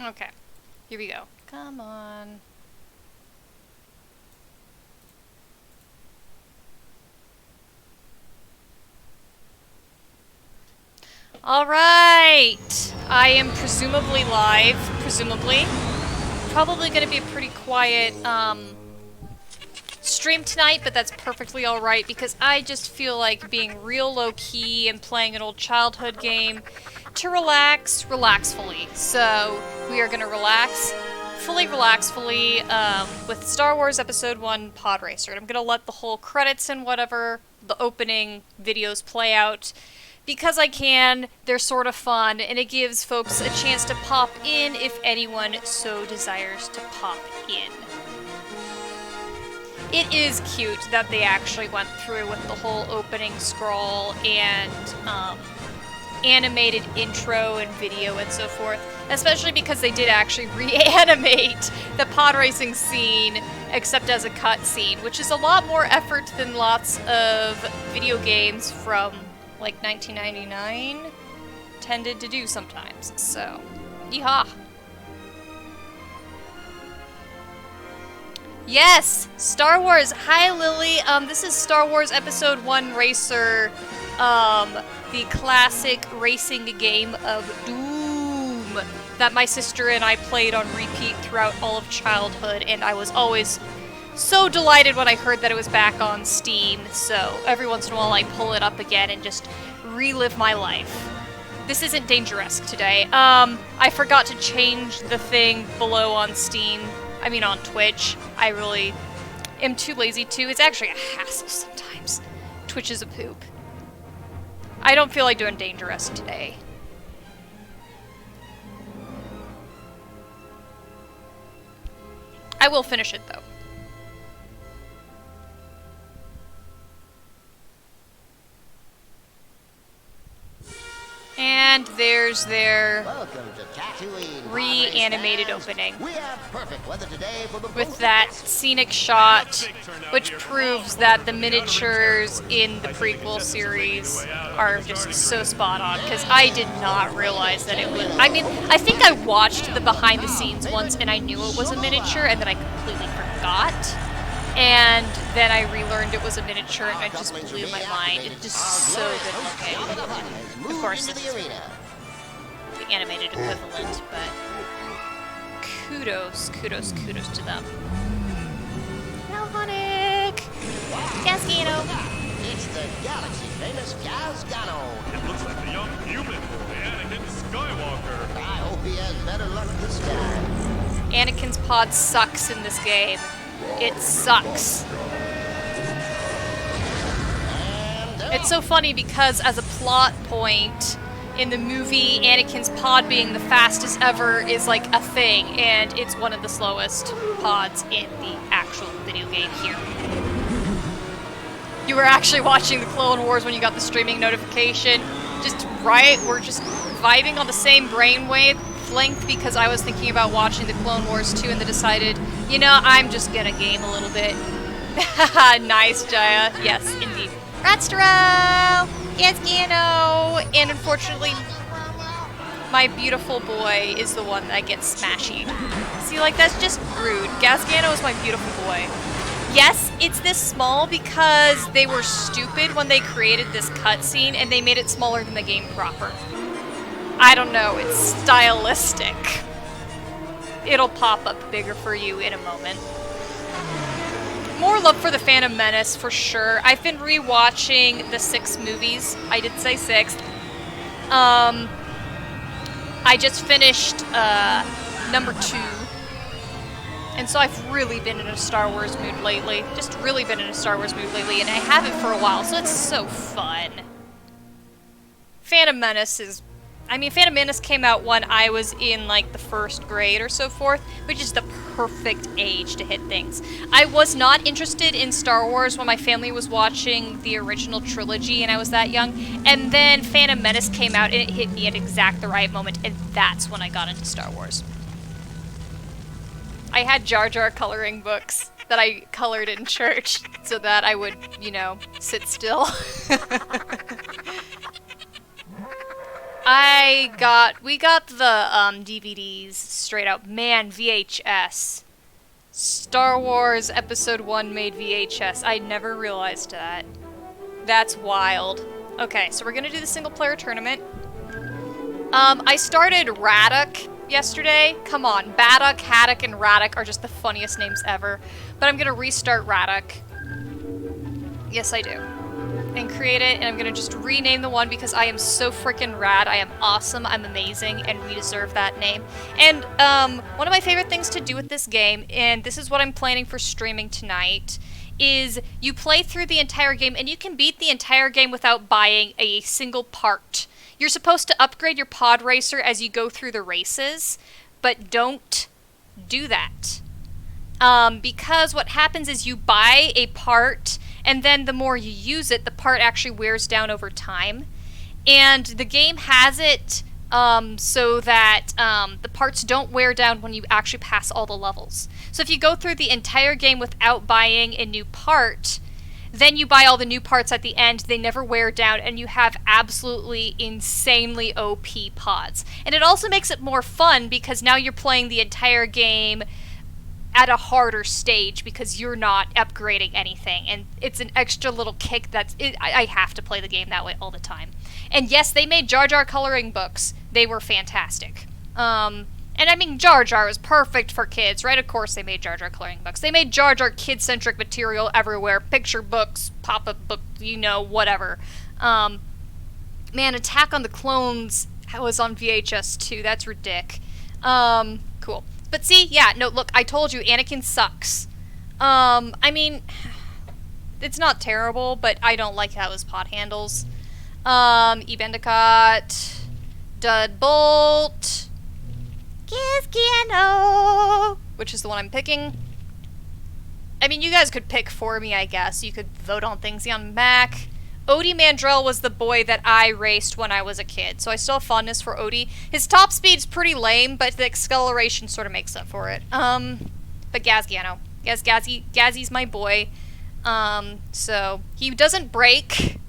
Okay. Here we go. Come on. Alright! I am presumably live. Presumably. Probably gonna be a pretty quiet, stream tonight, but that's perfectly alright because I just feel like being real low-key and playing an old childhood game to relax fully. So, we are gonna relax fully with Star Wars Episode 1 Pod Racer. And I'm gonna let the whole credits and whatever, the opening videos play out because I can. They're sort of fun, and it gives folks a chance to pop in if anyone so desires to pop in. It is cute that they actually went through with the whole opening scroll and animated intro and video and so forth, especially because they did actually reanimate the pod racing scene except as a cutscene, which is a lot more effort than lots of video games from like 1999 tended to do sometimes. So, yeehaw. Yes! Star Wars! Hi, Lily! This is Star Wars Episode 1 Racer, the classic racing game of Doom that my sister and I played on repeat throughout all of childhood, and I was always so delighted when I heard that it was back on Steam, so every once in a while I pull it up again and just relive my life. This isn't Dangeresque today. I forgot to change the thing below on Steam. I mean on Twitch. I really am too lazy to. It's actually a hassle sometimes. Twitch is a poop. I don't feel like doing Dangeresque today. I will finish it though. And there's their reanimated opening with that scenic shot, which proves that the miniatures in the prequel series are just so spot on, because I did not realize that it was... I mean, I think I watched the behind the scenes once and I knew it was a miniature and then I completely forgot. And then I relearned it was a miniature, and it just blew my mind. It's just so good looking. Of course, it's the animated equivalent, but kudos to them. Melhonic! Gasgano! It's the galaxy-famous Gasgano. It looks like the young human, Anakin Skywalker. I hope he has better luck this time. Anakin's pod sucks in this game. It sucks. It's so funny because as a plot point in the movie, Anakin's pod being the fastest ever is like a thing, and it's one of the slowest pods in the actual video game here. You were actually watching the Clone Wars when you got the streaming notification. Just right, we're just vibing on the same brainwave length because I was thinking about watching the Clone Wars too and then decided, you know, I'm just gonna game a little bit. Nice, Jaya. Yes, indeed. Ratstro! Gasgano! And unfortunately, my beautiful boy is the one that gets smashed. See, like, that's just rude. Gasgano is my beautiful boy. Yes, it's this small because they were stupid when they created this cutscene and they made it smaller than the game proper. I don't know, it's stylistic. It'll pop up bigger for you in a moment. More love for the Phantom Menace, for sure. I've been rewatching the 6 movies. I did say 6. I just finished number 2. And so I've really been in a Star Wars mood lately. Just really been in a Star Wars mood lately, and I haven't for a while, so it's so fun. Phantom Menace is... I mean, Phantom Menace came out when I was in, like, the 1st grade or so forth, which is the perfect age to hit things. I was not interested in Star Wars when my family was watching the original trilogy and I was that young, and then Phantom Menace came out and it hit me at exact the right moment, and that's when I got into Star Wars. I had Jar Jar coloring books that I colored in church so that I would, you know, sit still. I we got the DVDs straight out. Man, VHS. Star Wars Episode 1 made VHS. I never realized that. That's wild. Okay, so we're gonna do the single player tournament. I started Raddock yesterday. Come on, Baddock, Haddock, and Raddock are just the funniest names ever. But I'm gonna restart Raddock. Yes, I do. And create it, and I'm gonna just rename the one because I am so freaking rad. I am awesome, I'm amazing, and we deserve that name. And one of my favorite things to do with this game, and this is what I'm planning for streaming tonight, is you play through the entire game, and you can beat the entire game without buying a single part. You're supposed to upgrade your pod racer as you go through the races, but don't do that. Because what happens is you buy a part, and then the more you use it, the part actually wears down over time. And the game has it so that the parts don't wear down when you actually pass all the levels. So if you go through the entire game without buying a new part, then you buy all the new parts at the end, they never wear down, and you have absolutely insanely OP pods. And it also makes it more fun because now you're playing the entire game at a harder stage because you're not upgrading anything, and it's an extra little kick I have to play the game that way all the time. And yes, they made Jar Jar coloring books. They were fantastic. And I mean, Jar Jar was perfect for kids, right? Of course they made Jar Jar coloring books. They made Jar Jar kid-centric material everywhere. Picture books, pop-up books, whatever. Man, Attack on the Clones was on VHS too. That's ridic. Cool. But see, yeah, no, look, I told you, Anakin sucks. I mean, it's not terrible, but I don't like how his pod handles. Ebendicott, Dudbolt, Gasgano, which is the one I'm picking. I mean, you guys could pick for me, I guess. You could vote on things on Mac. Odie Mandrell was the boy that I raced when I was a kid, so I still have fondness for Odie. His top speed's pretty lame, but the acceleration sort of makes up for it. But Gasgano. Gazzy's my boy. So, he doesn't break.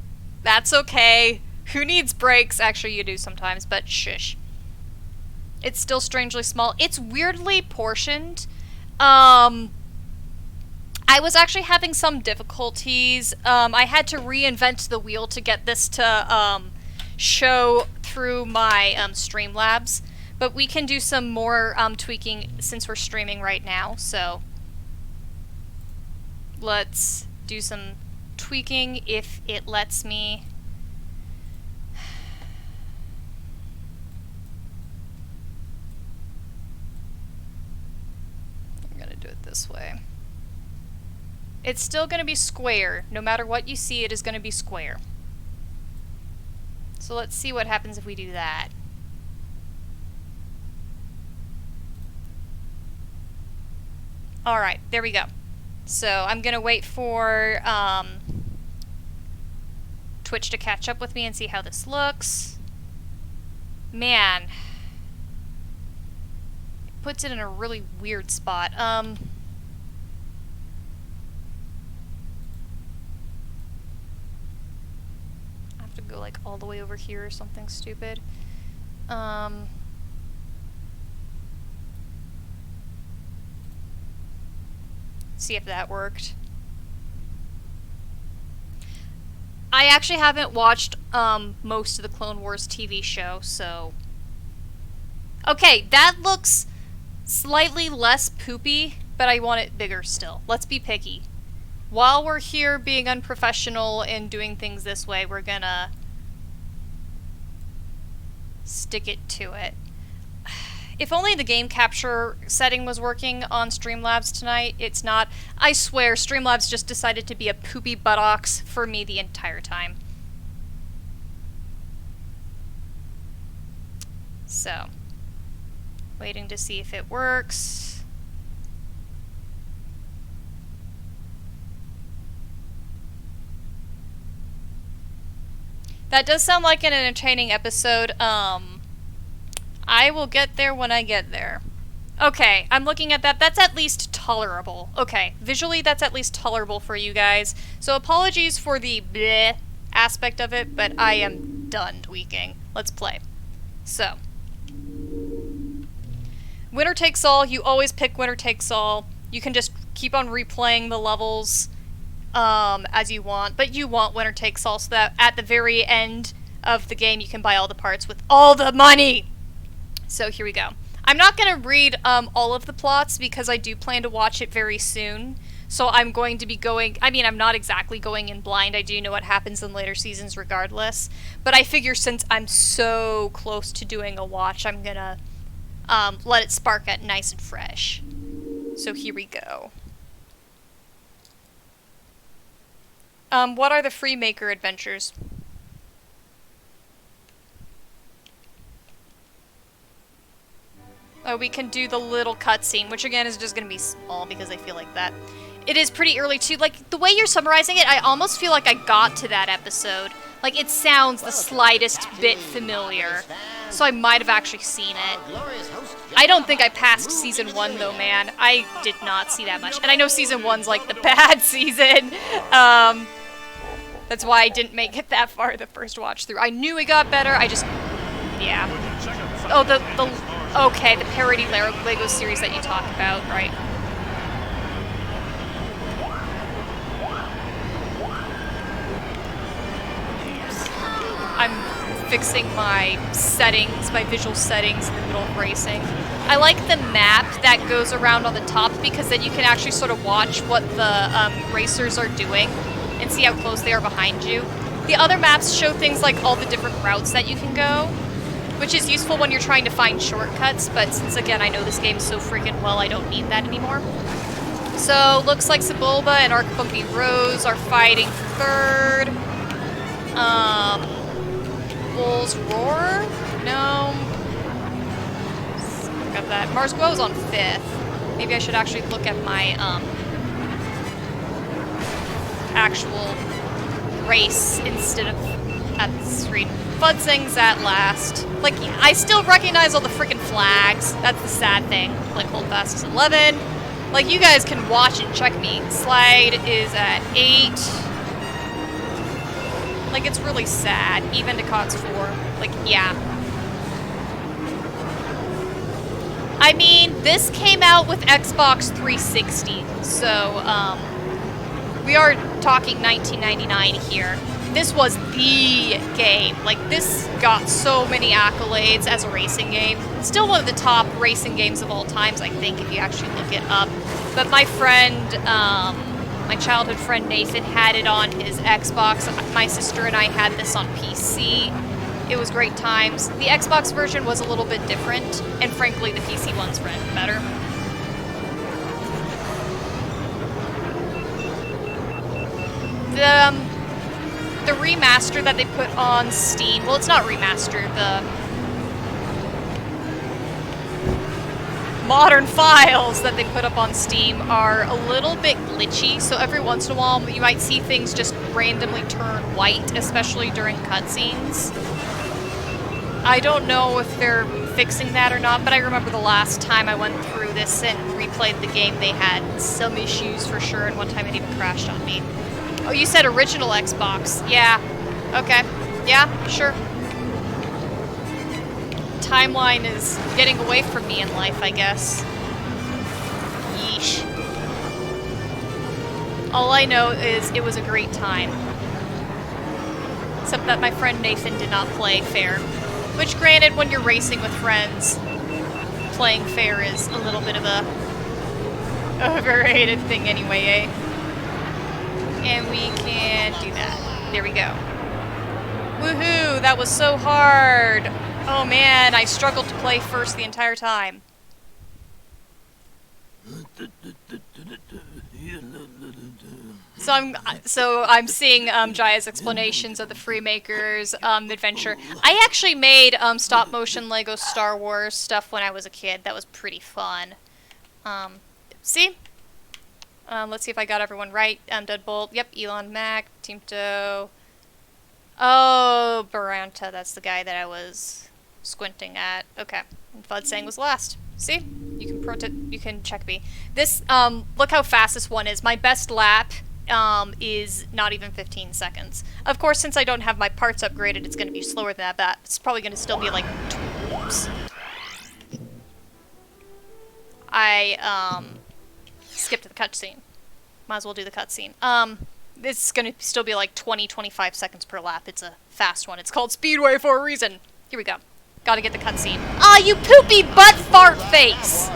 That's okay. Who needs brakes? Actually, you do sometimes, but shush. It's still strangely small. It's weirdly portioned. I was actually having some difficulties. I had to reinvent the wheel to get this to show through my Streamlabs. But we can do some more tweaking since we're streaming right now. So let's do some tweaking if it lets me. I'm gonna do it this way. It's still going to be square. No matter what you see, it is going to be square. So let's see what happens if we do that. Alright, there we go. So I'm going to wait for Twitch to catch up with me and see how this looks. Man. It puts it in a really weird spot. To go like all the way over here or something stupid. See if that worked. I actually haven't watched most of the Clone Wars TV show, so okay, that looks slightly less poopy, but I want it bigger still. Let's be picky. While we're here being unprofessional and doing things this way, we're gonna stick it to it. If only the game capture setting was working on Streamlabs tonight. It's not. I swear, Streamlabs just decided to be a poopy buttocks for me the entire time. So, waiting to see if it works. That does sound like an entertaining episode. I will get there when I get there. Okay, I'm looking at that. That's at least tolerable. Okay, visually that's at least tolerable for you guys. So apologies for the bleh aspect of it, but I am done tweaking. Let's play. So, winner takes all. You always pick winner takes all. You can just keep on replaying the levels as you want, but you want winner takes all so that at the very end of the game you can buy all the parts with all the money. So here we go. I'm not going to read all of the plots because I do plan to watch it very soon. So I'm going to be going, I mean, I'm not exactly going in blind. I do know what happens in later seasons regardless. But I figure since I'm so close to doing a watch, I'm going to let it spark out nice and fresh. So here we go. What are the Freemaker adventures? Oh, we can do the little cutscene, which again is just going to be small because I feel like that. It is pretty early too. Like, the way you're summarizing it, I almost feel like I got to that episode. Like, it sounds the slightest bit familiar. So I might have actually seen it. I don't think I passed Season 1 though, man. I did not see that much. And I know Season 1's like the bad season. That's why I didn't make it that far the first watch through. I knew it got better, I just... yeah. Oh, okay, the parody Lego series that you talk about, right. I'm fixing my settings, my visual settings in the middle of racing. I like the map that goes around on the top because then you can actually sort of watch what the racers are doing and see how close they are behind you. The other maps show things like all the different routes that you can go, which is useful when you're trying to find shortcuts, but since, again, I know this game so freaking well, I don't need that anymore. So, looks like Sebulba and Archbunky Rose are fighting for third. Bull's Roar? No. Look at that. Mars Guo's on fifth. Maybe I should actually look at my, actual race instead of at the screen. Fudsing's at last. Like, I still recognize all the freaking flags. That's the sad thing. Like, Holdfast is 11. Like, you guys can watch and check me. Slide is at 8. Like, it's really sad. Even Ducat's 4. Like, yeah. I mean, this came out with Xbox 360, so, we are talking 1999 here. This was the game. Like, this got so many accolades as a racing game. Still one of the top racing games of all times, I think, if you actually look it up. But my friend, my childhood friend Nathan had it on his Xbox. My sister and I had this on PC. It was great times. The Xbox version was a little bit different, and frankly, the PC one's better. The remaster that they put on Steam, well, it's not remastered, the modern files that they put up on Steam are a little bit glitchy, so every once in a while you might see things just randomly turn white, especially during cutscenes. I don't know if they're fixing that or not, but I remember the last time I went through this and replayed the game, they had some issues for sure, and one time it even crashed on me. Oh, you said original Xbox. Yeah. Okay. Yeah, sure. Timeline is getting away from me in life, I guess. Yeesh. All I know is it was a great time. Except that my friend Nathan did not play fair. Which, granted, when you're racing with friends, playing fair is a little bit of a overrated thing anyway, eh? And we can do that. There we go. Woohoo! That was so hard! Oh man, I struggled to play first the entire time. So I'm seeing Jaya's explanations of the Freemakers adventure. I actually made stop motion Lego Star Wars stuff when I was a kid. That was pretty fun. See? Let's see if I got everyone right. Deadbolt. Yep, Elon Mac, Teamto. Oh, Baranta. That's the guy that I was squinting at. Okay. And Fudsang was last. See? You can check me. This, look how fast this one is. My best lap is not even 15 seconds. Of course, since I don't have my parts upgraded, it's going to be slower than that. It's probably going to still be like... Oops. I skipped the cutscene. Might as well do the cutscene. It's going to still be like 20-25 seconds per lap. It's a fast one. It's called Speedway for a reason. Here we go. Gotta get the cutscene. Ah, you poopy butt fart face!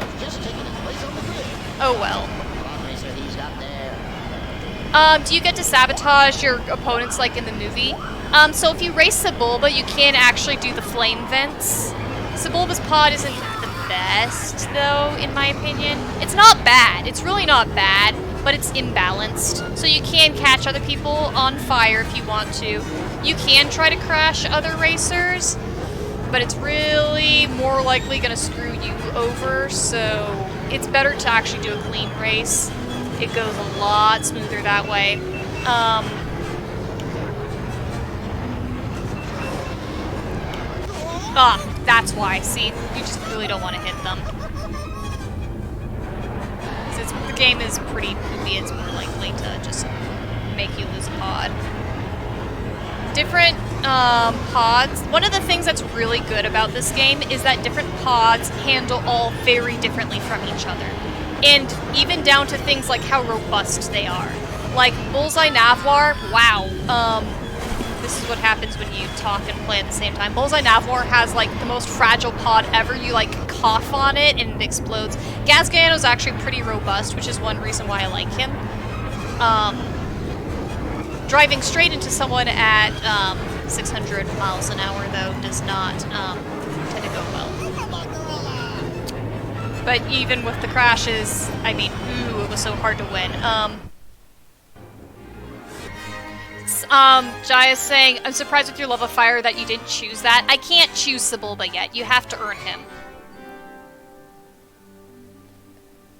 Oh well. Do you get to sabotage your opponents like in the movie? So if you race Sebulba, you can actually do the flame vents. Sebulba's pod isn't the best, though, in my opinion. It's not bad. It's really not bad, but it's imbalanced. So you can catch other people on fire if you want to. You can try to crash other racers, but it's really more likely going to screw you over, so it's better to actually do a clean race. It goes a lot smoother that way. That's why. See, you just really don't want to hit them. Since the game is pretty poopy, it's more likely to just make you lose a pod. Different pods. One of the things that's really good about this game is that different pods handle all very differently from each other. And even down to things like how robust they are. Like Bullseye Navoir, wow. This is what happens when you talk and play at the same time. Bullseye Navoir has like the most fragile pod ever. You like cough on it and it explodes. Gasgano is actually pretty robust, which is one reason why I like him. Driving straight into someone at 600 miles an hour, though, does not tend to go well. But even with the crashes, I mean, ooh, it was so hard to win. Jaya's saying, I'm surprised with your love of fire that you didn't choose that. I can't choose Sebulba yet. You have to earn him.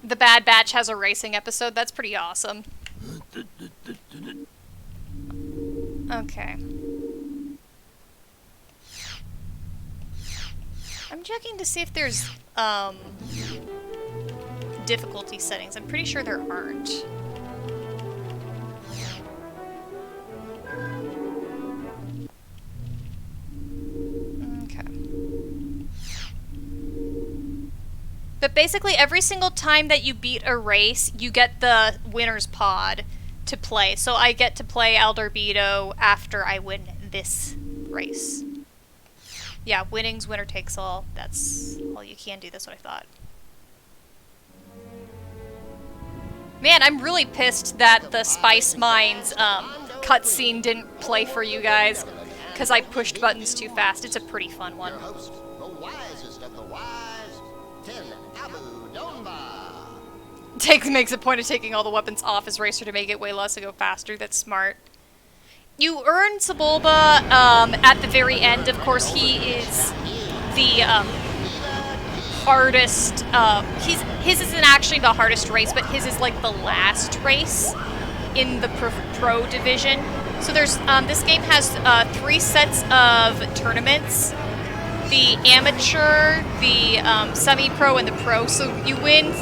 The Bad Batch has a racing episode. That's pretty awesome. Okay. I'm checking to see if there's, difficulty settings. I'm pretty sure there aren't. But basically, every single time that you beat a race, you get the winner's pod to play. So I get to play Aldarbedo after I win this race. Yeah, winning's winner takes all. That's all you can do. That's what I thought. Man, I'm really pissed that the Spice Mines cutscene didn't play for you guys, because I pushed buttons too fast. It's a pretty fun one. Makes a point of taking all the weapons off his racer to make it way less to go faster. That's smart. You earn Sebulba at the very end. Of course, he is the hardest. His isn't actually the hardest race, but his is like the last race in the pro division. So there's this game has 3 sets of tournaments: the amateur, the semi-pro, and the pro. So you win.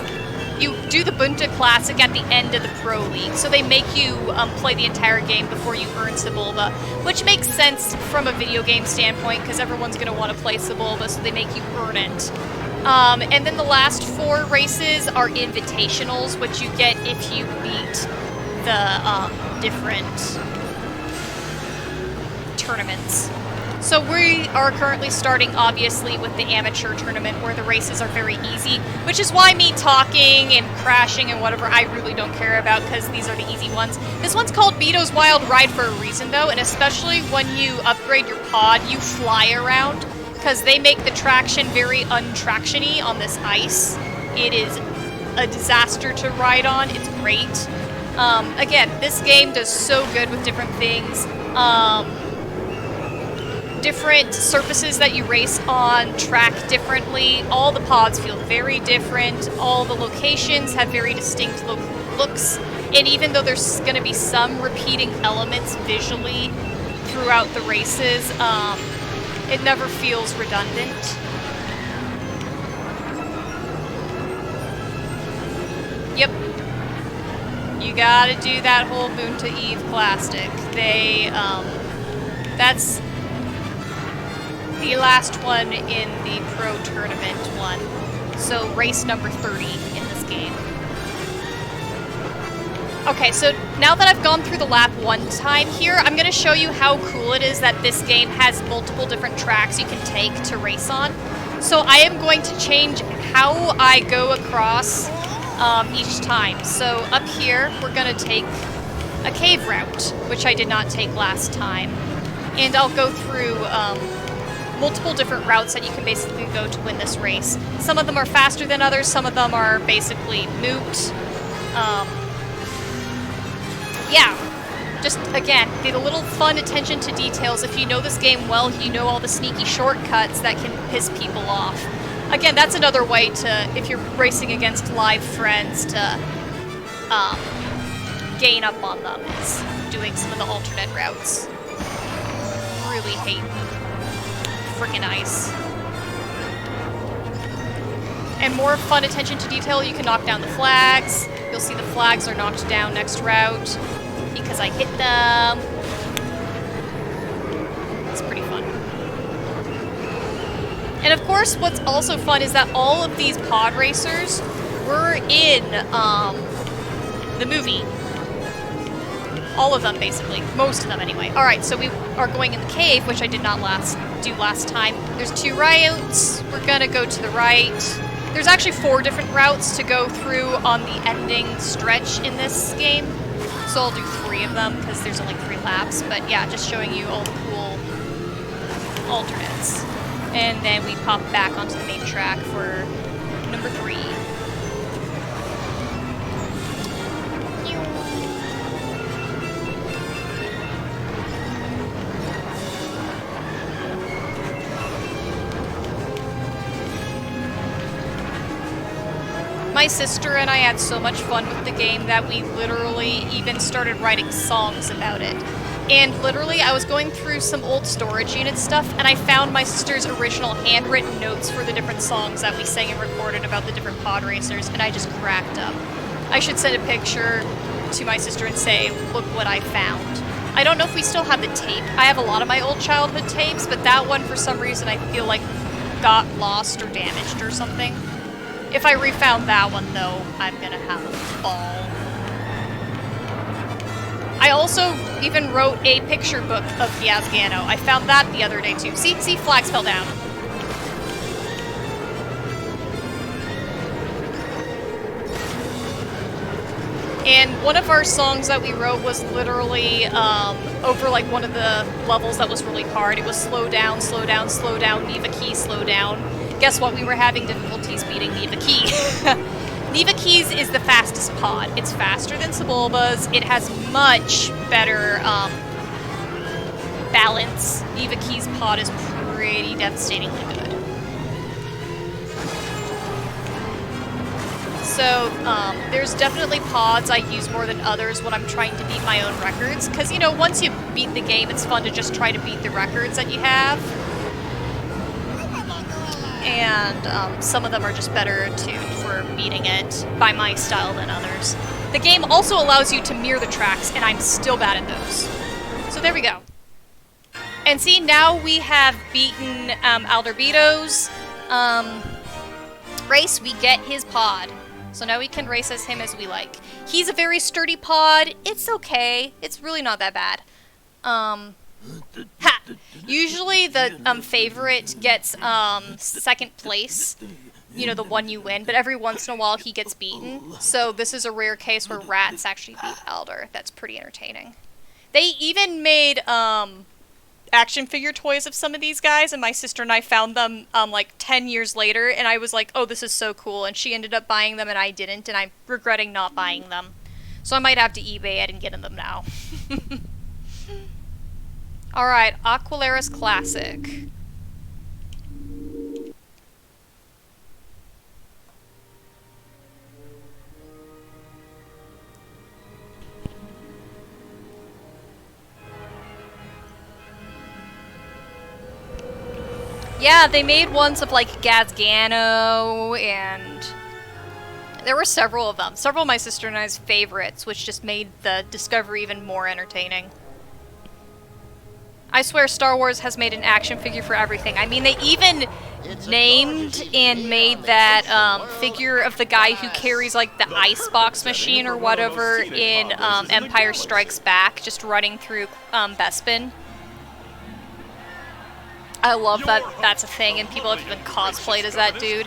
You do the Bunta Classic at the end of the Pro League, so they make you play the entire game before you earn Sebulba, which makes sense from a video game standpoint, because everyone's going to want to play Sebulba, so they make you earn it. And then the last 4 races are invitationals, which you get if you beat the different tournaments. So we are currently starting, obviously, with the amateur tournament, where the races are very easy, which is why me talking and crashing and whatever I really don't care about, because these are the easy ones. This one's called Beato's Wild Ride for a reason, though, and especially when you upgrade your pod, you fly around, because they make the traction very untraction-y on this ice. It is a disaster to ride on. It's great. Again, this game does so good with different things. Different surfaces that you race on track differently. All the pods feel very different. All the locations have very distinct looks. And even though there's going to be some repeating elements visually throughout the races, it never feels redundant. Yep. You gotta do that whole Moon to Eve plastic. That's the last one in the pro tournament one. So race number 30 in this game. Okay, so now that I've gone through the lap one time here, I'm going to show you how cool it is that this game has multiple different tracks you can take to race on. So I am going to change how I go across each time. So up here, we're going to take a cave route, which I did not take last time. And I'll go through multiple different routes that you can basically go to win this race. Some of them are faster than others, some of them are basically moot. Yeah, just, again, get a little fun attention to details. If you know this game well, you know all the sneaky shortcuts that can piss people off. Again, that's another way to, if you're racing against live friends, to gain up on them, is doing some of the alternate routes. Really hate frickin' ice. And more fun attention to detail, you can knock down the flags. You'll see the flags are knocked down next route because I hit them. It's pretty fun. And of course, what's also fun is that all of these pod racers were in the movie. All of them, basically. Most of them, anyway. Alright, so we are going in the cave, which I did not do last time. There's 2 routes. We're gonna go to the right. There's actually 4 different routes to go through on the ending stretch in this game. So I'll do 3 of them, because there's only 3 laps. But yeah, just showing you all the cool alternates. And then we pop back onto the main track for number 3. My sister and I had so much fun with the game that we literally even started writing songs about it. And literally, I was going through some old storage unit stuff, and I found my sister's original handwritten notes for the different songs that we sang and recorded about the different pod racers, and I just cracked up. I should send a picture to my sister and say, look what I found. I don't know if we still have the tape. I have a lot of my old childhood tapes, but that one, for some reason, I feel like got lost or damaged or something. If I refound that one, though, I'm gonna have a ball. I also even wrote a picture book of Gasgano. I found that the other day, too. See, flags fell down. And one of our songs that we wrote was literally over, like, one of the levels that was really hard. It was slow down, slow down, slow down, Neva Key, slow down. Guess what? We were having difficulties beating Neva Key. Neva Keys is the fastest pod. It's faster than Sebulba's. It has much better balance. Neva Key's pod is pretty devastatingly good. So, there's definitely pods I use more than others when I'm trying to beat my own records. Because, you know, once you beat the game, it's fun to just try to beat the records that you have. And some of them are just better tuned for beating it by my style than others. The game also allows you to mirror the tracks, and I'm still bad at those. So there we go. And see, now we have beaten Alderbeato's race. We get his pod. So now we can race as him as we like. He's a very sturdy pod. It's okay. It's really not that bad. Ha! Usually the favorite gets second place, you know, the one you win, but every once in a while he gets beaten. So this is a rare case where Rats actually beat Alder. That's pretty entertaining. They even made action figure toys of some of these guys, and my sister and I found them like 10 years later, and I was like, oh, this is so cool, and she ended up buying them and I didn't, and I'm regretting not buying them. So I might have to eBay it and get them now. Alright, Aqualeris Classic. Yeah, they made ones of like Gasgano, and There were several of them. Several of my sister and I's favorites, which just made the discovery even more entertaining. I swear Star Wars has made an action figure for everything. I mean, they even named and made that figure of the guy who carries like the icebox machine or whatever in Empire Strikes Back, just running through Bespin. I love that that's a thing, and people have even cosplayed as that dude.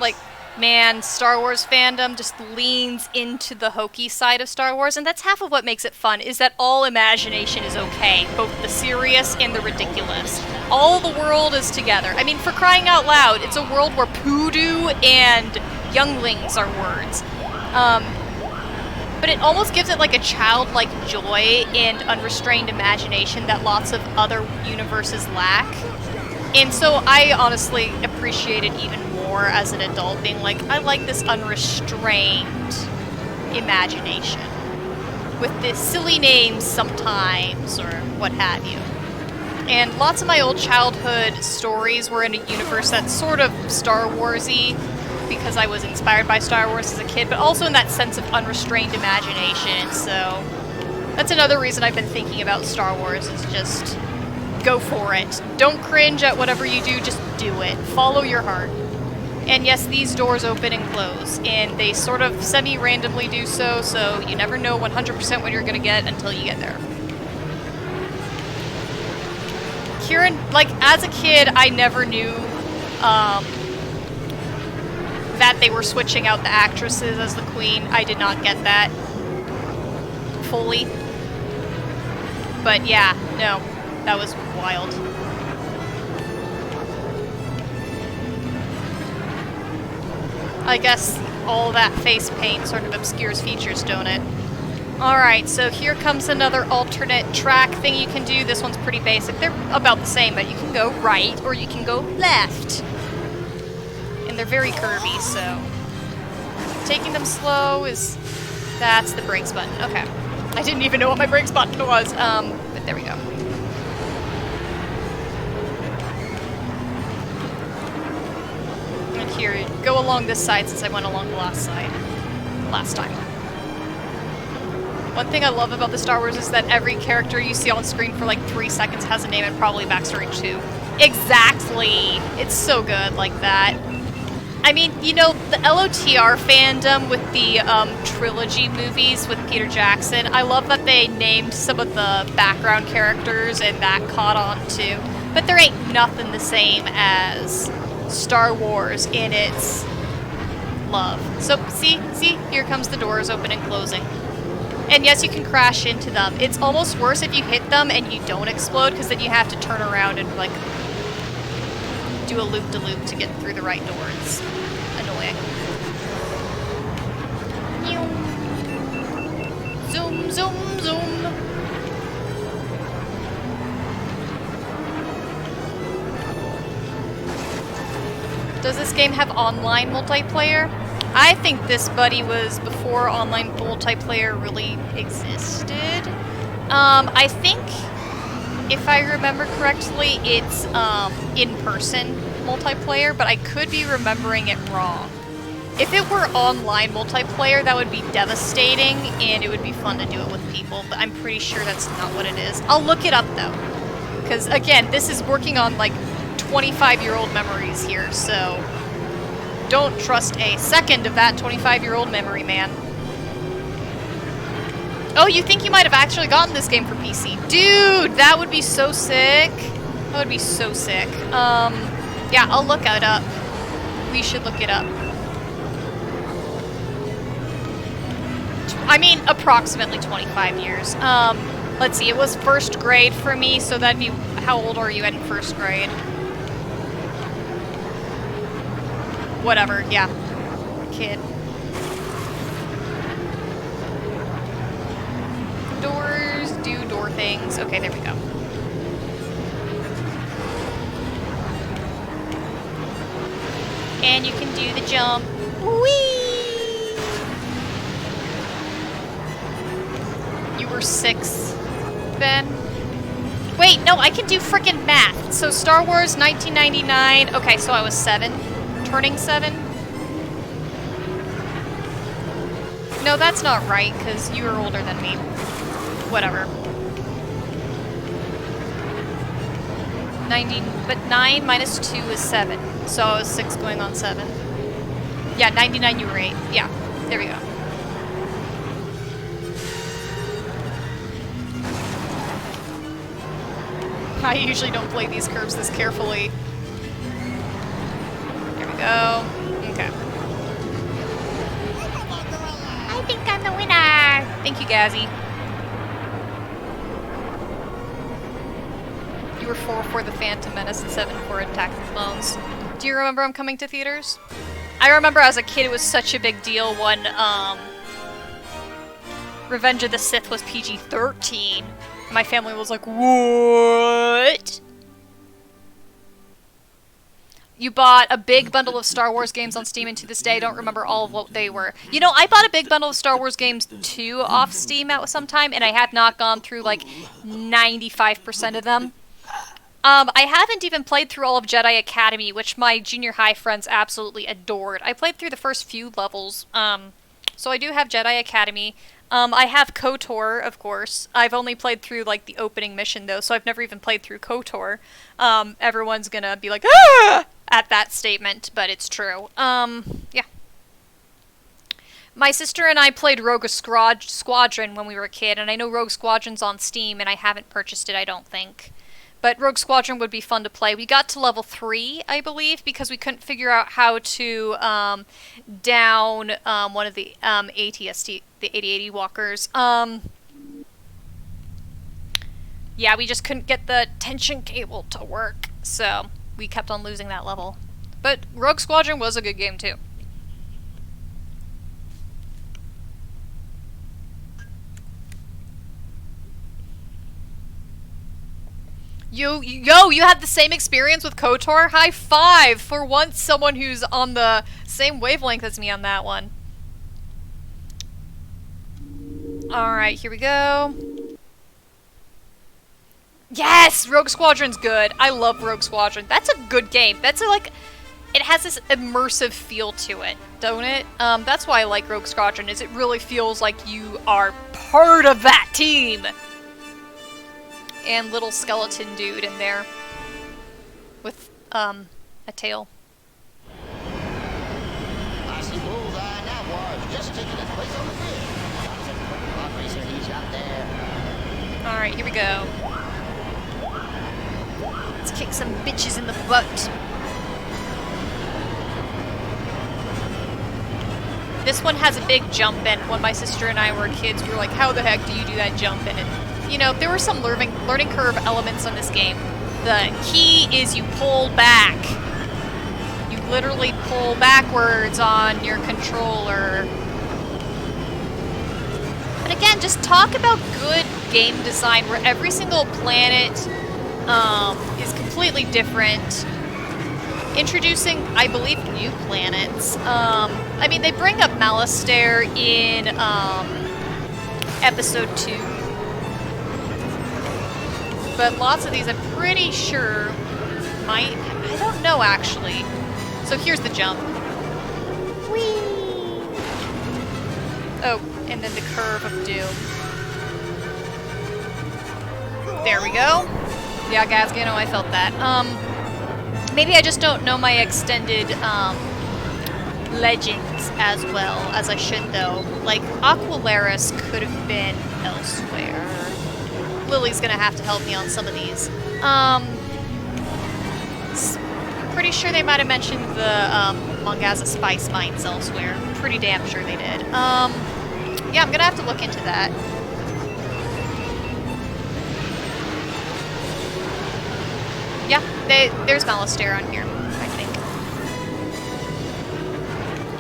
Like, man, Star Wars fandom just leans into the hokey side of Star Wars, and that's half of what makes it fun, is that all imagination is okay, both the serious and the ridiculous. All the world is together. I mean, for crying out loud, it's a world where poodoo and younglings are words. But it almost gives it like a childlike joy and unrestrained imagination that lots of other universes lack. And so I honestly appreciate it even more as an adult, being like, I like this unrestrained imagination with the silly names sometimes, or what have you. And lots of my old childhood stories were in a universe that's sort of Star Wars-y, because I was inspired by Star Wars as a kid, but also in that sense of unrestrained imagination. So that's another reason I've been thinking about Star Wars, is just go for it. Don't cringe at whatever you do, just do it. Follow your heart. And yes, these doors open and close, and they sort of semi-randomly do so, so you never know 100% what you're gonna get until you get there. Kieran, like, as a kid, I never knew, that they were switching out the actresses as the queen. I did not get that fully. But yeah, no, that was wild. I guess all that face paint sort of obscures features, don't it? Alright, so here comes another alternate track thing you can do. This one's pretty basic. They're about the same, but you can go right or you can go left. And they're very curvy, so taking them slow is... that's the brakes button. Okay. I didn't even know what my brakes button was, but there we go. And here, go along this side since I went along the last side last time. One thing I love about the Star Wars is that every character you see on screen for like 3 seconds has a name and probably backstory too. Exactly! It's so good like that. I mean, you know, the LOTR fandom with the trilogy movies with Peter Jackson, I love that they named some of the background characters and that caught on too. But there ain't nothing the same as Star Wars in its love. So, see, here comes the doors open and closing. And yes, you can crash into them. It's almost worse if you hit them and you don't explode, because then you have to turn around and, like, do a loop-de-loop to get through the right door. It's annoying. Zoom, zoom, zoom. Does this game have online multiplayer? I think this, buddy, was before online multiplayer really existed. I think, if I remember correctly, it's in-person multiplayer, but I could be remembering it wrong. If it were online multiplayer, that would be devastating, and it would be fun to do it with people, but I'm pretty sure that's not what it is. I'll look it up, though, because, again, this is working on, like, 25-year-old memories here, so don't trust a second of that 25-year-old memory, man. Oh, you think you might have actually gotten this game for PC? Dude, that would be so sick. That would be so sick. Yeah, I'll look it up. We should look it up. I mean, approximately 25 years. Let's see, it was first grade for me, so that'd be... how old are you in first grade? Whatever, yeah. Kid. Doors do door things. Okay, there we go. And you can do the jump. Whee! You were 6 then? Wait, no, I can do frickin' math. So Star Wars 1999. Okay, so I was 7. Turning 7. No, that's not right, because you are older than me. Whatever. 90, but 9 minus 2 is 7. So I was 6 going on 7. Yeah, 99 you were 8. Yeah, there we go. I usually don't play these curves this carefully. There we go. Okay. I think I'm the winner! Thank you, Gazzy. You were 4 for The Phantom Menace and 7 for Attack of the Clones. Do you remember them coming to theaters? I remember as a kid it was such a big deal when, Revenge of the Sith was PG-13. My family was like, what? You bought a big bundle of Star Wars games on Steam, and to this day I don't remember all of what they were. You know, I bought a big bundle of Star Wars games too off Steam at some time, and I have not gone through like 95% of them. I haven't even played through all of Jedi Academy, which my junior high friends absolutely adored. I played through the first few levels, so I do have Jedi Academy. I have KOTOR, of course. I've only played through, like, the opening mission, though, so I've never even played through KOTOR. Everyone's gonna be like, ah! At that statement, but it's true. Yeah. My sister and I played Rogue Squadron when we were a kid, and I know Rogue Squadron's on Steam, and I haven't purchased it, I don't think. But Rogue Squadron would be fun to play. We got to level 3, I believe, because we couldn't figure out how to down one of the ATST, the 8080 walkers. Yeah, we just couldn't get the tension cable to work, so we kept on losing that level. But Rogue Squadron was a good game, too. You had the same experience with KOTOR? High five! For once, someone who's on the same wavelength as me on that one. Alright, here we go. Yes! Rogue Squadron's good. I love Rogue Squadron. That's a good game. That's like... It has this immersive feel to it, don't it? That's why I like Rogue Squadron, is it really feels like you are part of that team! And little skeleton dude in there with a tail. I see Bullseye now was just taking his place on the field. Pod racer, he's out there. Alright, here we go. Let's kick some bitches in the butt. This one has a big jump in. When my sister and I were kids, we were like, how the heck do you do that jump in? And you know, there were some learning curve elements on this game. The key is you pull back. You literally pull backwards on your controller. But again, just talk about good game design where every single planet is completely different. Introducing, I believe, new planets. I mean, they bring up Malastare in episode 2. But lots of these I'm pretty sure might... I don't know, actually. So here's the jump. Whee! Oh, and then the curve of doom. There we go. Yeah, Gasgano, I felt that. Maybe I just don't know my extended, legends as well as I should, though. Like, Aqualaris could have been elsewhere. Lily's gonna have to help me on some of these. I'm pretty sure they might have mentioned the Mongaza spice mines elsewhere. Pretty damn sure they did. Yeah, I'm gonna have to look into that. Yeah, there's Malastare on here, I think.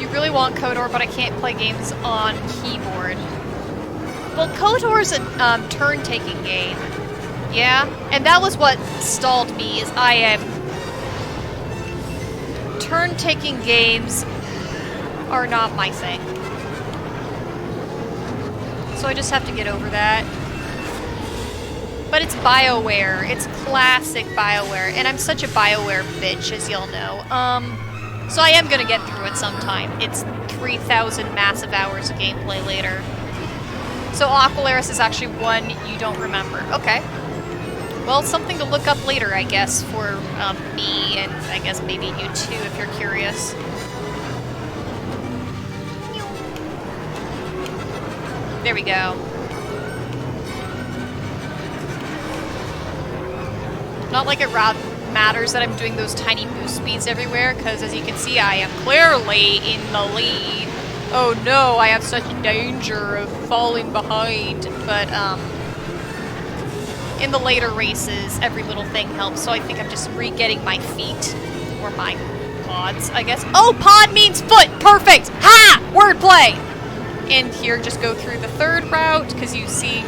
You really want KOTOR, but I can't play games on keyboard. Well, KOTOR's a turn-taking game. Yeah, and that was what stalled me, is I am... Turn-taking games are not my thing. So I just have to get over that. But it's BioWare. It's classic BioWare. And I'm such a BioWare bitch, as y'all know. So I am gonna get through it sometime. It's 3,000 massive hours of gameplay later. So Aqualaris is actually one you don't remember. Okay. Well, something to look up later, I guess, for me, and I guess maybe you too, if you're curious. There we go. Not like it matters that I'm doing those tiny boost speeds everywhere, because as you can see, I am clearly in the lead. Oh no, I have such danger of falling behind. But, in the later races, every little thing helps, so I think I'm just re-getting my feet. Or my pods, I guess. Oh, pod means foot! Perfect! Ha! Wordplay! And here, just go through the third route, because you see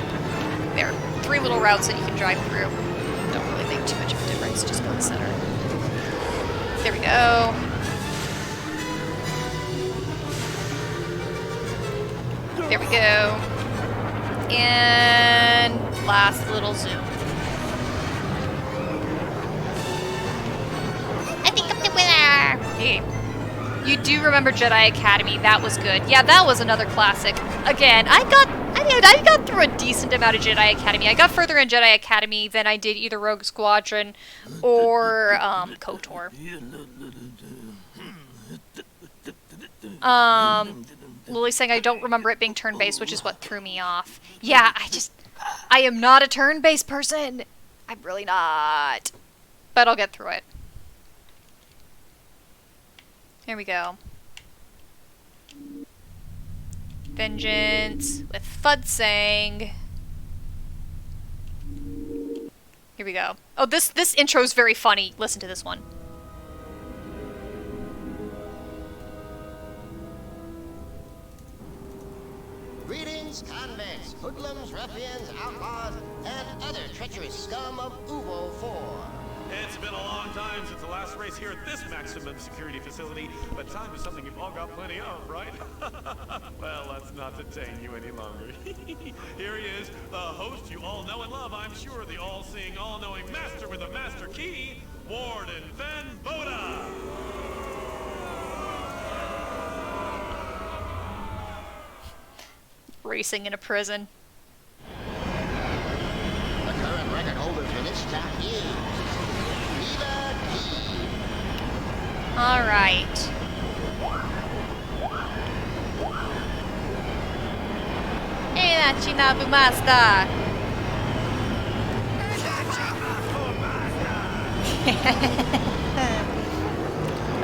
there are 3 little routes that you can drive through. Don't really make too much of a difference, just go to the center. There we go. There we go. And last little zoom. I think I'm the winner! Hey. You do remember Jedi Academy, that was good. Yeah, that was another classic. Again, I got through a decent amount of Jedi Academy. I got further in Jedi Academy than I did either Rogue Squadron or KOTOR. Lily's saying I don't remember it being turn-based, which is what threw me off. Yeah, I am not a turn-based person. I'm really not. But I'll get through it. Here we go. Vengeance with Fudsang. Here we go. Oh, this intro is very funny. Listen to this one. Greetings, convicts, hoodlums, ruffians, outlaws, and other treacherous scum of Uvo 4. It's been a long time since the last race here at this maximum security facility, but time is something you've all got plenty of, right? Well, let's not detain you any longer. Here he is, the host you all know and love, I'm sure, the all-seeing, all-knowing master with a master key, Warden Fen Boda! Racing in a prison. The current record holder for this track is Viva Key. Alright. Chinabu Master!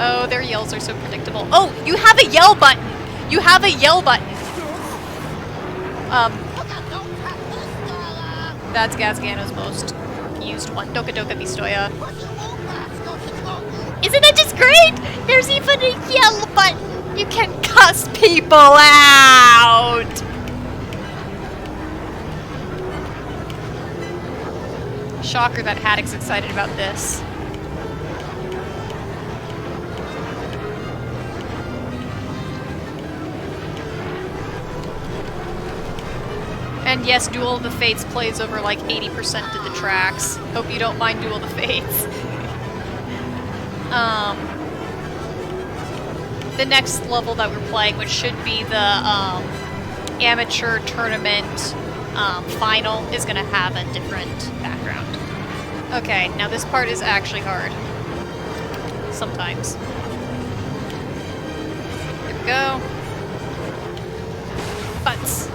Oh, their yells are so predictable. Oh, you have a yell button! You have a yell button! That's Gasgano's most used one. Doka Doka Mistoya. Isn't that just great? There's even a yell button! You can cuss people out! Shocker that Haddock's excited about this. And yes, Duel of the Fates plays over like 80% of the tracks. Hope you don't mind Duel of the Fates. The next level that we're playing, which should be the amateur tournament final, is going to have a different background. Okay, now this part is actually hard. Sometimes. There we go. Butts.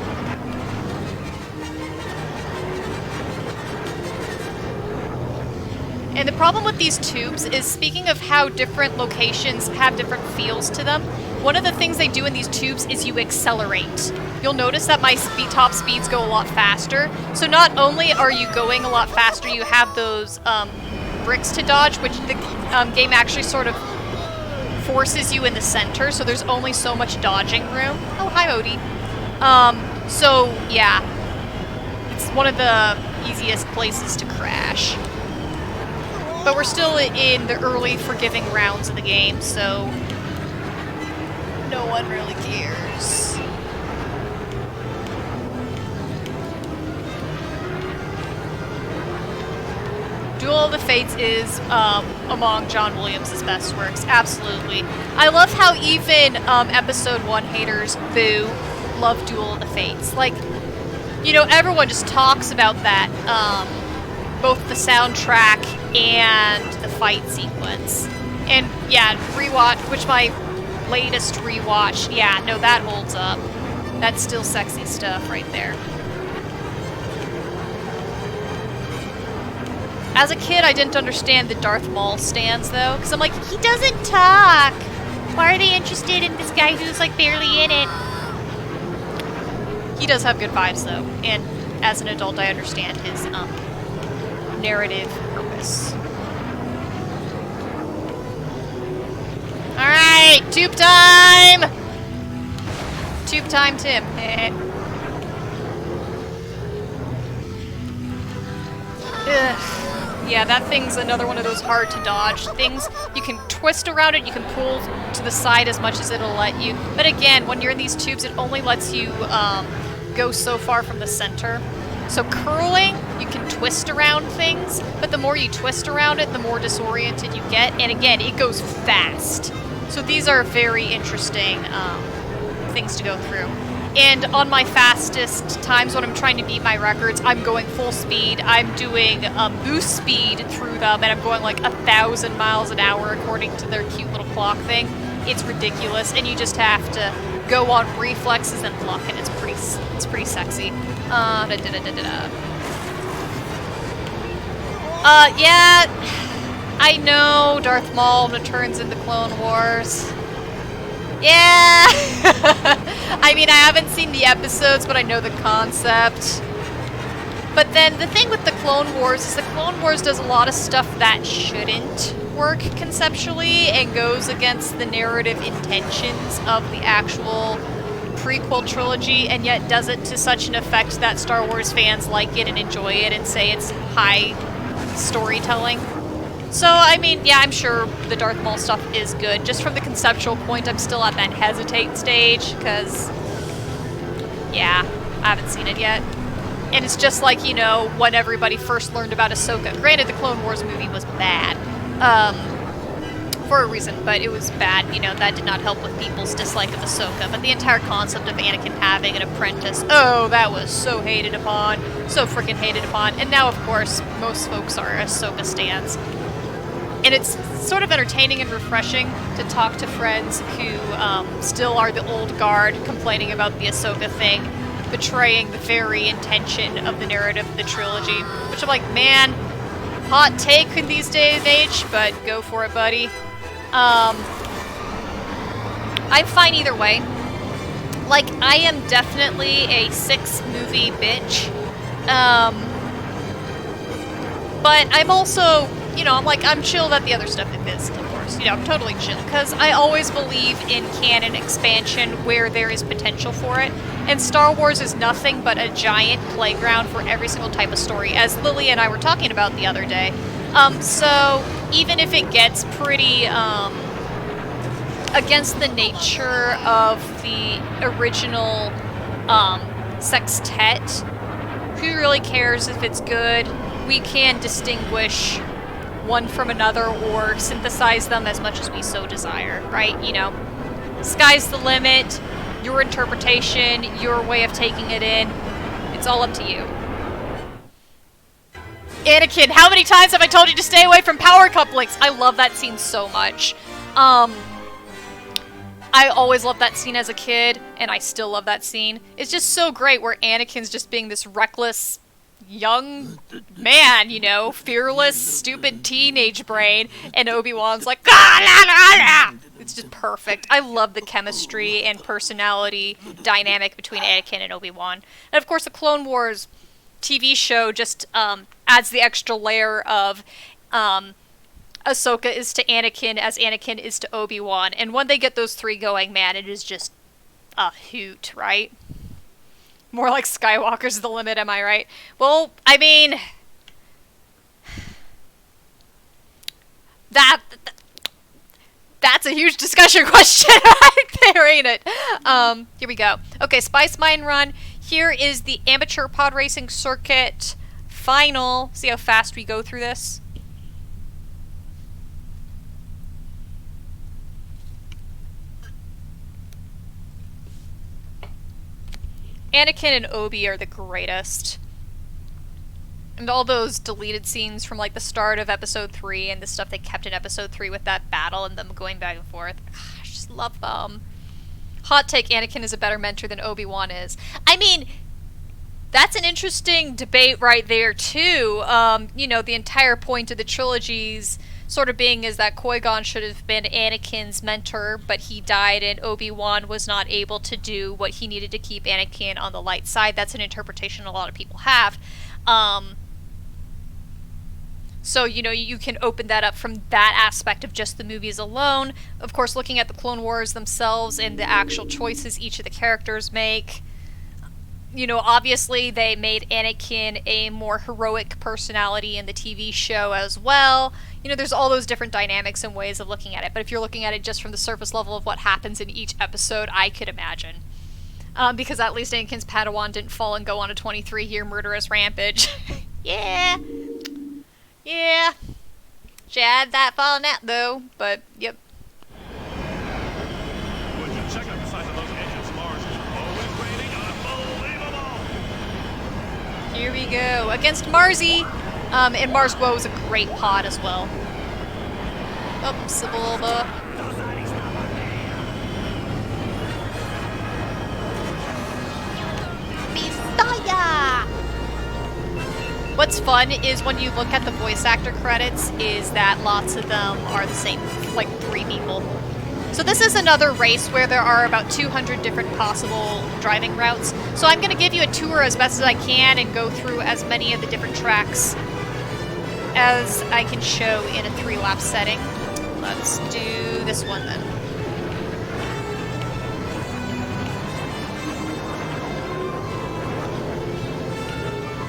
And the problem with these tubes is, speaking of how different locations have different feels to them, one of the things they do in these tubes is you accelerate. You'll notice that my top speeds go a lot faster. So not only are you going a lot faster, you have those bricks to dodge, which the game actually sort of forces you in the center, so there's only so much dodging room. Oh, hi, Odie. So, yeah. It's one of the easiest places to crash. But we're still in the early forgiving rounds of the game, so no one really cares. Duel of the Fates is among John Williams' best works, absolutely. I love how even Episode 1 haters, boo, love Duel of the Fates. Like, you know, everyone just talks about that, both the soundtrack and the fight sequence. And yeah, rewatch, which my latest rewatch, yeah, no, that holds up. That's still sexy stuff right there. As a kid, I didn't understand the Darth Maul stance, though, because I'm like, he doesn't talk. Why are they interested in this guy who's, like, barely in it? He does have good vibes, though, and as an adult, I understand his, narrative purpose. Alright, tube time! Tube time, Tim. Ugh. Yeah, that thing's another one of those hard to dodge things. You can twist around it, you can pull to the side as much as it'll let you. But again, when you're in these tubes, it only lets you go so far from the center. So curling, you can twist around things, but the more you twist around it, the more disoriented you get. And again, it goes fast. So these are very interesting things to go through. And on my fastest times when I'm trying to beat my records, I'm going full speed. I'm doing boost speed through them, and I'm going like 1,000 miles an hour according to their cute little clock thing. It's ridiculous, and you just have to go on reflexes and luck, and it's pretty sexy. Yeah, I know Darth Maul returns in the Clone Wars. Yeah! I mean, I haven't seen the episodes, but I know the concept. But then the thing with the Clone Wars is the Clone Wars does a lot of stuff that shouldn't work conceptually and goes against the narrative intentions of the actual prequel trilogy, and yet does it to such an effect that Star Wars fans like it and enjoy it and say it's high storytelling. So, I mean, yeah, I'm sure the Darth Maul stuff is good. Just from the conceptual point, I'm still at that hesitate stage, because, yeah, I haven't seen it yet. And it's just like, you know, when everybody first learned about Ahsoka. Granted, the Clone Wars movie was bad, for a reason, but it was bad. You know, that did not help with people's dislike of Ahsoka. But the entire concept of Anakin having an apprentice, oh, that was so hated upon, so freaking hated upon. And now, of course, most folks are Ahsoka stans. And it's sort of entertaining and refreshing to talk to friends who still are the old guard, complaining about the Ahsoka thing, betraying the very intention of the narrative of the trilogy. Which I'm like, man, hot take in these days and age, but go for it, buddy. I'm fine either way. Like, I am definitely a 6-movie bitch. But I'm also, you know, I'm chill that the other stuff is, of course. You know, I'm totally chill, because I always believe in canon expansion where there is potential for it. And Star Wars is nothing but a giant playground for every single type of story, as Lily and I were talking about the other day. So even if it gets pretty, against the nature of the original, sextet, who really cares if it's good? We can distinguish one from another or synthesize them as much as we so desire, right? You know, sky's the limit, your interpretation, your way of taking it in, it's all up to you. Anakin, how many times have I told you to stay away from power couplings? I love that scene so much. I always loved that scene as a kid, and I still love that scene. It's just so great where Anakin's just being this reckless young man, you know, fearless, stupid teenage brain, and Obi-Wan's like, ah, la, la, la. It's just perfect. I love the chemistry and personality dynamic between Anakin and Obi-Wan. And of course, the Clone Wars TV show just adds the extra layer of Ahsoka is to Anakin as Anakin is to Obi-Wan. And when they get those three going, man, it is just a hoot, right? More like Skywalker's the limit, am I right? Well, I mean, that's a huge discussion question right there, ain't it? Here we go. Okay, Spice Mine Run. Here is the amateur pod racing circuit final. See how fast we go through this? Anakin and Obi are the greatest. And all those deleted scenes from, like, the start of Episode 3 and the stuff they kept in Episode 3 with that battle and them going back and forth. I just love them. Hot take, Anakin is a better mentor than Obi-Wan is. I mean, that's an interesting debate right there, too. You know, the entire point of the trilogies sort of being is that Qui-Gon should have been Anakin's mentor, but he died and Obi-Wan was not able to do what he needed to keep Anakin on the light side. That's an interpretation a lot of people have. So, you know, you can open that up from that aspect of just the movies alone. Of course, looking at the Clone Wars themselves and the actual choices each of the characters make. You know, obviously they made Anakin a more heroic personality in the TV show as well. You know, there's all those different dynamics and ways of looking at it. But if you're looking at it just from the surface level of what happens in each episode, I could imagine. Because at least Anakin's Padawan didn't fall and go on a 23-year murderous rampage. Yeah. Yeah. She had that falling out, though. But, yep. Would you check out the size of those engines? Mars is always raining unbelievable. Here we go. Against Marzi. And Mars Guo is a great pod as well. Oh, Sebulba. Messiah! What's fun is when you look at the voice actor credits is that lots of them are the same, like 3 people. So this is another race where there are about 200 different possible driving routes. So I'm going to give you a tour as best as I can and go through as many of the different tracks as I can show in a 3-lap setting. Let's do this one then.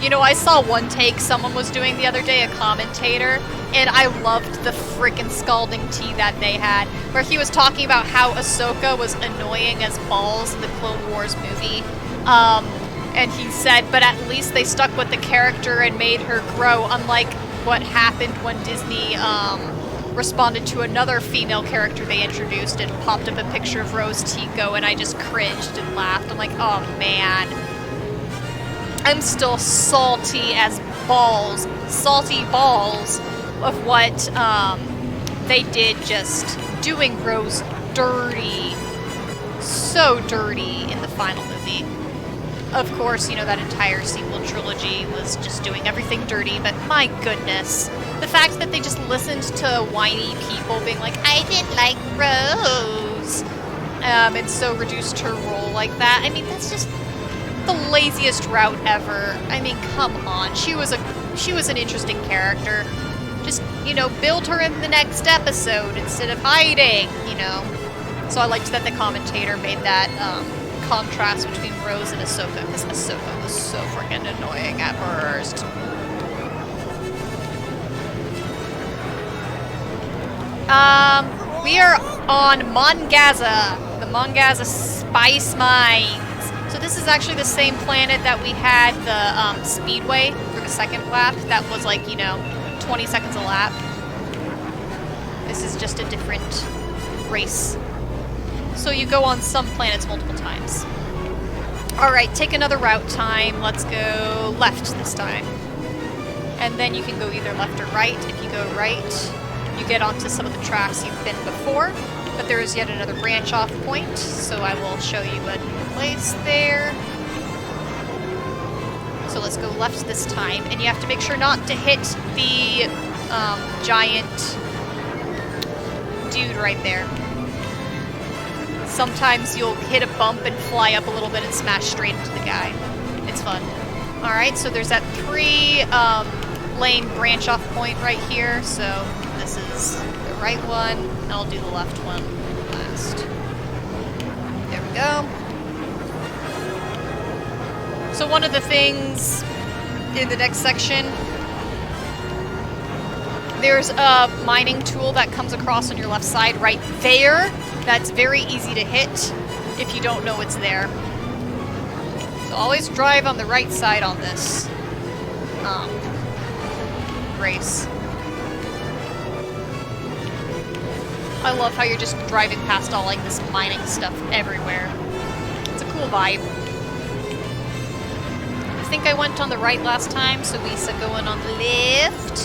You know, I saw one take someone was doing the other day, a commentator, and I loved the frickin' scalding tea that they had, where he was talking about how Ahsoka was annoying as balls in the Clone Wars movie. And he said, but at least they stuck with the character and made her grow, unlike what happened when Disney responded to another female character they introduced and popped up a picture of Rose Tico, and I just cringed and laughed. I'm like, oh man. I'm still salty as balls, salty balls of what they did, just doing Rose dirty, so dirty in the final movie. Of course, you know, that entire sequel trilogy was just doing everything dirty, but my goodness. The fact that they just listened to whiny people being like, I didn't like Rose, and so reduced her role like that. I mean, that's just the laziest route ever. I mean, come on. She was an interesting character. Just, you know, build her in the next episode instead of hiding, you know. So I liked that the commentator made that contrast between Rose and Ahsoka, because Ahsoka was so freaking annoying at first. We are on Mongaza, the Mongaza Spice Mines. So this is actually the same planet that we had the Speedway for the second lap. That was like, you know, 20 seconds a lap. This is just a different race. So you go on some planets multiple times. Alright, take another route time. Let's go left this time. And then you can go either left or right. If you go right, you get onto some of the tracks you've been before. But there is yet another branch off point, so I will show you a new place there. So let's go left this time, and you have to make sure not to hit the giant dude right there. Sometimes you'll hit a bump and fly up a little bit and smash straight into the guy. It's fun. Alright, so there's that 3-lane branch off point right here, so this is the right one. I'll do the left one last. There we go. So one of the things in the next section, there's a mining tool that comes across on your left side right there. That's very easy to hit if you don't know it's there. So always drive on the right side on this race. I love how you're just driving past all like this mining stuff everywhere. It's a cool vibe. think I went on the right last time, so Lisa going on the left.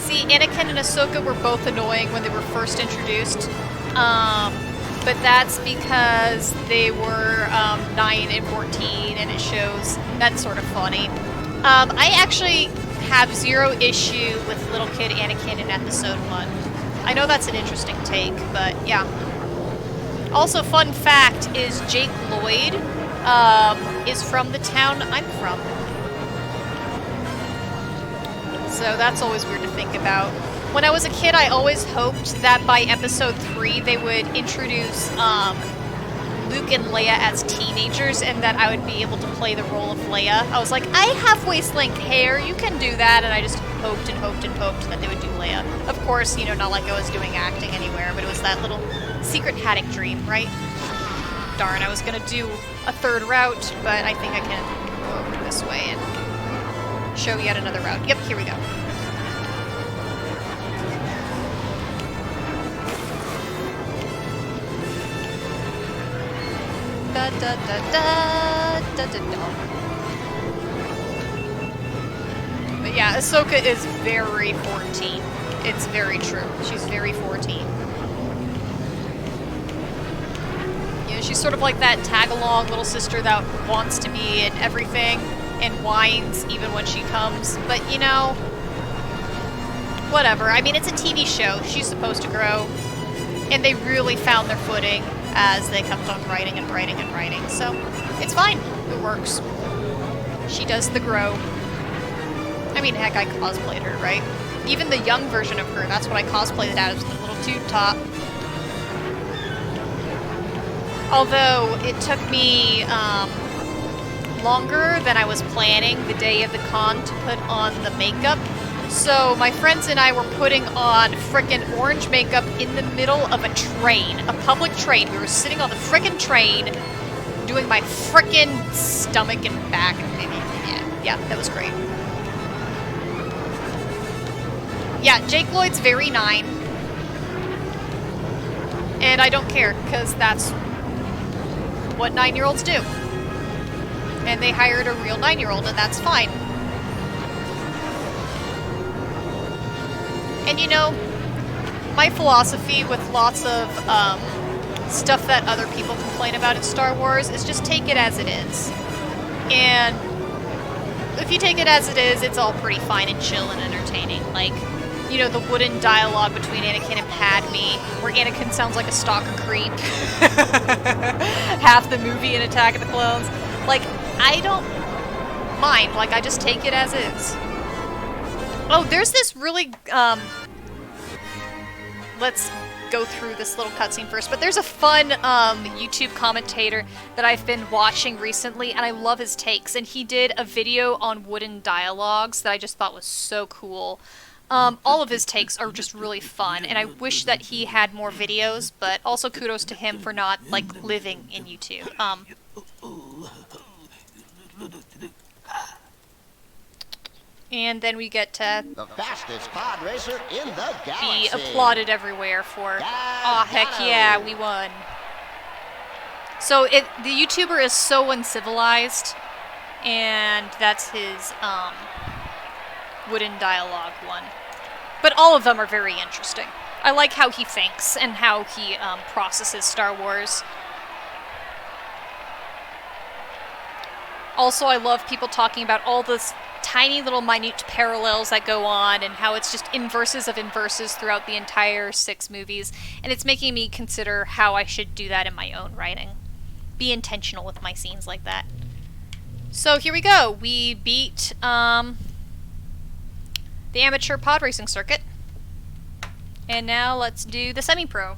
See, Anakin and Ahsoka were both annoying when they were first introduced. But that's because they were 9 and 14, and it shows. That's sort of funny. I actually have zero issue with little kid Anakin in episode 1. I know that's an interesting take, but yeah. Also, fun fact is Jake Lloyd is from the town I'm from. So that's always weird to think about. When I was a kid, I always hoped that by episode 3 they would introduce Luke and Leia as teenagers and that I would be able to play the role of Leia. I was like, I have waist-length hair, you can do that, and I just hoped and hoped and hoped that they would do Leia. Of course, you know, not like I was doing acting anywhere, but it was that little secret haddock dream, right? Darn, I was gonna do a third route, but I think I can go over this way and show yet another route. Yep, here we go. Da, da, da, da, da, da, da. But yeah, Ahsoka is very 14. It's very true. She's very 14. You know, she's sort of like that tag-along little sister that wants to be in everything and whines even when she comes. But, you know, whatever. I mean, it's a TV show. She's supposed to grow. And they really found their footing as they kept on writing and writing and writing. So, it's fine. It works. She does the grow. I mean, heck, I cosplayed her, right? Even the young version of her, that's what I cosplayed as, the little tube top. Although, it took me longer than I was planning the day of the con to put on the makeup. So my friends and I were putting on frickin' orange makeup in the middle of a train, a public train. We were sitting on the frickin' train doing my frickin' stomach and back. Yeah, that was great. Yeah, Jake Lloyd's very 9. And I don't care, because that's what 9-year-olds do. And they hired a real 9-year-old, and that's fine. And you know, my philosophy with lots of stuff that other people complain about in Star Wars is just take it as it is. And if you take it as it is, it's all pretty fine and chill and entertaining. Like, you know, the wooden dialogue between Anakin and Padme, where Anakin sounds like a stalker creep. Half the movie in Attack of the Clones. Like, I don't mind. Like, I just take it as is. Oh, there's this really, let's go through this little cutscene first, but there's a fun, YouTube commentator that I've been watching recently, and I love his takes, and he did a video on wooden dialogues that I just thought was so cool. All of his takes are just really fun, and I wish that he had more videos, but also kudos to him for not, like, living in YouTube. And then we get to The fastest pod racer in the be galaxy. applauded everywhere for, aw, heck Gasgano. yeah, we won. So the YouTuber is so uncivilized, and that's his wooden dialogue one. But all of them are very interesting. I like how he thinks and how he processes Star Wars. Also, I love people talking about all this tiny little minute parallels that go on and how it's just inverses of inverses throughout the entire 6 movies, and it's making me consider how I should do that in my own writing. Be intentional with my scenes like that. So here we go. We beat the amateur pod racing circuit, and now let's do the semi-pro.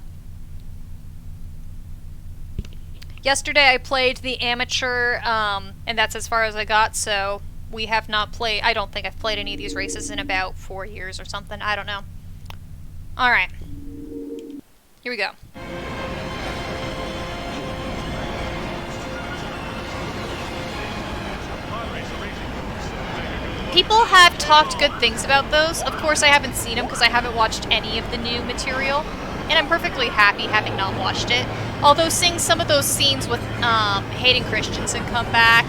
Yesterday I played the amateur, and that's as far as I got, so we have not played, I don't think I've played any of these races in about 4 years or something, I don't know. Alright. Here we go. People have talked good things about those. Of course I haven't seen them because I haven't watched any of the new material. and I'm perfectly happy having not watched it. Although seeing some of those scenes with Hayden Christensen come back,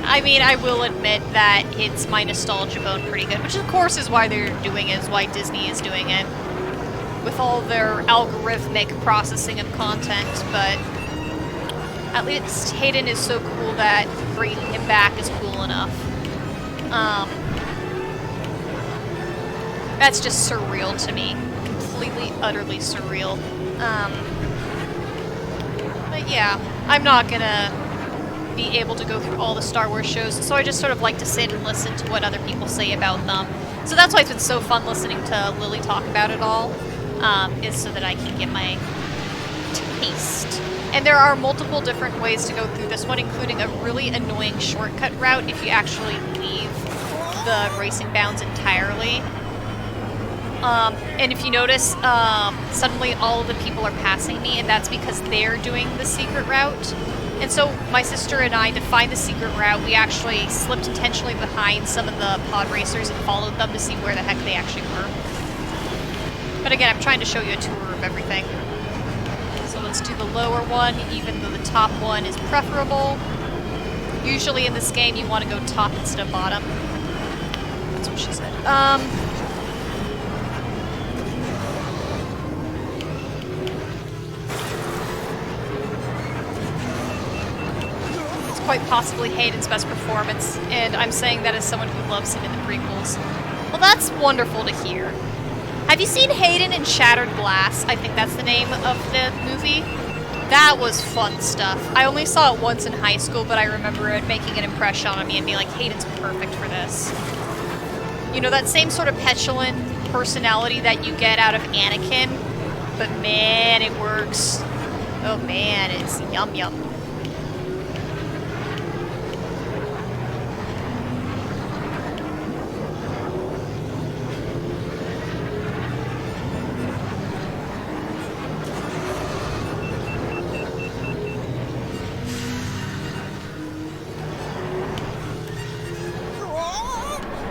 I mean, I will admit that it's my nostalgia bone pretty good, which of course is why they're doing it, is why Disney is doing it, with all their algorithmic processing of content, but at least Hayden is so cool that bringing him back is cool enough. That's just surreal to me. Completely, utterly surreal. But yeah, I'm not gonna be able to go through all the Star Wars shows, so I just sort of like to sit and listen to what other people say about them. So that's why it's been so fun listening to Lily talk about it all, is so that I can get my taste. And there are multiple different ways to go through this one, including a really annoying shortcut route if you actually leave the racing bounds entirely. And if you notice, suddenly all of the people are passing me, and that's because they're doing the secret route. And so my sister and I, to find the secret route, we actually slipped intentionally behind some of the pod racers and followed them to see where the heck they actually were. But again, I'm trying to show you a tour of everything. So let's do the lower one, even though the top one is preferable. Usually in this game, you want to go top instead of bottom. That's what she said. Quite possibly Hayden's best performance, and I'm saying that as someone who loves him in the prequels. Well, that's wonderful to hear. Have you seen Hayden in Shattered Glass? I think that's the name of the movie. That was fun stuff. I only saw it once in high school, but I remember it making an impression on me and being like, Hayden's perfect for this. You know, that same sort of petulant personality that you get out of Anakin, but man, it works. Oh man, it's yum yum.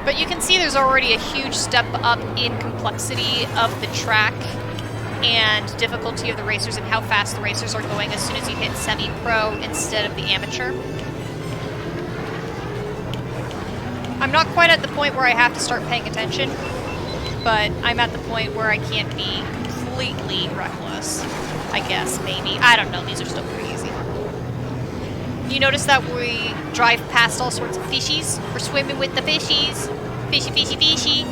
But you can see there's already a huge step up in complexity of the track and difficulty of the racers and how fast the racers are going as soon as you hit semi-pro instead of the amateur. I'm not quite at the point where I have to start paying attention, but I'm at the point where I can't be completely reckless, I guess, maybe. I don't know, these are still pretty easy. You notice that we drive past all sorts of fishies? We're swimming with the fishies. Fishy, fishy, fishy.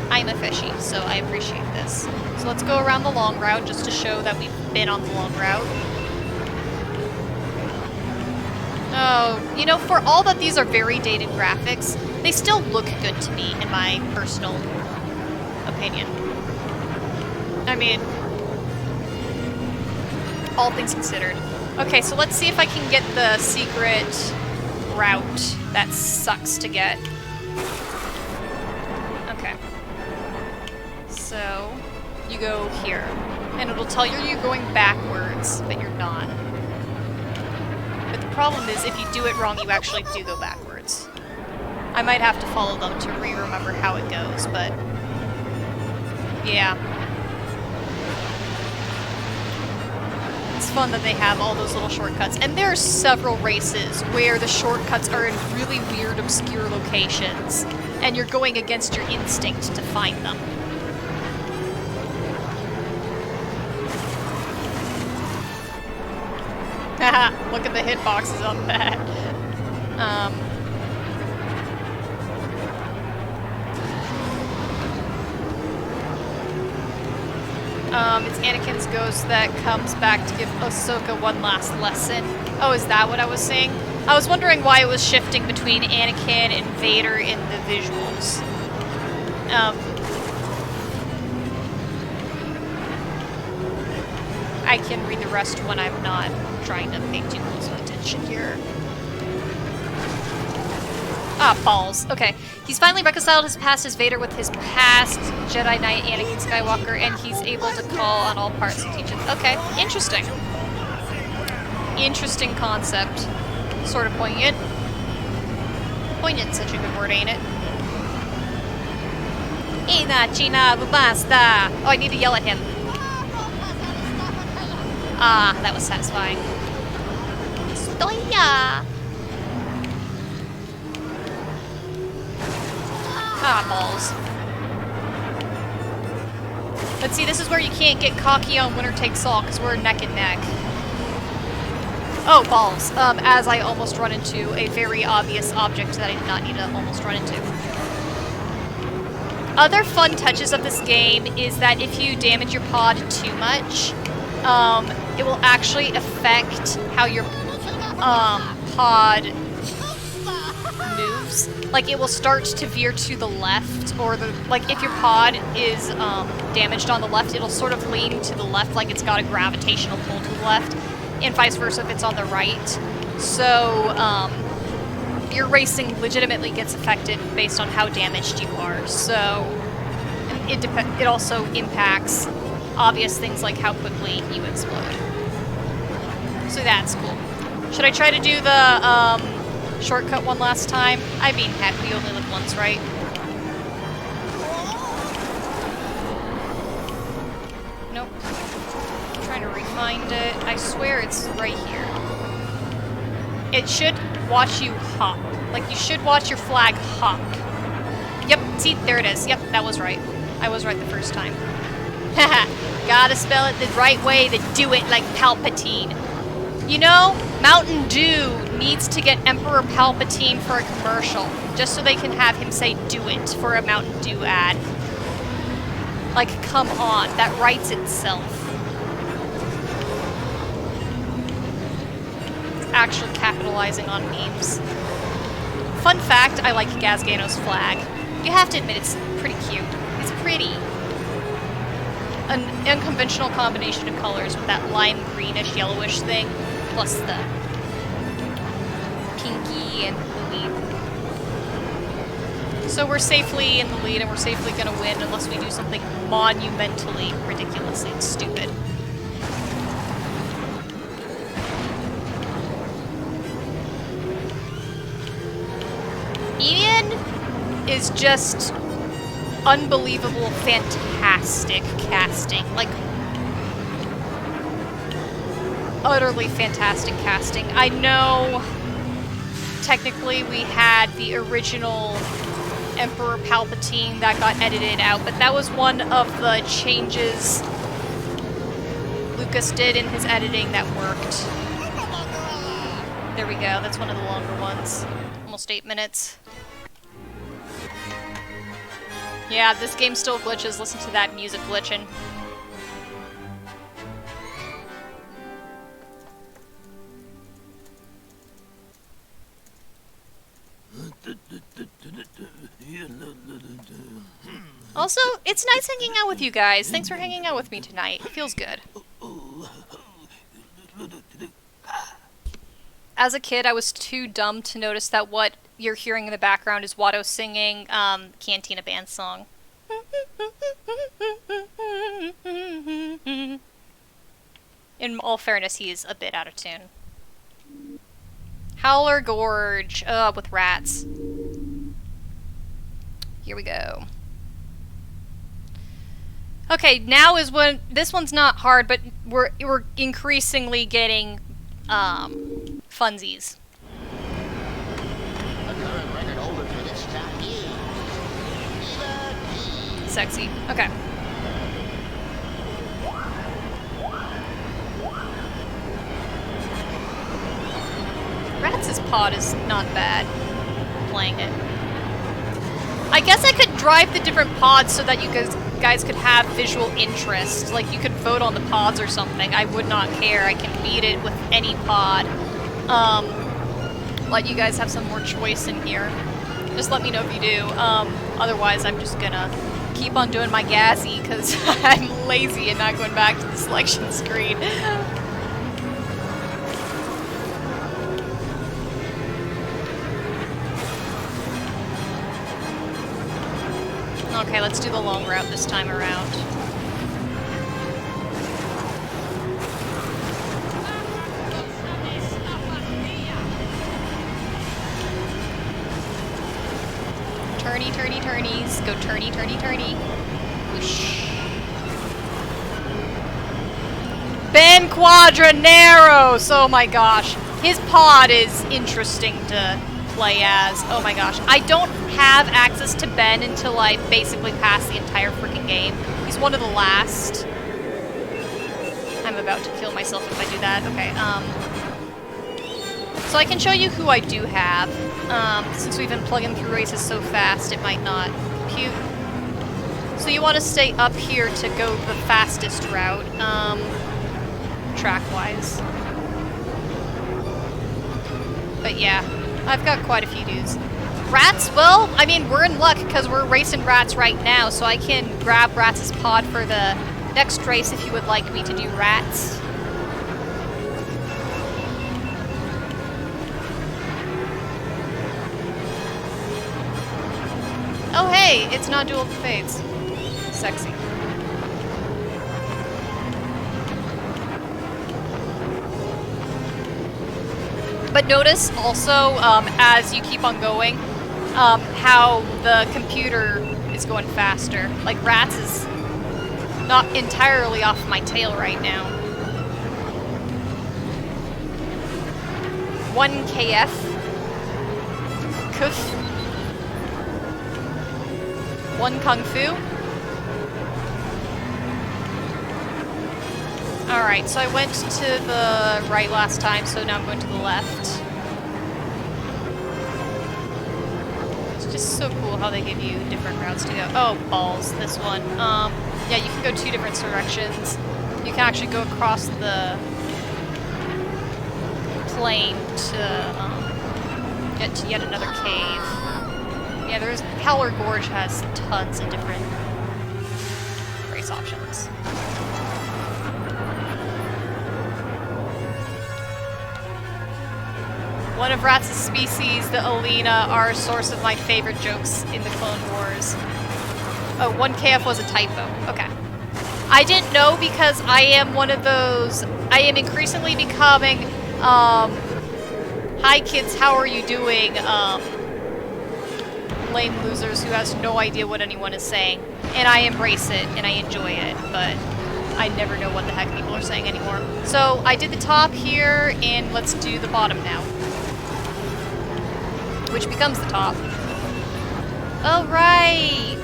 I'm a fishy, so I appreciate this. So let's go around the long route just to show that we've been on the long route. Oh, you know, for all that these are very dated graphics, they still look good to me, in my personal opinion. I mean, all things considered. Okay, so let's see if I can get the secret route that sucks to get. Okay. So, you go here. And it'll tell you you're going backwards, but you're not. But the problem is, if you do it wrong, you actually do go backwards. I might have to follow them to remember how it goes, but... yeah. It's fun that they have all those little shortcuts. And there are several races where the shortcuts are in really weird, obscure locations, and you're going against your instinct to find them. Haha, look at the hitboxes on that. It's Anakin's ghost that comes back to give Ahsoka one last lesson. Oh, is that what I was saying? I was wondering why it was shifting between Anakin and Vader in the visuals. I can read the rest when I'm not trying to pay too close of attention here. Ah, balls. Okay. He's finally reconciled his past as Vader with his past Jedi Knight Anakin Skywalker, and he's able to call on all parts and teach it. Okay, interesting. Interesting concept. Sort of poignant. Poignant's such a good word, ain't it? Inachina basta. Oh, I need to yell at him. Ah, that was satisfying. Stoya! Ah, balls. But see, this is where you can't get cocky on winner takes all, because we're neck and neck. Oh, balls. As I almost run into a very obvious object that I did not need to almost run into. Other fun touches of this game is that if you damage your pod too much, it will actually affect how your pod moves. Like, it will start to veer to the left, or like if your pod is damaged on the left, it'll sort of lean to the left, like it's got a gravitational pull to the left, and vice versa if it's on the right. So your racing legitimately gets affected based on how damaged you are. So it also impacts obvious things like how quickly you explode. So that's cool. Should I try to do the shortcut one last time? I mean, heck, we only live once, right? Nope. I'm trying to re-find it. I swear it's right here. It should watch you hop. Like, you should watch your flag hop. Yep, see, there it is. Yep, that was right. I was right the first time. Haha, gotta spell it the right way to do it like Palpatine. You know, Mountain Dew needs to get Emperor Palpatine for a commercial, just so they can have him say "do it" for a Mountain Dew ad. Like, come on, that writes itself. It's actually capitalizing on memes. Fun fact, I like Gasgano's flag. You have to admit, it's pretty cute. It's pretty. An unconventional combination of colors with that lime greenish, yellowish thing, plus the pinky and the lead. So we're safely in the lead, and we're safely gonna win unless we do something monumentally, ridiculously stupid. Ian is just unbelievable, fantastic casting. Like, utterly fantastic casting. I know technically we had the original Emperor Palpatine that got edited out, but that was one of the changes Lucas did in his editing that worked. There we go, that's one of the longer ones. Almost 8 minutes. Yeah, this game still glitches. Listen to that music glitching. Also, it's nice hanging out with you guys. Thanks for hanging out with me tonight. It feels good. As a kid, I was too dumb to notice that what you're hearing in the background is Watto singing Cantina Band song. In all fairness, he is a bit out of tune. Howler Gorge, with rats. Here we go. Okay, now is when this one's not hard, but we're increasingly getting funsies. The current record holder for this track is Eva P. Sexy. Okay. Rats' pod is not bad. Playing it. I guess I could drive the different pods so that you guys could have visual interest. Like, you could vote on the pods or something. I would not care. I can beat it with any pod. Let you guys have some more choice in here. Just let me know if you do. Otherwise, I'm just gonna keep on doing my Gazzy, because I'm lazy and not going back to the selection screen. Okay, let's do the long route this time around. Turny, turny, turny. turnies. Go turny, turny, turny. Whoosh. Ben Quadraneros! Oh my gosh. His pod is interesting to play as. Oh my gosh. I don't have access to Ben until I basically pass the entire freaking game. He's one of the last. I'm about to kill myself if I do that. Okay, so I can show you who I do have. Since we've been plugging through races so fast, it might not compute. So you want to stay up here to go the fastest route, track-wise. But yeah, I've got quite a few dudes. Rats, well, I mean, we're in luck because we're racing Rats right now, so I can grab Rats' pod for the next race if you would like me to do Rats. Oh hey, it's not Duel of the Fates. Sexy. But notice also, as you keep on going, how the computer is going faster. Like, Rats is not entirely off my tail right now. 1 KF. Kuf. 1 Kung Fu. Alright, so I went to the right last time, so now I'm going to the left. It's just so cool how they give you different routes to go. Oh, balls, this one. Yeah, you can go 2 different directions. You can actually go across the plain to get to yet another cave. Yeah, Howler Gorge has tons of different race options. One of Rats' species, the Alina, are a source of my favorite jokes in the Clone Wars. Oh, 1 KF was a typo. Okay. I didn't know because I am one of those... I am increasingly becoming, hi kids, how are you doing, lame losers who has no idea what anyone is saying. And I embrace it, and I enjoy it, but I never know what the heck people are saying anymore. So, I did the top here, and let's do the bottom now. Which becomes the top. Oh, right!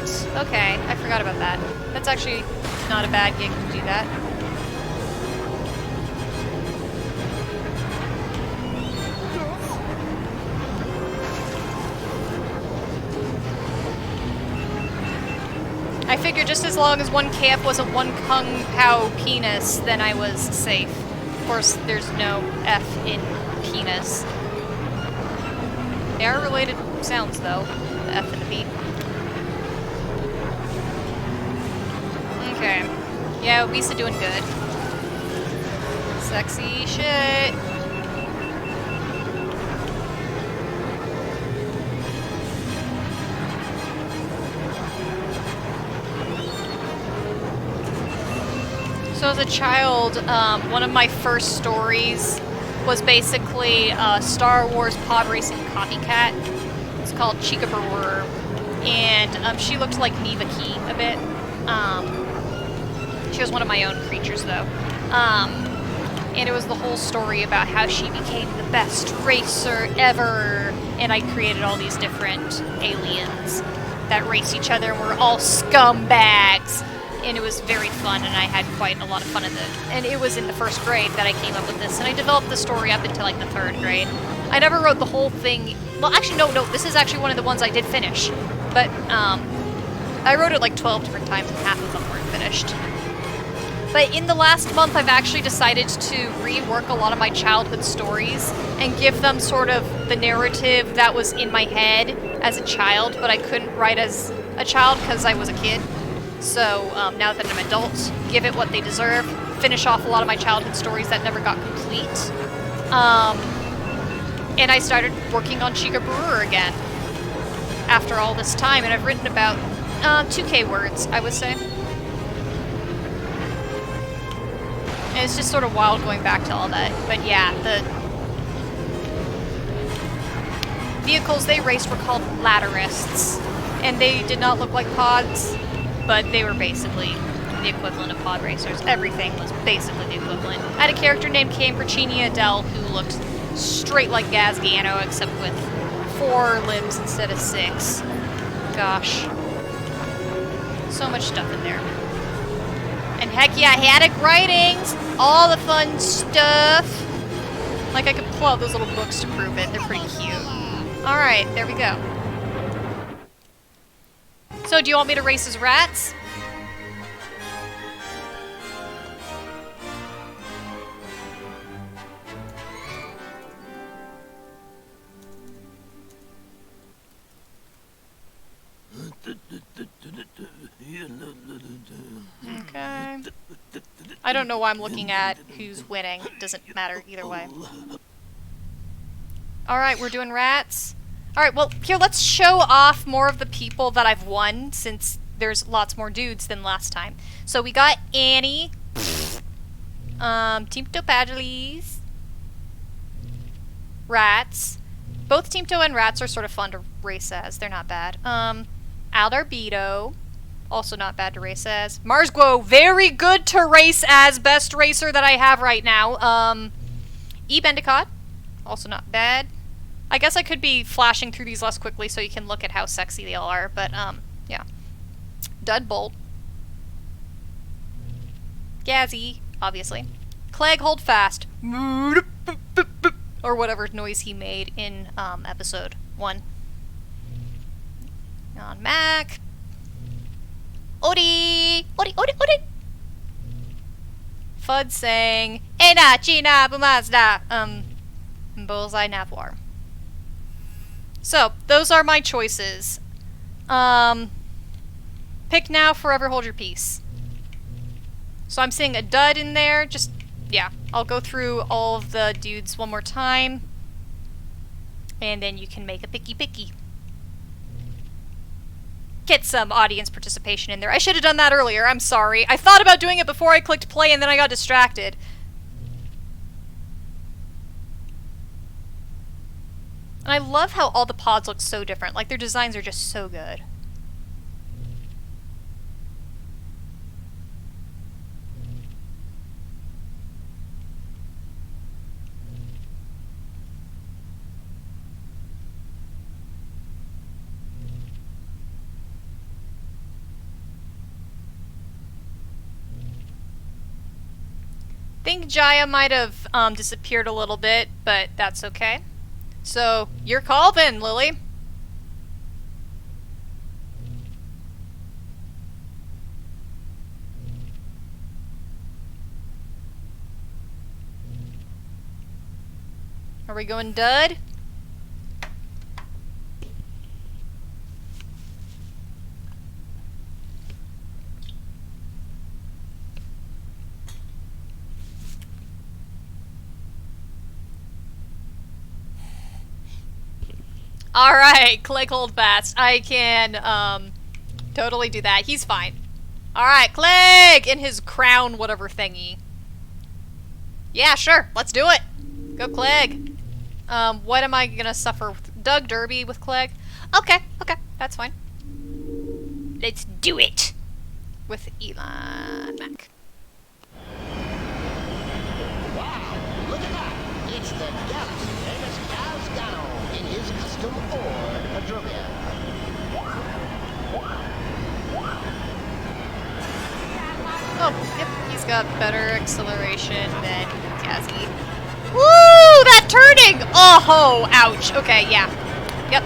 Okay, I forgot about that. That's actually not a bad gig to do that. I figured just as long as 1 KF wasn't 1 Kung Pao penis, then I was safe. Of course, there's no F in penis. They are related sounds, though, the F and the P. Okay. Yeah, Lisa doing good. Sexy shit. So as a child, one of my first stories was basically a Star Wars pod racing copycat. It's called Chica Brewer, and she looked like Neva Key a bit. She was one of my own creatures, though. And it was the whole story about how she became the best racer ever, and I created all these different aliens that race each other, and we're all scumbags. And it was very fun, and I had quite a lot of fun with it. And it was in the 1st grade that I came up with this, and I developed the story up until, like, the 3rd grade. I never wrote the whole thing. Well, actually, no, this is actually one of the ones I did finish. But, I wrote it, like, 12 different times, and half of them weren't finished. But in the last month, I've actually decided to rework a lot of my childhood stories and give them sort of the narrative that was in my head as a child, but I couldn't write as a child because I was a kid. So, now that I'm an adult, give it what they deserve, finish off a lot of my childhood stories that never got complete. And I started working on Chica Brewer again after all this time, and I've written about 2K words, I would say. And it's just sort of wild going back to all that. But yeah, the vehicles they raced were called laderists. And they did not look like pods, but they were basically the equivalent of pod racers. Everything was basically the equivalent. I had a character named Camperchini Adele who looked straight like Gasgano, except with 4 limbs instead of 6. Gosh. So much stuff in there. And heck yeah, haddock writings! All the fun stuff! Like, I could pull out those little books to prove it. They're pretty cute. Alright, there we go. So, do you want me to race as rats? Okay. I don't know why I'm looking at who's winning. Doesn't matter either way. Alright, we're doing rats. Alright, well, here, let's show off more of the people that I've won, since there's lots more dudes than last time. So we got Annie. Team Topadales. Rats. Both Teamto and Rats are sort of fun to race as. They're not bad. Aldarbedo. Also not bad to race as. Marsguo, very good to race as. Best racer that I have right now. E-Bendicott. Also not bad. I guess I could be flashing through these less quickly so you can look at how sexy they all are, but, yeah. Dudbolt. Gazzy, obviously. Clegg, hold fast. Or whatever noise he made in, episode 1. On Mac. Odi! Odi, Odi, Odi! Fud sang, Ena, China, Bumazda, Bullseye, Navoir. So, those are my choices. Pick now, forever hold your peace. So I'm seeing a dud in there, just, yeah. I'll go through all of the dudes one more time. And then you can make a picky. Get some audience participation in there. I should have done that earlier, I'm sorry. I thought about doing it before I clicked play and then I got distracted. And I love how all the pods look so different. Like, their designs are just so good. I think Jaya might have disappeared a little bit, but that's okay. So, your call then, Lily. Are we going dud? Alright, Clegg hold fast. I can, totally do that. He's fine. Alright, Clegg! In his crown whatever thingy. Yeah, sure. Let's do it. Go Clegg. What am I gonna suffer with? Doug Derby with Clegg? Okay, that's fine. Let's do it! With Elon Mac. Wow, look at that! It's the galaxy famous Gasgano in his custom Ford Padrovia. Oh, yep, he's got better acceleration than Gazzy. Woo! That turning! Oh, ouch. Okay, yeah. Yep.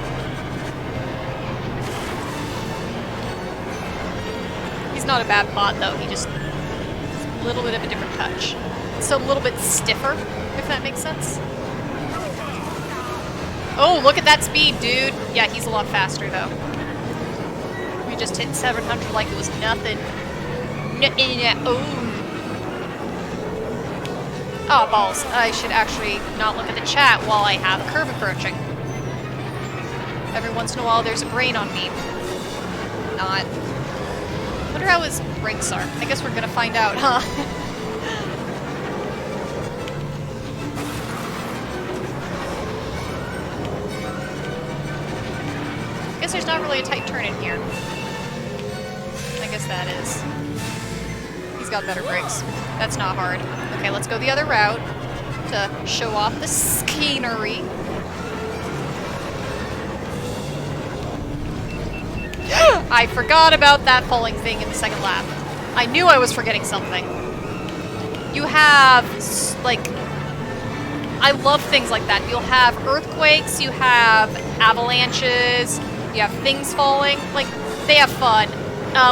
He's not a bad pod, though. He just has a little bit of a different touch. So a little bit stiffer, if that makes sense. Oh, look at that speed, dude. Yeah, he's a lot faster, though. We just hit 700 like it was nothing. Oh, balls. I should actually not look at the chat while I have a curve approaching. Every once in a while there's a brain on me. Not. Wonder how his ranks are. I guess we're gonna find out, huh? I guess I there's not really a tight turn in here. I guess that is. He's got better brakes. That's not hard. Okay, let's go the other route to show off the scenery. I forgot about that falling thing in the second lap. I knew I was forgetting something. You have, like, I love things like that. You'll have earthquakes, you have avalanches, you have things falling. Like, they have fun.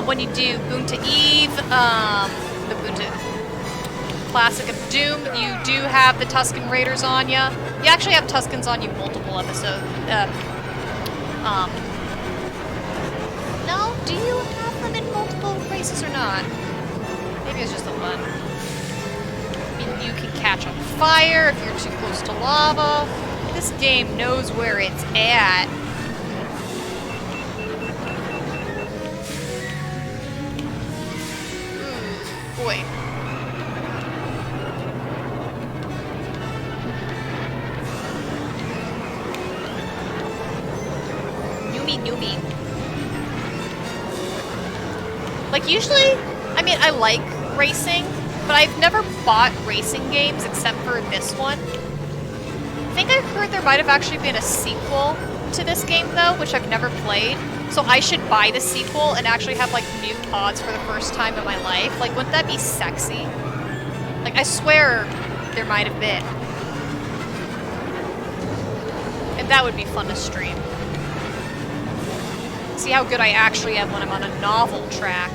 When you do Boonta Eve, the Boonta Classic of Doom, you do have the Tusken Raiders on you. You actually have Tuskens on you multiple episodes. No? Do you have them in multiple races or not? Maybe it's just the one. I mean, you can catch on fire if you're too close to lava. This game knows where it's at. Ooh, boy. Noomy. Like, usually, I mean, I like racing, but I've never bought racing games except for this one. I think I've heard there might have actually been a sequel to this game, though, which I've never played. So I should buy the sequel and actually have, like, new pods for the first time in my life. Like, wouldn't that be sexy? Like, I swear there might have been. And that would be fun to stream. See how good I actually am when I'm on a novel track.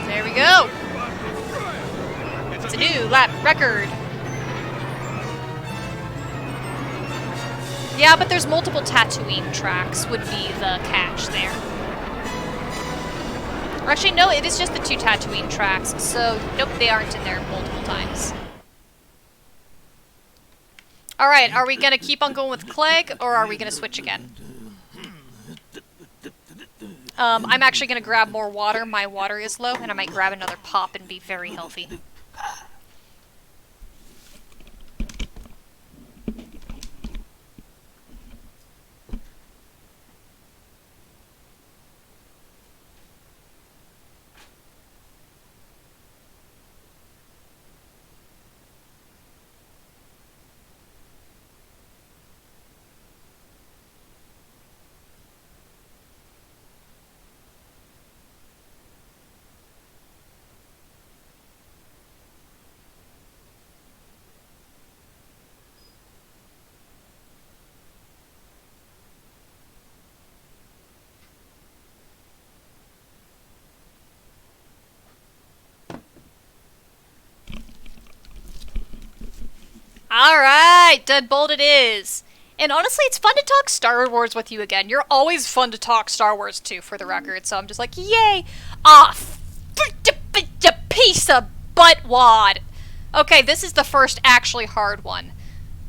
There we go. It's a new lap record. Yeah, but there's multiple Tatooine tracks would be the catch there. Or actually, no, it is just the 2 Tatooine tracks, so nope, they aren't in there multiple times. Alright, are we gonna keep on going with Clegg, or are we gonna switch again? I'm actually gonna grab more water. My water is low, and I might grab another pop and be very healthy. Alright, Deadbolt it is. And honestly, it's fun to talk Star Wars with you again. You're always fun to talk Star Wars too, for the record, so I'm just like, yay! Piece of buttwad! Okay, this is the first actually hard one.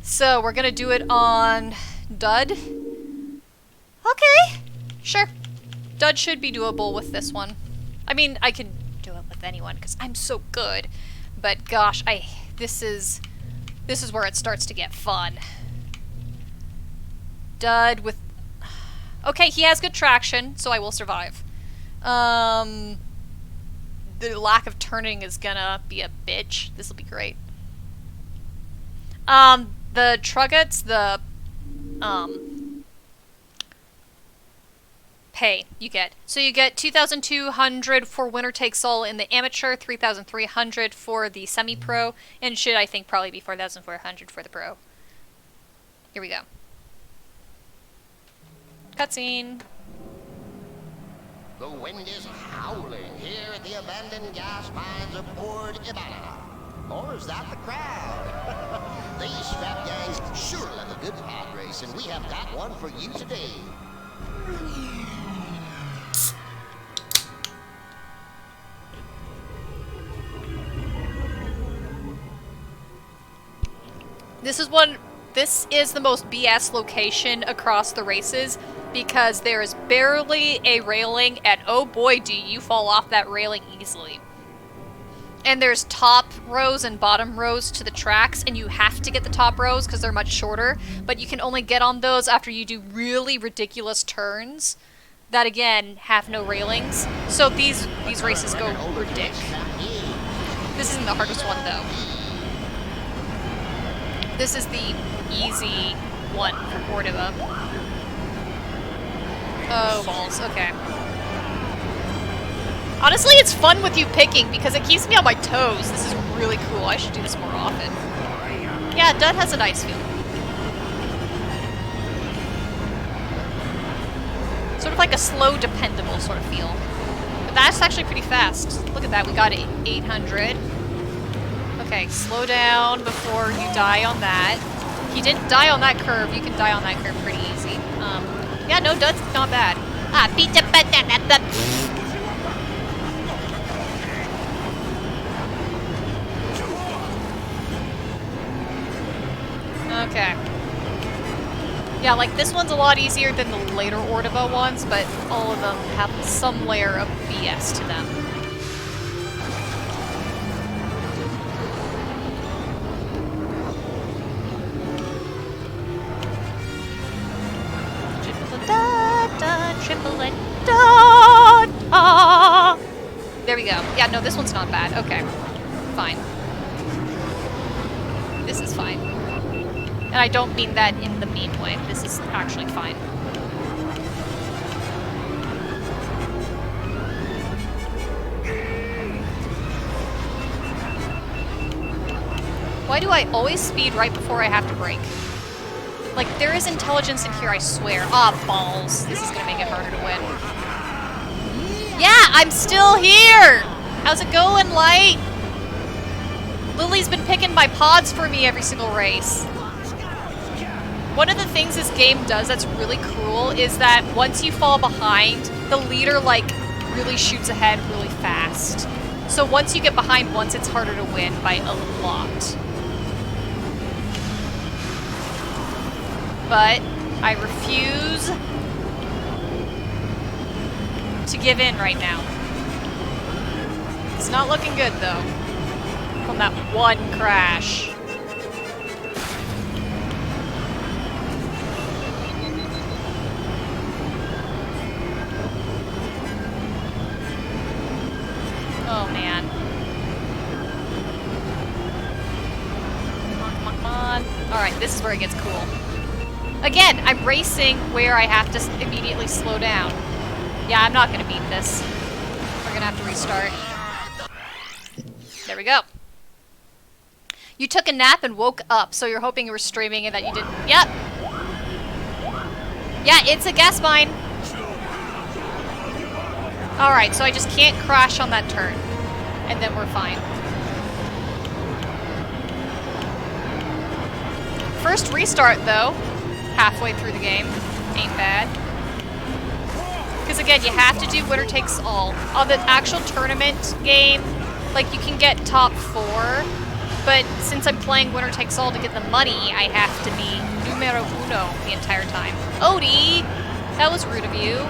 So, we're gonna do it on Dud. Okay, sure. Dud should be doable with this one. I mean, I can do it with anyone, because I'm so good. But gosh, this is where it starts to get fun. Dud with... Okay, he has good traction, so I will survive. The lack of turning is gonna be a bitch. This'll be great. The Truggets, the, pay you get. So you get 2,200 for winner takes all in the amateur, 3,300 for the semi-pro, and should, I think, probably be 4,400 for the pro. Here we go. Cutscene. The wind is howling here at the abandoned gas mines of Port Ibana. Or is that the crowd? These strap gangs sure love a good pod race, and we have got one for you today. This is the most BS location across the races because there is barely a railing, and oh boy, do you fall off that railing easily. And there's top rows and bottom rows to the tracks, and you have to get the top rows because they're much shorter, but you can only get on those after you do really ridiculous turns that, again, have no railings. So these races go ridiculous. This isn't the hardest one, though. This is the easy one from Cordoba. Oh, balls. Okay. Honestly, it's fun with you picking because it keeps me on my toes. This is really cool. I should do this more often. Yeah, Dud has a nice feel. Sort of like a slow, dependable sort of feel. But that's actually pretty fast. Look at that, we got 800. Okay, slow down before you die on that. He didn't die on that curve. You can die on that curve pretty easy. Yeah, no, Dud's not bad. Ah, beat the Okay. Yeah, like this one's a lot easier than the later Ordiva ones, but all of them have some layer of BS to them. Triple There we go. Yeah, no, this one's not bad. Okay. Fine. This is fine. And I don't mean that in the mean way. This is actually fine. Why do I always speed right before I have to brake? Like, there is intelligence in here, I swear. Ah, balls. This is gonna make it harder to win. Yeah, I'm still here! How's it going, Light? Lily's been picking my pods for me every single race. One of the things this game does that's really cruel is that once you fall behind, the leader, like, really shoots ahead really fast. So once you get behind once, it's harder to win by a lot. But I refuse to give in right now. It's not looking good, though, from that one crash. Oh, man. Come on, come on, come on. Alright, this is where it gets cool. Again, I'm racing where I have to immediately slow down. Yeah, I'm not going to beat this. We're going to have to restart. There we go. You took a nap and woke up, so you're hoping you were streaming and that you didn't. Yep. Yeah, it's a gas mine. Alright, so I just can't crash on that turn. And then we're fine. First restart, though. Halfway through the game. Ain't bad. Because again, you have to do winner takes all. On the actual tournament game, like, you can get top 4, but since I'm playing winner takes all to get the money, I have to be numero uno the entire time. Odie! That was rude of you.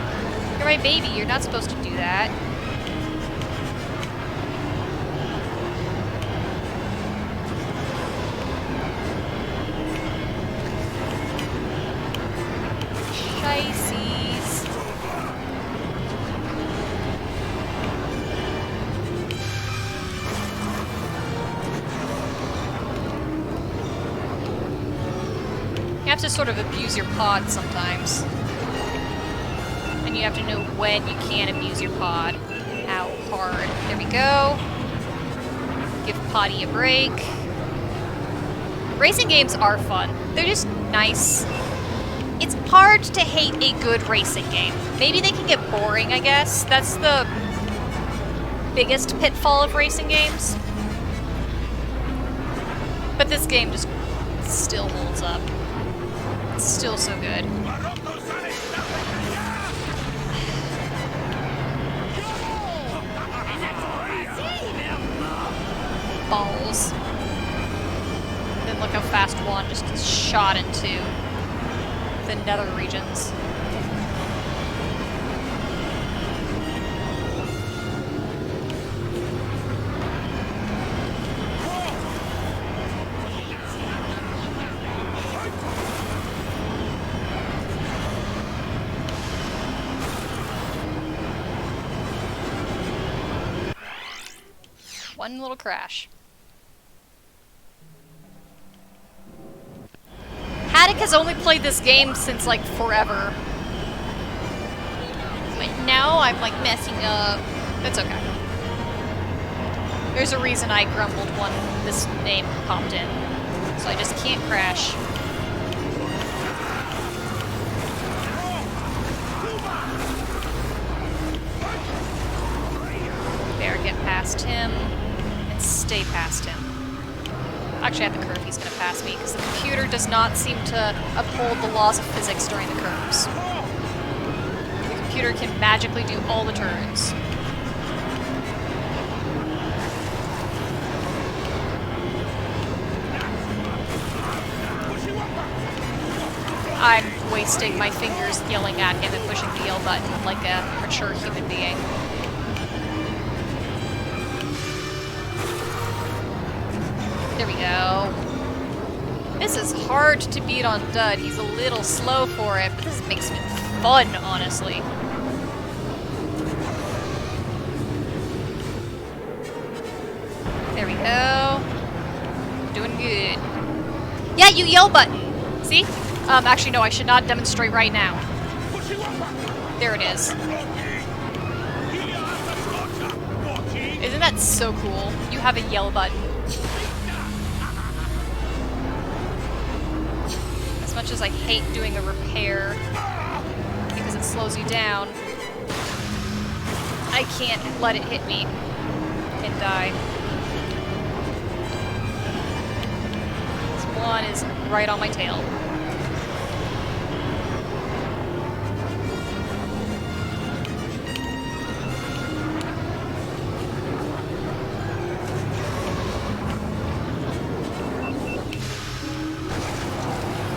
You're my baby, you're not supposed to do that. Shices. You have to sort of abuse your pod sometimes. And you have to know when you can abuse your pod. How hard. There we go. Give Potty a break. Racing games are fun. They're just nice. It's hard to hate a good racing game. Maybe they can get boring, I guess. That's the biggest pitfall of racing games. But this game just still holds up. It's still so good. Balls. Then look how fast one just gets shot into the nether regions. one little crash. Haddock has only played this game since, like, forever. But now I'm, like, messing up. That's okay. There's a reason I grumbled when this name popped in. So I just can't crash. There, get past him. And stay past him. Actually, at the curve, he's going to pass me, because the computer does not seem to uphold the laws of physics during the curves. The computer can magically do all the turns. I'm wasting my fingers yelling at him and pushing the yell button like a mature human being. There we go. This is hard to beat on Dud. He's a little slow for it, but this makes it fun, honestly. There we go. Doing good. Yeah, you yell button. See? Actually, no, I should not demonstrate right now. There it is. Isn't that so cool? You have a yell button. As much as I hate doing a repair because it slows you down, I can't let it hit me and die. This one is right on my tail.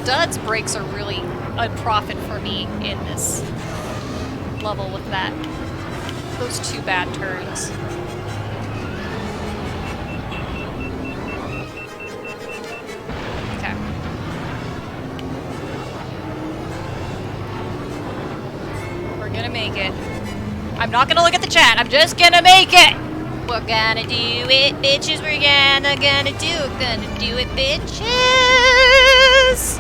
Dud's brakes are really a profit for me in this level with that. Those two bad turns. Okay. We're gonna make it. I'm not gonna look at the chat, I'm just gonna make it! We're gonna do it, bitches, we're gonna do it, bitches!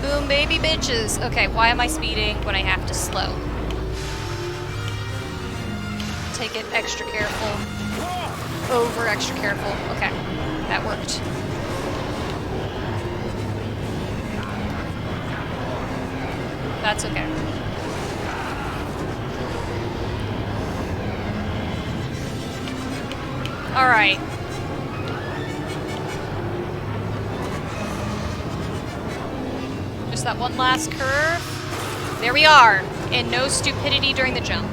Boom, baby bitches. Okay, why am I speeding when I have to slow? Take it extra careful. Over extra careful. Okay, that worked. That's okay. Alright. Just that one last curve. There we are. And no stupidity during the jump.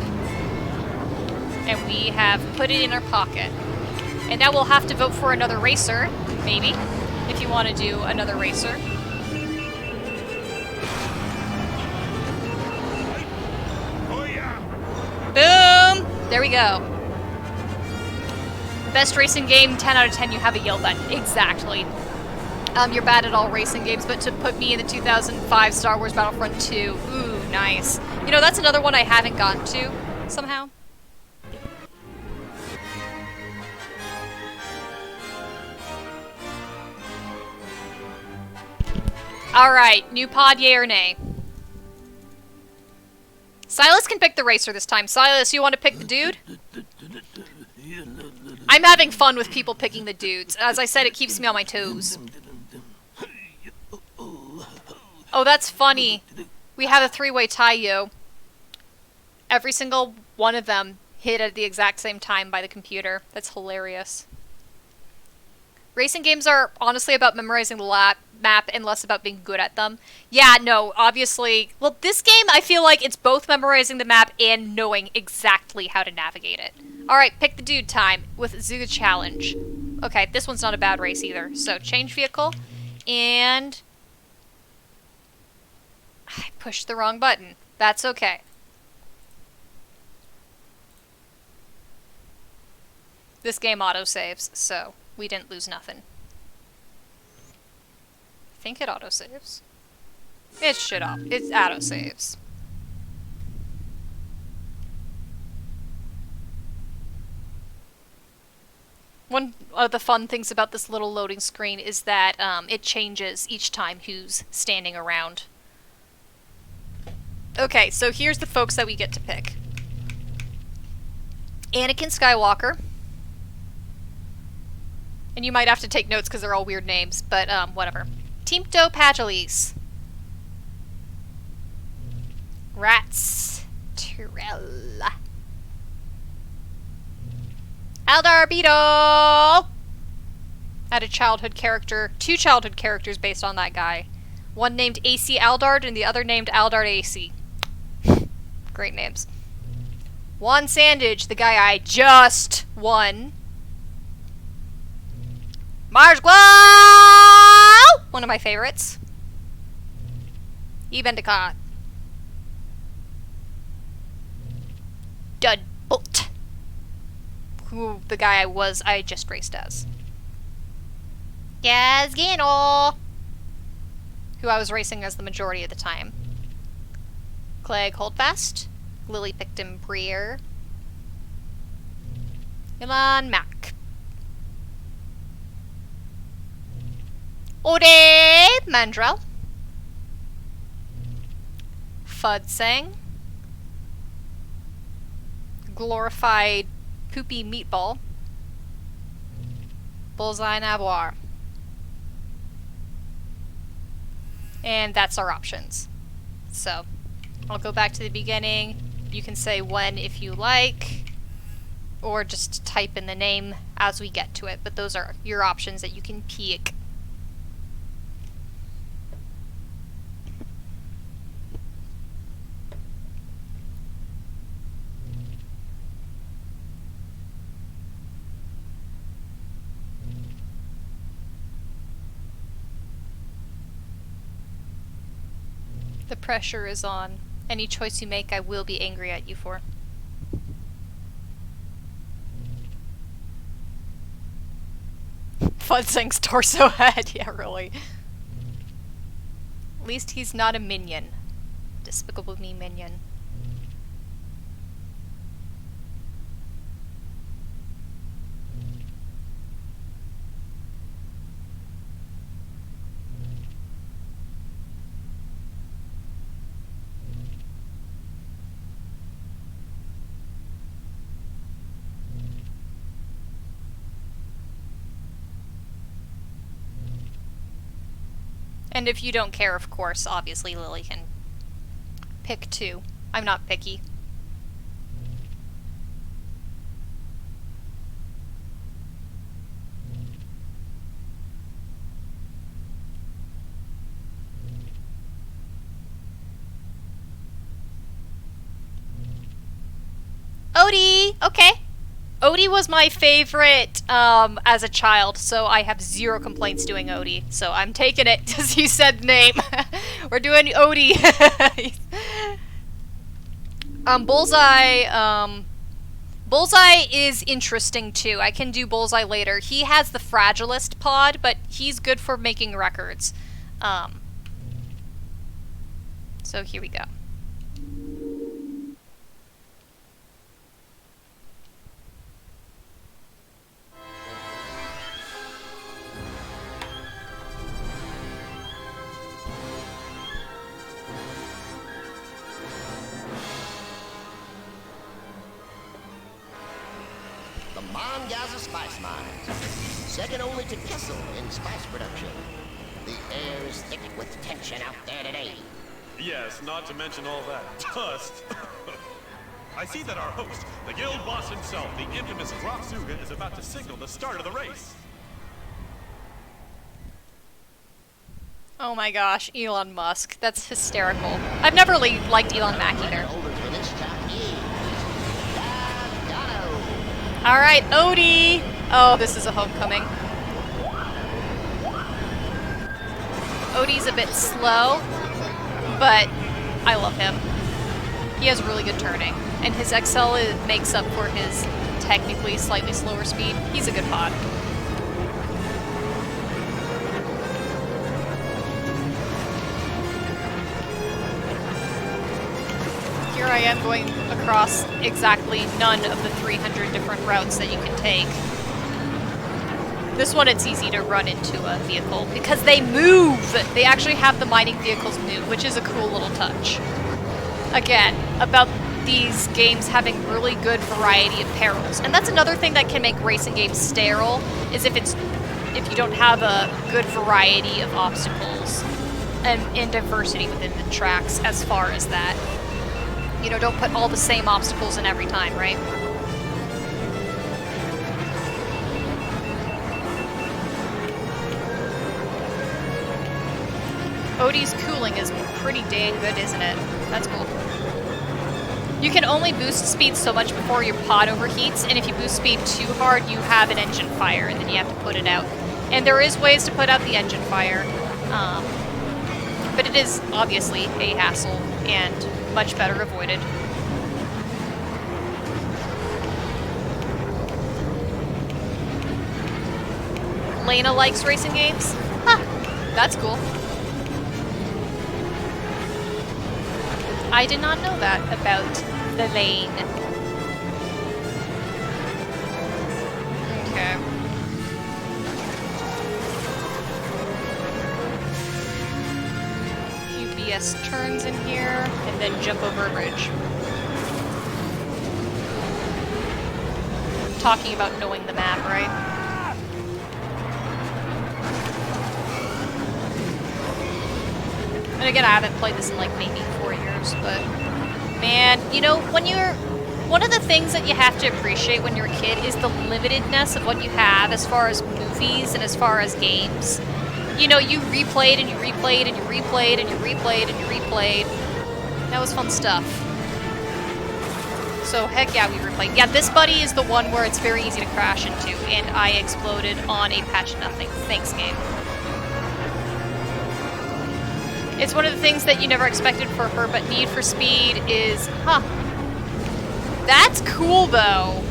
And we have put it in our pocket. And now we'll have to vote for another racer, maybe, if you want to do another racer. Boom! There we go. Best racing game, 10 out of 10, you have a yell button. Exactly. You're bad at all racing games, but to put me in the 2005 Star Wars Battlefront 2, ooh, nice. You know, that's another one I haven't gotten to, somehow. Alright, new pod, yay or nay? Silas can pick the racer this time. Silas, you want to pick the dude? I'm having fun with people picking the dudes. As I said, it keeps me on my toes. Oh, that's funny. We have a three-way tie, yo. Every single one of them hit at the exact same time by the computer. That's hilarious. Racing games are honestly about memorizing the map and less about being good at them. Yeah, no, obviously. Well, this game, I feel like it's both memorizing the map and knowing exactly how to navigate it. Alright, pick the dude time with Zuga Challenge. Okay, this one's not a bad race either. So, change vehicle, and I pushed the wrong button. That's okay. This game autosaves, so we didn't lose nothing. I think it autosaves. It should off. It autosaves. one of the fun things about this little loading screen is that it changes each time who's standing around. Okay, so here's the folks that we get to pick. Anakin Skywalker. And you might have to take notes because they're all weird names, but whatever. Timpto Pagelis. Rats. Tyrell. Aldar Beetle! I had a childhood character, 2 childhood characters based on that guy. One named AC Aldard and the other named Aldard AC. Great names. Juan Sandage, the guy I just won. Mars Guau! One of my favorites. Evendicott. Dudbolt. Who the guy I just raced as. Gasgano! Who I was racing as the majority of the time. Clegg Holdfast. Lily Picton Breer. Elon Mack. Ode Mandrel. Fudsang. Glorified Poopy Meatball. Bullseye Navoir. And that's our options. So, I'll go back to the beginning. You can say when if you like, or just type in the name as we get to it, but those are your options that you can pick. The pressure is on. Any choice you make, I will be angry at you for. Fudsang's torso head, yeah, really. At least he's not a minion. Despicable Me minion. And if you don't care, of course, obviously Lily can pick 2. I'm not picky. Odie! Okay. Odie was my favorite as a child, so I have 0 complaints doing Odie. So I'm taking it because you said name. We're doing Odie. Bullseye. Bullseye is interesting too. I can do Bullseye later. He has the fragilest pod, but he's good for making records. So here we go. Gaza spice mines, second only to Kessel in spice production. The air is thick with tension out there today. Yes, not to mention all that dust. I see that our host, the guild boss himself, the infamous Roxuga, is about to signal the start of the race. Oh my gosh, Elon Musk. That's hysterical. I've never really liked Elon Mack either. Alright, Odie! Oh, this is a homecoming. Odie's a bit slow, but I love him. He has really good turning, and his XL makes up for his technically slightly slower speed. He's a good pod. Here I am going across exactly none of the 300 different routes that you can take. This one, it's easy to run into a vehicle because they move. They actually have the mining vehicles move, which is a cool little touch. Again, about these games having really good variety of perils. And that's another thing that can make racing games sterile, is if you don't have a good variety of obstacles and diversity within the tracks as far as that. You know, don't put all the same obstacles in every time, right? Odie's cooling is pretty dang good, isn't it? That's cool. You can only boost speed so much before your pod overheats, and if you boost speed too hard, you have an engine fire, and then you have to put it out. And there is ways to put out the engine fire, but it is obviously a hassle and much better avoided. Lena likes racing games? Huh, that's cool. I did not know that about the lane. Okay. QBS turns in here, and then jump over a bridge. Talking about knowing the map, right? And again, I haven't played this in like maybe 4 years, but man, you know, one of the things that you have to appreciate when you're a kid is the limitedness of what you have as far as movies and as far as games. You know, you replayed and you replayed and you replayed and you replayed and you replayed. That was fun stuff. So heck yeah, we replayed. Yeah, this buddy is the one where it's very easy to crash into, and I exploded on a patch nothing. Thanks, game. It's one of the things that you never expected for her, but Need for Speed is, That's cool, though.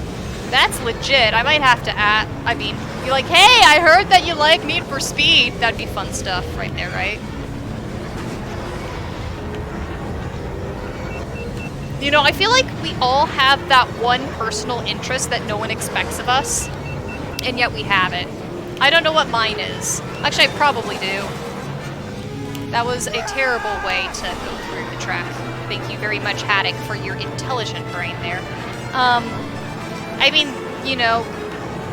That's legit. I might have to be like, hey, I heard that you like Need for Speed. That'd be fun stuff right there, right? You know, I feel like we all have that one personal interest that no one expects of us, and yet we have it. I don't know what mine is. Actually, I probably do. That was a terrible way to go through the track. Thank you very much, Haddock, for your intelligent brain there. I mean, you know,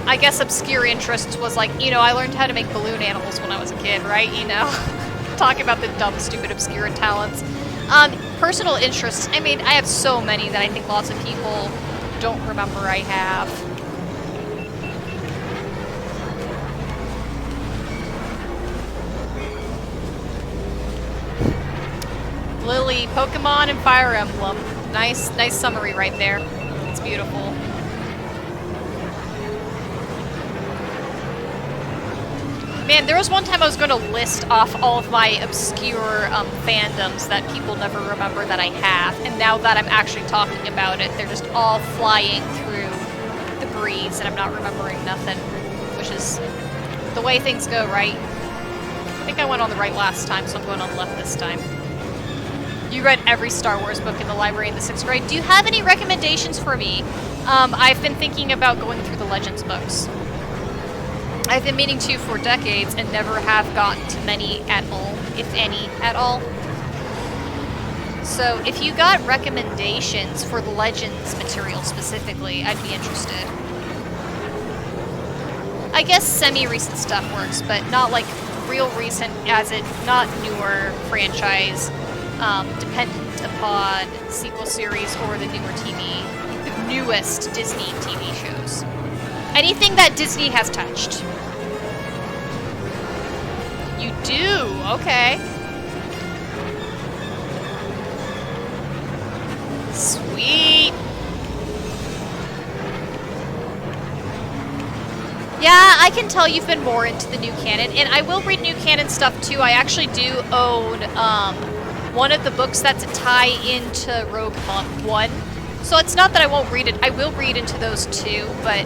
I guess obscure interests was like, you know, I learned how to make balloon animals when I was a kid, right? You know, talk about the dumb, stupid, obscure talents. Personal interests, I mean, I have so many that I think lots of people don't remember I have. Lily, Pokemon, and Fire Emblem. Nice summary right there. It's beautiful. Man, there was one time I was going to list off all of my obscure fandoms that people never remember that I have, and now that I'm actually talking about it, they're just all flying through the breeze, and I'm not remembering nothing, which is the way things go, right? I think I went on the right last time, so I'm going on the left this time. You read every Star Wars book in the library in the 6th grade. Do you have any recommendations for me? I've been thinking about going through the Legends books. I've been meaning to for decades and never have gotten to many at all, if any at all. So if you got recommendations for the Legends material specifically, I'd be interested. I guess semi-recent stuff works, but not like real recent, as in not newer franchise, dependent upon sequel series or the newest Disney TV shows. Anything that Disney has touched. You do? Okay. Sweet. Yeah, I can tell you've been more into the new canon, and I will read new canon stuff too. I actually do own one of the books that's a tie into Rogue One. So it's not that I won't read it. I will read into those too, but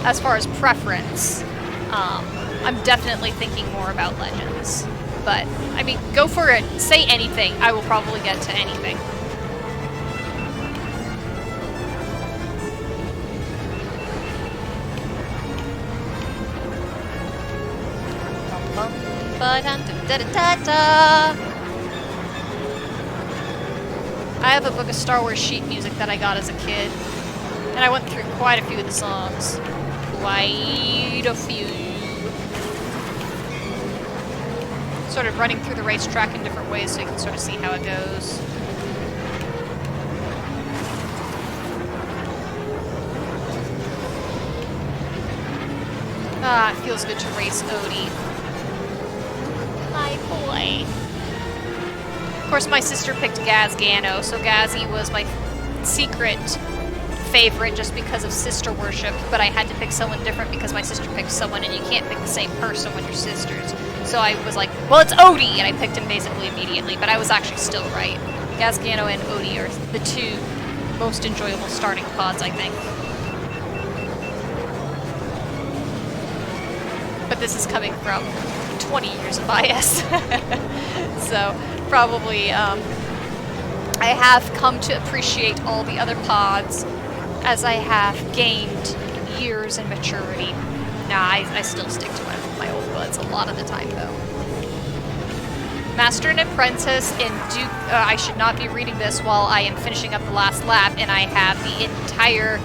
as far as preference, I'm definitely thinking more about Legends. But, I mean, go for it. Say anything. I will probably get to anything. I have a book of Star Wars sheet music that I got as a kid, and I went through quite a few of the songs. Quite a few. Sort of running through the racetrack in different ways so you can sort of see how it goes. Ah, it feels good to race Odie. My boy. Of course, my sister picked Gasgano, so Gazzy was my secret favorite just because of sister worship, but I had to pick someone different because my sister picked someone, and you can't pick the same person when you're sisters. So I was like, well, it's Odie! And I picked him basically immediately, but I was actually still right. Gasgano and Odie are the two most enjoyable starting pods, I think. But this is coming from 20 years of IS. So, probably, I have come to appreciate all the other pods as I have gained years and maturity. Nah, I still stick to my old buds a lot of the time, though. Master and Apprentice and Duke... I should not be reading this while I am finishing up the last lap, and I have the entire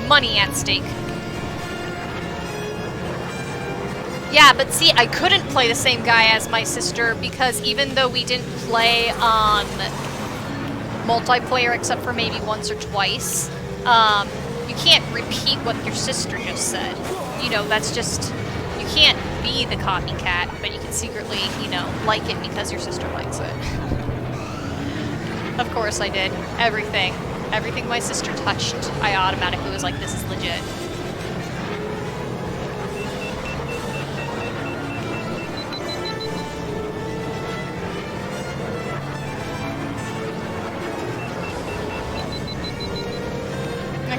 money at stake. Yeah, but see, I couldn't play the same guy as my sister because even though we didn't play on multiplayer except for maybe once or twice, you can't repeat what your sister just said. You know, that's just... You can't be the copycat, but you can secretly, you know, like it because your sister likes it. Of course I did. Everything. Everything my sister touched, I automatically was like, this is legit.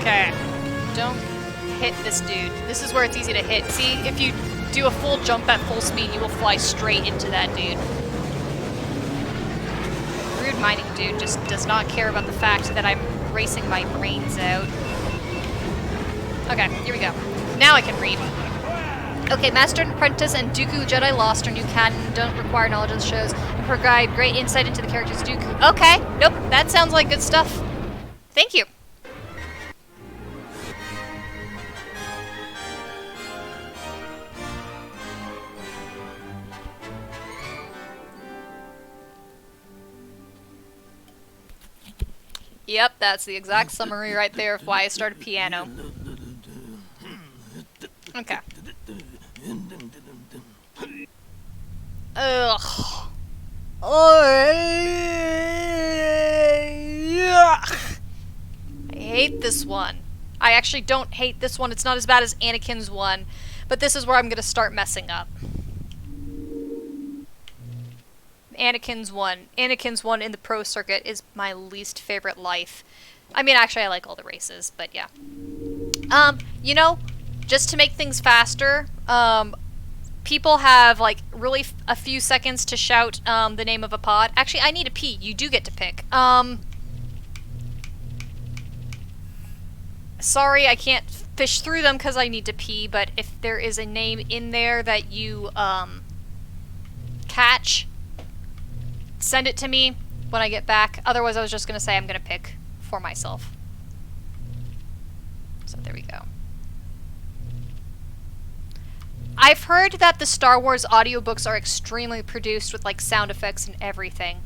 Okay, don't hit this dude. This is where it's easy to hit. See, if you do a full jump at full speed, you will fly straight into that dude. Rude mining dude just does not care about the fact that I'm racing my brains out. Okay, here we go. Now I can read. Okay, Master and Apprentice and Dooku Jedi Lost are new canon, don't require knowledge of the shows, and provide great insight into the characters Dooku. Okay, nope, that sounds like good stuff. Thank you. Yep, that's the exact summary right there of why I started piano. Okay. Ugh. I hate this one. I actually don't hate this one. It's not as bad as Anakin's one, but this is where I'm gonna start messing up. Anakin's one. Anakin's one in the pro circuit is my least favorite life. I mean, actually, I like all the races, but yeah. You know, just to make things faster, people have, like, really a few seconds to shout, the name of a pod. Actually, I need a pee. You do get to pick. Sorry, I can't fish through them because I need to pee, but if there is a name in there that you, catch, send it to me when I get back. Otherwise, I was just going to say I'm going to pick for myself. So there we go. I've heard that the Star Wars audiobooks are extremely produced with like sound effects and everything.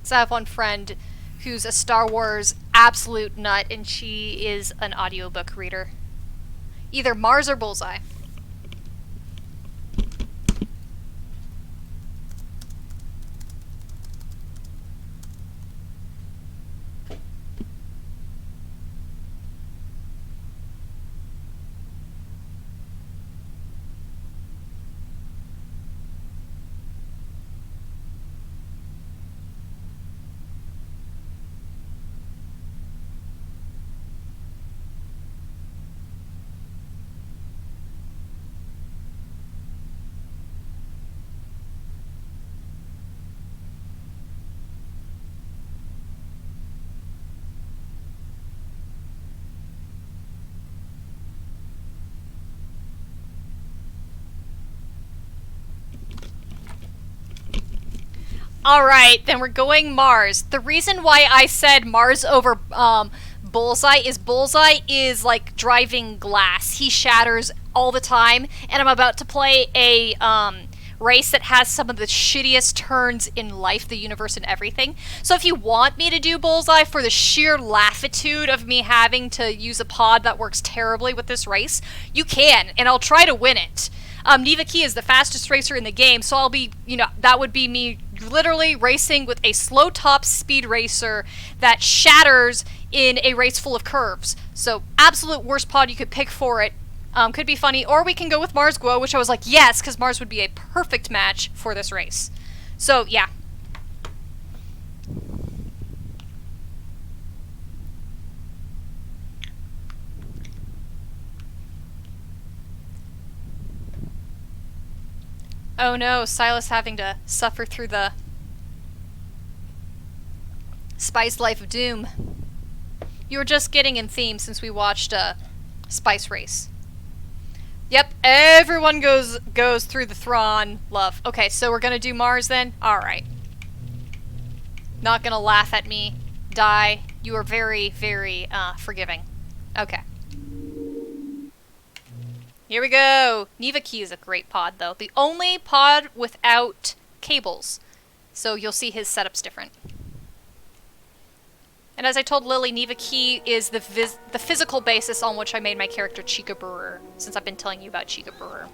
So I have one friend who's a Star Wars absolute nut, and she is an audiobook reader. Either Mars or Bullseye. Alright, then we're going Mars. The reason why I said Mars over Bullseye is like driving glass. He shatters all the time, and I'm about to play a race that has some of the shittiest turns in life, the universe, and everything. So if you want me to do Bullseye for the sheer lassitude of me having to use a pod that works terribly with this race, you can, and I'll try to win it. Neva Key is the fastest racer in the game, so I'll be, that would be me literally racing with a slow top speed racer that shatters in a race full of curves. So absolute worst pod you could pick for it. Could be funny, or we can go with Mars Guo, which I was like, yes, because Mars would be a perfect match for this race. So, yeah. Oh no, Silas having to suffer through the Spice Life of Doom. You were just getting in theme since we watched Spice Race. Yep, everyone goes through the Thrawn love. Okay, so we're gonna do Mars then? Alright. Not gonna laugh at me. Die. You are very, very forgiving. Okay. Here we go! Neva Key is a great pod, though. The only pod without cables. So you'll see his setup's different. And as I told Lily, Neva Key is the physical basis on which I made my character Chica Brewer, since I've been telling you about Chica Brewer.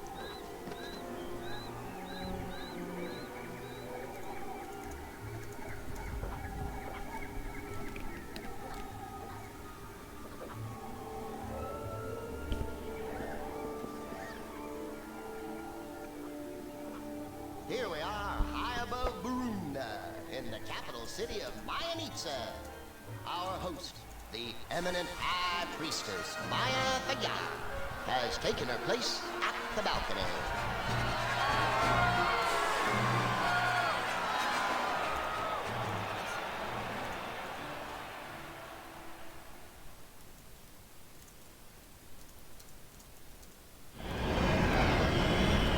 Here we are, high above Burunda, in the capital city of Mayanitsa. Our host, the eminent High Priestess, Maya Faya, has taken her place at the balcony.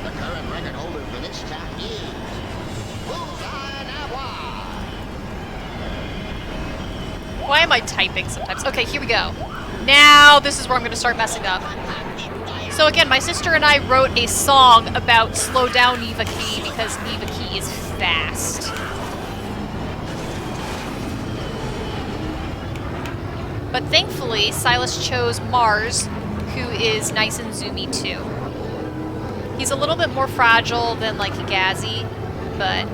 The current record holder for this chat is Bullseye Navoir. Why am I typing sometimes? Okay, here we go. Now, this is where I'm going to start messing up. So again, my sister and I wrote a song about slow down Neva Key because Neva Key is fast. But thankfully, Silas chose Mars, who is nice and zoomy too. He's a little bit more fragile than like Gazi, but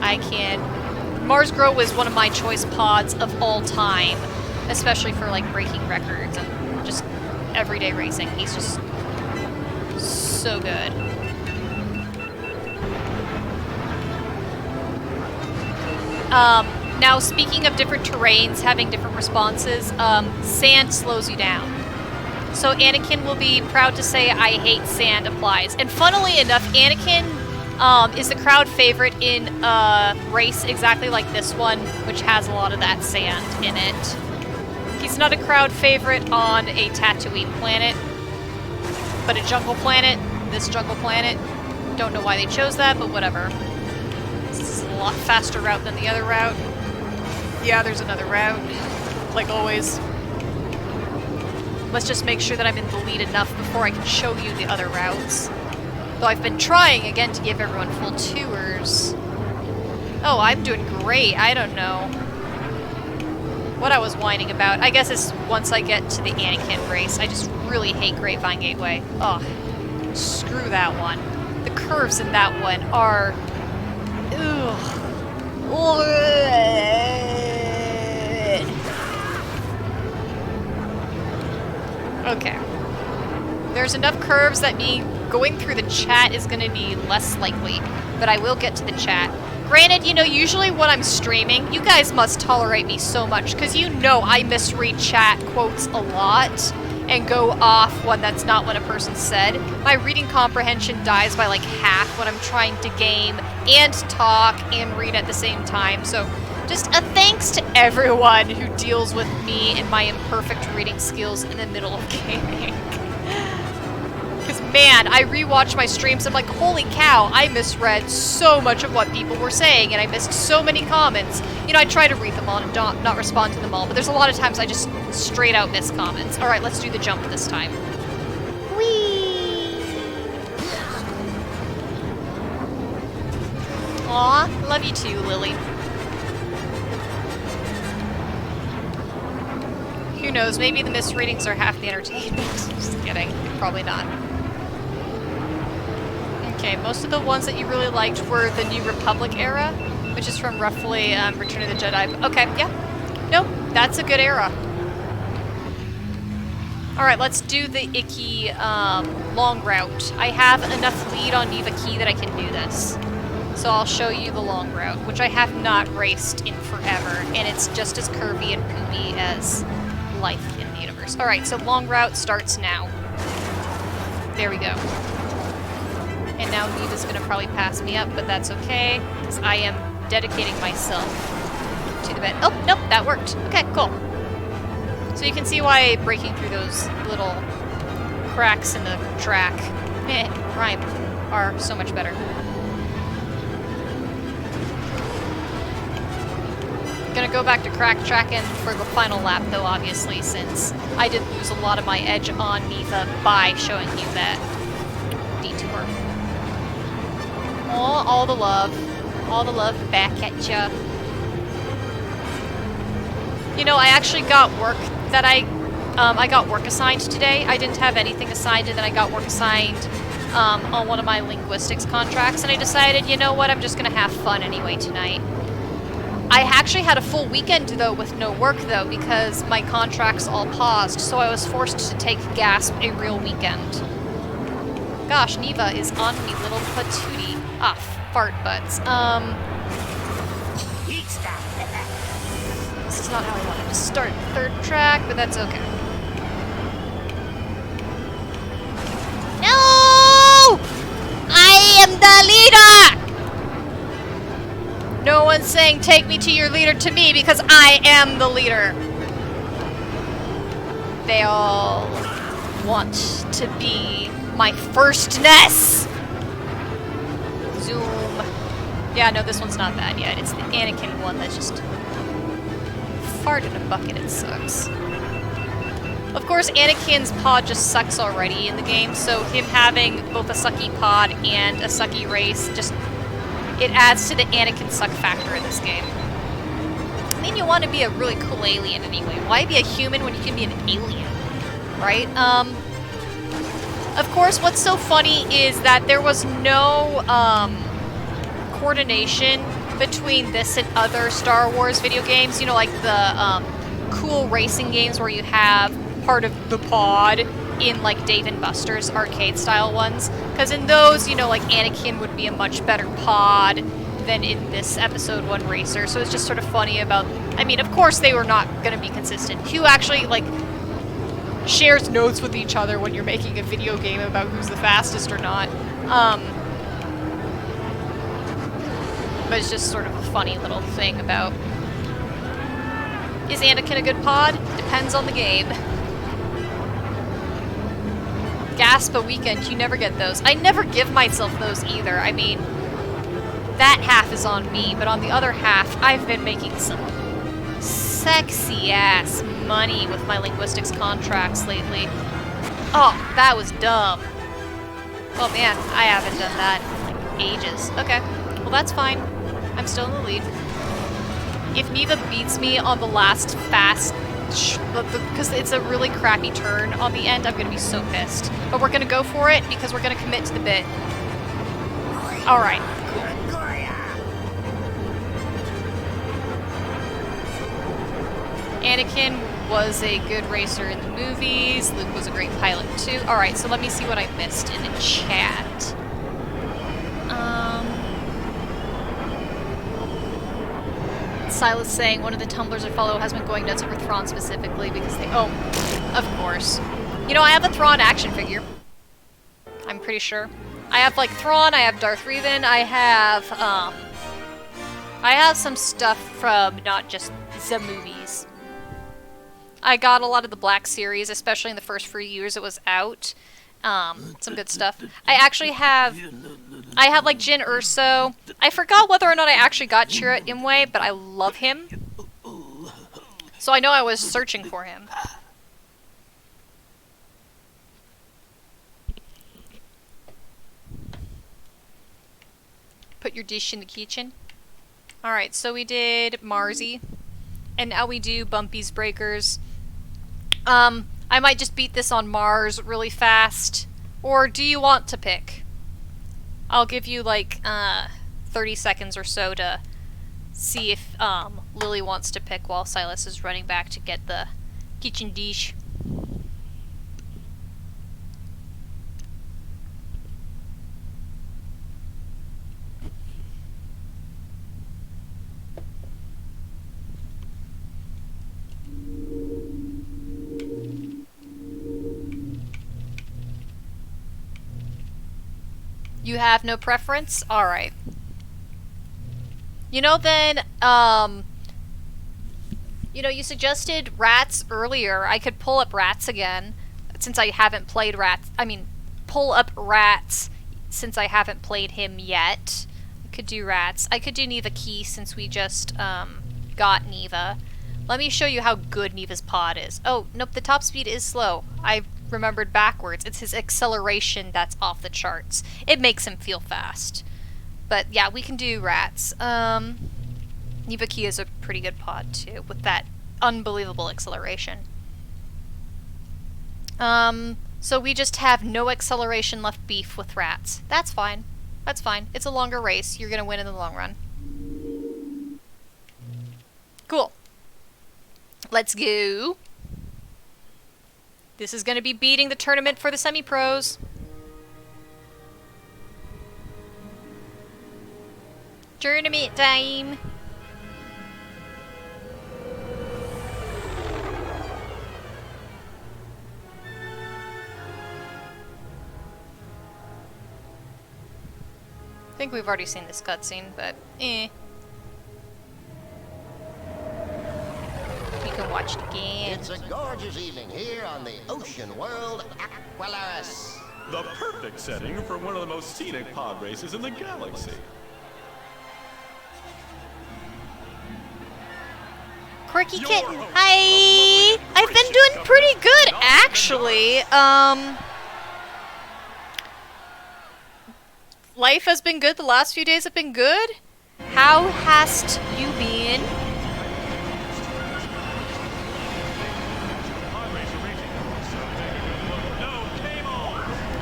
I can... Mars Grow is one of my choice pods of all time, especially for like breaking records and just everyday racing. He's just so good. Now speaking of different terrains having different responses, sand slows you down. So Anakin will be proud to say I hate sand applies. And funnily enough, Anakin is the crowd favorite in a race exactly like this one, which has a lot of that sand in it. He's not a crowd favorite on a Tatooine planet, but a jungle planet, this jungle planet. Don't know why they chose that, but whatever. This is a lot faster route than the other route. Yeah, there's another route, like always. Let's just make sure that I'm in the lead enough before I can show you the other routes. Though I've been trying, again, to give everyone full tours. Oh, I'm doing great. I don't know what I was whining about. I guess it's once I get to the Anakin race. I just really hate Grapevine Gateway. Ugh. Screw that one. The curves in that one are... Ugh. Okay. There's enough curves that me going through the chat is going to be less likely, but I will get to the chat. Granted, you know, usually when I'm streaming, you guys must tolerate me so much, because you know I misread chat quotes a lot and go off when that's not what a person said. My reading comprehension dies by like half when I'm trying to game and talk and read at the same time, so just a thanks to everyone who deals with me and my imperfect reading skills in the middle of gaming. Because man, I rewatched my streams. I'm like, holy cow, I misread so much of what people were saying, and I missed so many comments. You know, I try to read them all and not respond to them all, but there's a lot of times I just straight out miss comments. Alright, let's do the jump this time. Whee! Aw, love you too, Lily. Who knows, maybe the misreadings are half the entertainment. Just kidding, probably not. Okay, most of the ones that you really liked were the New Republic era, which is from roughly Return of the Jedi. Okay, yeah. Nope, that's a good era. Alright, let's do the icky long route. I have enough lead on Neva Key that I can do this. So I'll show you the long route, which I have not raced in forever, and it's just as curvy and poopy as life in the universe. Alright, so long route starts now. There we go. And now Neva's gonna probably pass me up, but that's okay, because I am dedicating myself to the bed. Oh, nope, that worked. Okay, cool. So you can see why breaking through those little cracks in the track, rhyme, are so much better. Gonna go back to crack tracking for the final lap, though, obviously, since I did lose a lot of my edge on Neva by showing you that detour. Aw, all the love back at ya. You know, I actually got work that I got work assigned today. I didn't have anything assigned, and then I got work assigned on one of my linguistics contracts, and I decided, you know what, I'm just gonna have fun anyway tonight. I actually had a full weekend, though, with no work, though, because my contracts all paused, so I was forced to take Gasp a real weekend. Gosh, Neva is on me, little patootie. Ah, fart butts. This is not how I wanted to start the third track, but that's okay. No! I am the leader! No one's saying take me to your leader to me because I am the leader. They all want to be my firstness. Zoom. Yeah, no, this one's not that yet. It's the Anakin one that's just fart in a bucket. It sucks. Of course, Anakin's pod just sucks already in the game, so him having both a sucky pod and a sucky race just... it adds to the Anakin suck factor in this game. I mean, you want to be a really cool alien anyway. Why be a human when you can be an alien? Right? Of course, what's so funny is that there was no, coordination between this and other Star Wars video games. You know, like the, cool racing games where you have part of the pod in, like, Dave & Buster's arcade-style ones. Because in those, you know, like, Anakin would be a much better pod than in this Episode 1 racer. So it's just sort of funny about... I mean, of course they were not going to be consistent. Who actually, like, shares notes with each other when you're making a video game about who's the fastest or not. But it's just sort of a funny little thing about... is Anakin a good pod? Depends on the game. Gasp a weekend, you never get those. I never give myself those either. I mean, that half is on me, but on the other half, I've been making some sexy-ass money with my linguistics contracts lately. Oh, that was dumb. Oh man, I haven't done that in, like, ages. Okay, well that's fine. I'm still in the lead. If Neva beats me on the last fast... because it's a really crappy turn on the end, I'm gonna be so pissed. But we're gonna go for it because we're gonna commit to the bit. Alright, cool. Anakin was a good racer in the movies. Luke was a great pilot too. Alright, so let me see what I missed in the chat. Silas saying one of the tumblers I follow has been going nuts over Thrawn specifically because they... oh, of course. You know, I have a Thrawn action figure. I'm pretty sure. I have, like, Thrawn, I have Darth Revan, I have some stuff from not just the movies. I got a lot of the Black series, especially in the first few years it was out. some good stuff. I have like Jin Urso. I forgot whether or not I actually got Chirrut Imwe, but I love him. So I know I was searching for him. Put your dish in the kitchen. Alright, so we did Marzi. And now we do Bumpy's Breakers. I might just beat this on Mars really fast. Or do you want to pick? I'll give you like 30 seconds or so to see if Lily wants to pick while Silas is running back to get the kitchen dish. You have no preference? Alright. You know then, you know, you suggested rats earlier. I could pull up rats again, since I haven't played rats. I mean, pull up rats, since I haven't played him yet. I could do rats. I could do Neva Key, since we just, got Neva. Let me show you how good Neva's pod is. Oh, nope, the top speed is slow. I remembered backwards. It's his acceleration that's off the charts. It makes him feel fast. But yeah, we can do rats. Neva Key is a pretty good pod too, with that unbelievable acceleration. So we just have no acceleration left beef with rats. That's fine. That's fine. It's a longer race. You're gonna win in the long run. Cool. Let's go. This is gonna be beating the tournament for the semi-pros. Tournament time. I think we've already seen this cutscene, but eh. You can watch it again. It's a gorgeous evening here on the ocean world Aqualaris. The perfect setting for one of the most scenic pod races in the galaxy. Quirky Kitten, hi! I've been doing pretty good, actually. Life has been good, the last few days have been good. How hast you been?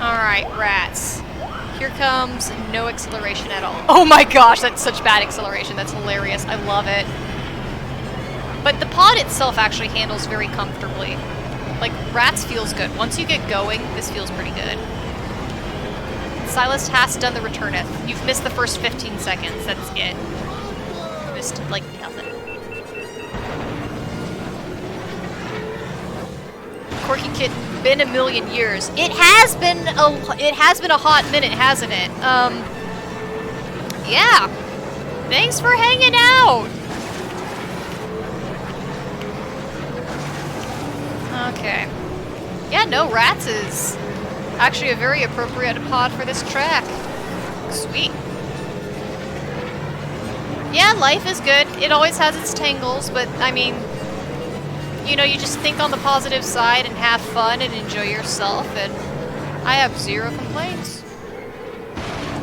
Alright, rats. Here comes no acceleration at all. Oh my gosh, that's such bad acceleration. That's hilarious. I love it. But the pod itself actually handles very comfortably. Like, rats feels good. Once you get going, this feels pretty good. Silas has done the returneth. You've missed the first 15 seconds. That's it. You missed, like, nothing. Quirky Kitten, been a million years. It has been a hot minute, hasn't it? Yeah. Thanks for hanging out. Okay. Yeah, no, rats is actually a very appropriate pod for this track. Sweet. Yeah, life is good. It always has its tangles, but I mean, you know, you just think on the positive side and have fun and enjoy yourself, and I have zero complaints.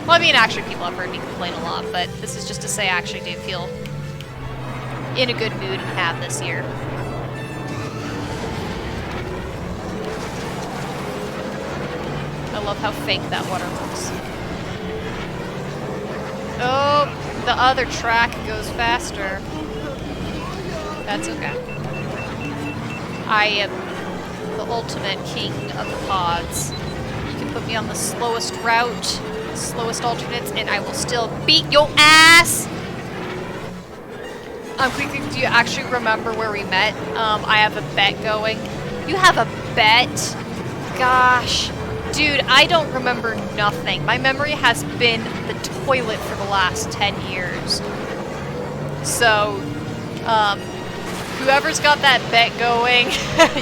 Well, I mean, actually, people have heard me complain a lot, but this is just to say I actually do feel in a good mood and have this year. I love how fake that water looks. Oh, the other track goes faster. That's okay. I am the ultimate king of the pods. You can put me on the slowest route, slowest alternates, and I will still beat your ass! Quickly, do you actually remember where we met? I have a bet going. You have a bet? Gosh. Dude, I don't remember nothing. My memory has been the toilet for the last 10 years. So, whoever's got that bet going,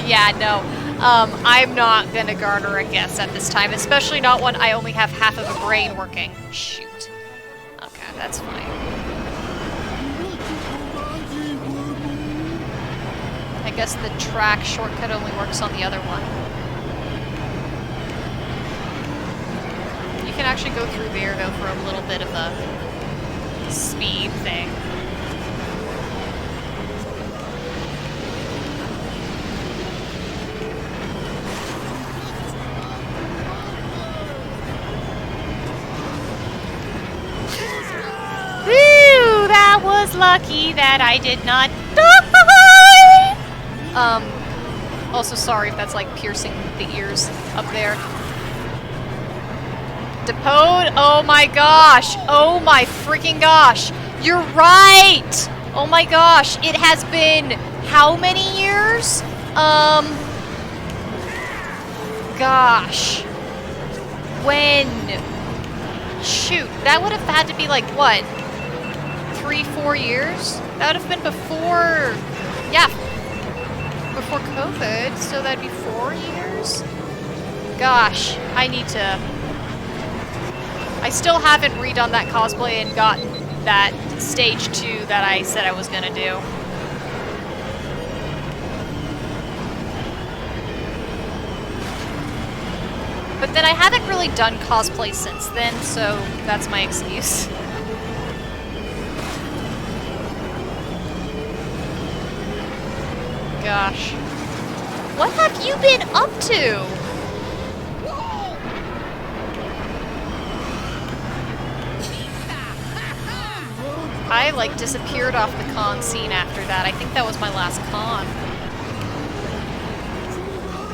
yeah, no. I'm not gonna garner a guess at this time, especially not when I only have half of a brain working. Shoot. Okay, that's fine. I guess the track shortcut only works on the other one. You can actually go through there, though, for a little bit of a speed thing. Whew, that was lucky that I did not die! Also sorry if that's like piercing the ears up there. Depot? Oh my gosh! Oh my freaking gosh! You're right! Oh my gosh, it has been how many years? Gosh. When? Shoot, that would have had to be like, what? 3-4 years? That would have been before, yeah, before COVID, so that'd be 4 years? Gosh, I still haven't redone that cosplay and gotten that stage 2 that I said I was gonna do. But then I haven't really done cosplay since then, so that's my excuse. Gosh. What have you been up to? I, like, disappeared off the con scene after that. I think that was my last con.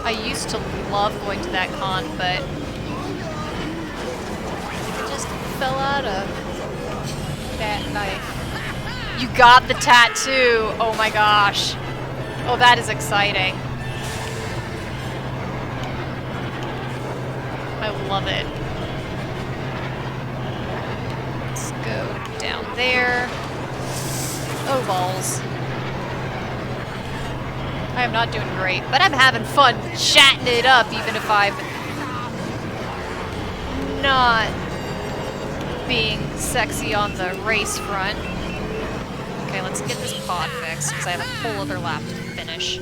I used to love going to that con, but I just fell out of that life. You got the tattoo! Oh my gosh. Oh, that is exciting. I love it. Let's go down there. Oh, balls. I am not doing great, but I'm having fun chatting it up, even if I'm not being sexy on the race front. Okay, let's get this pod fixed, because I have a whole other lap to finish.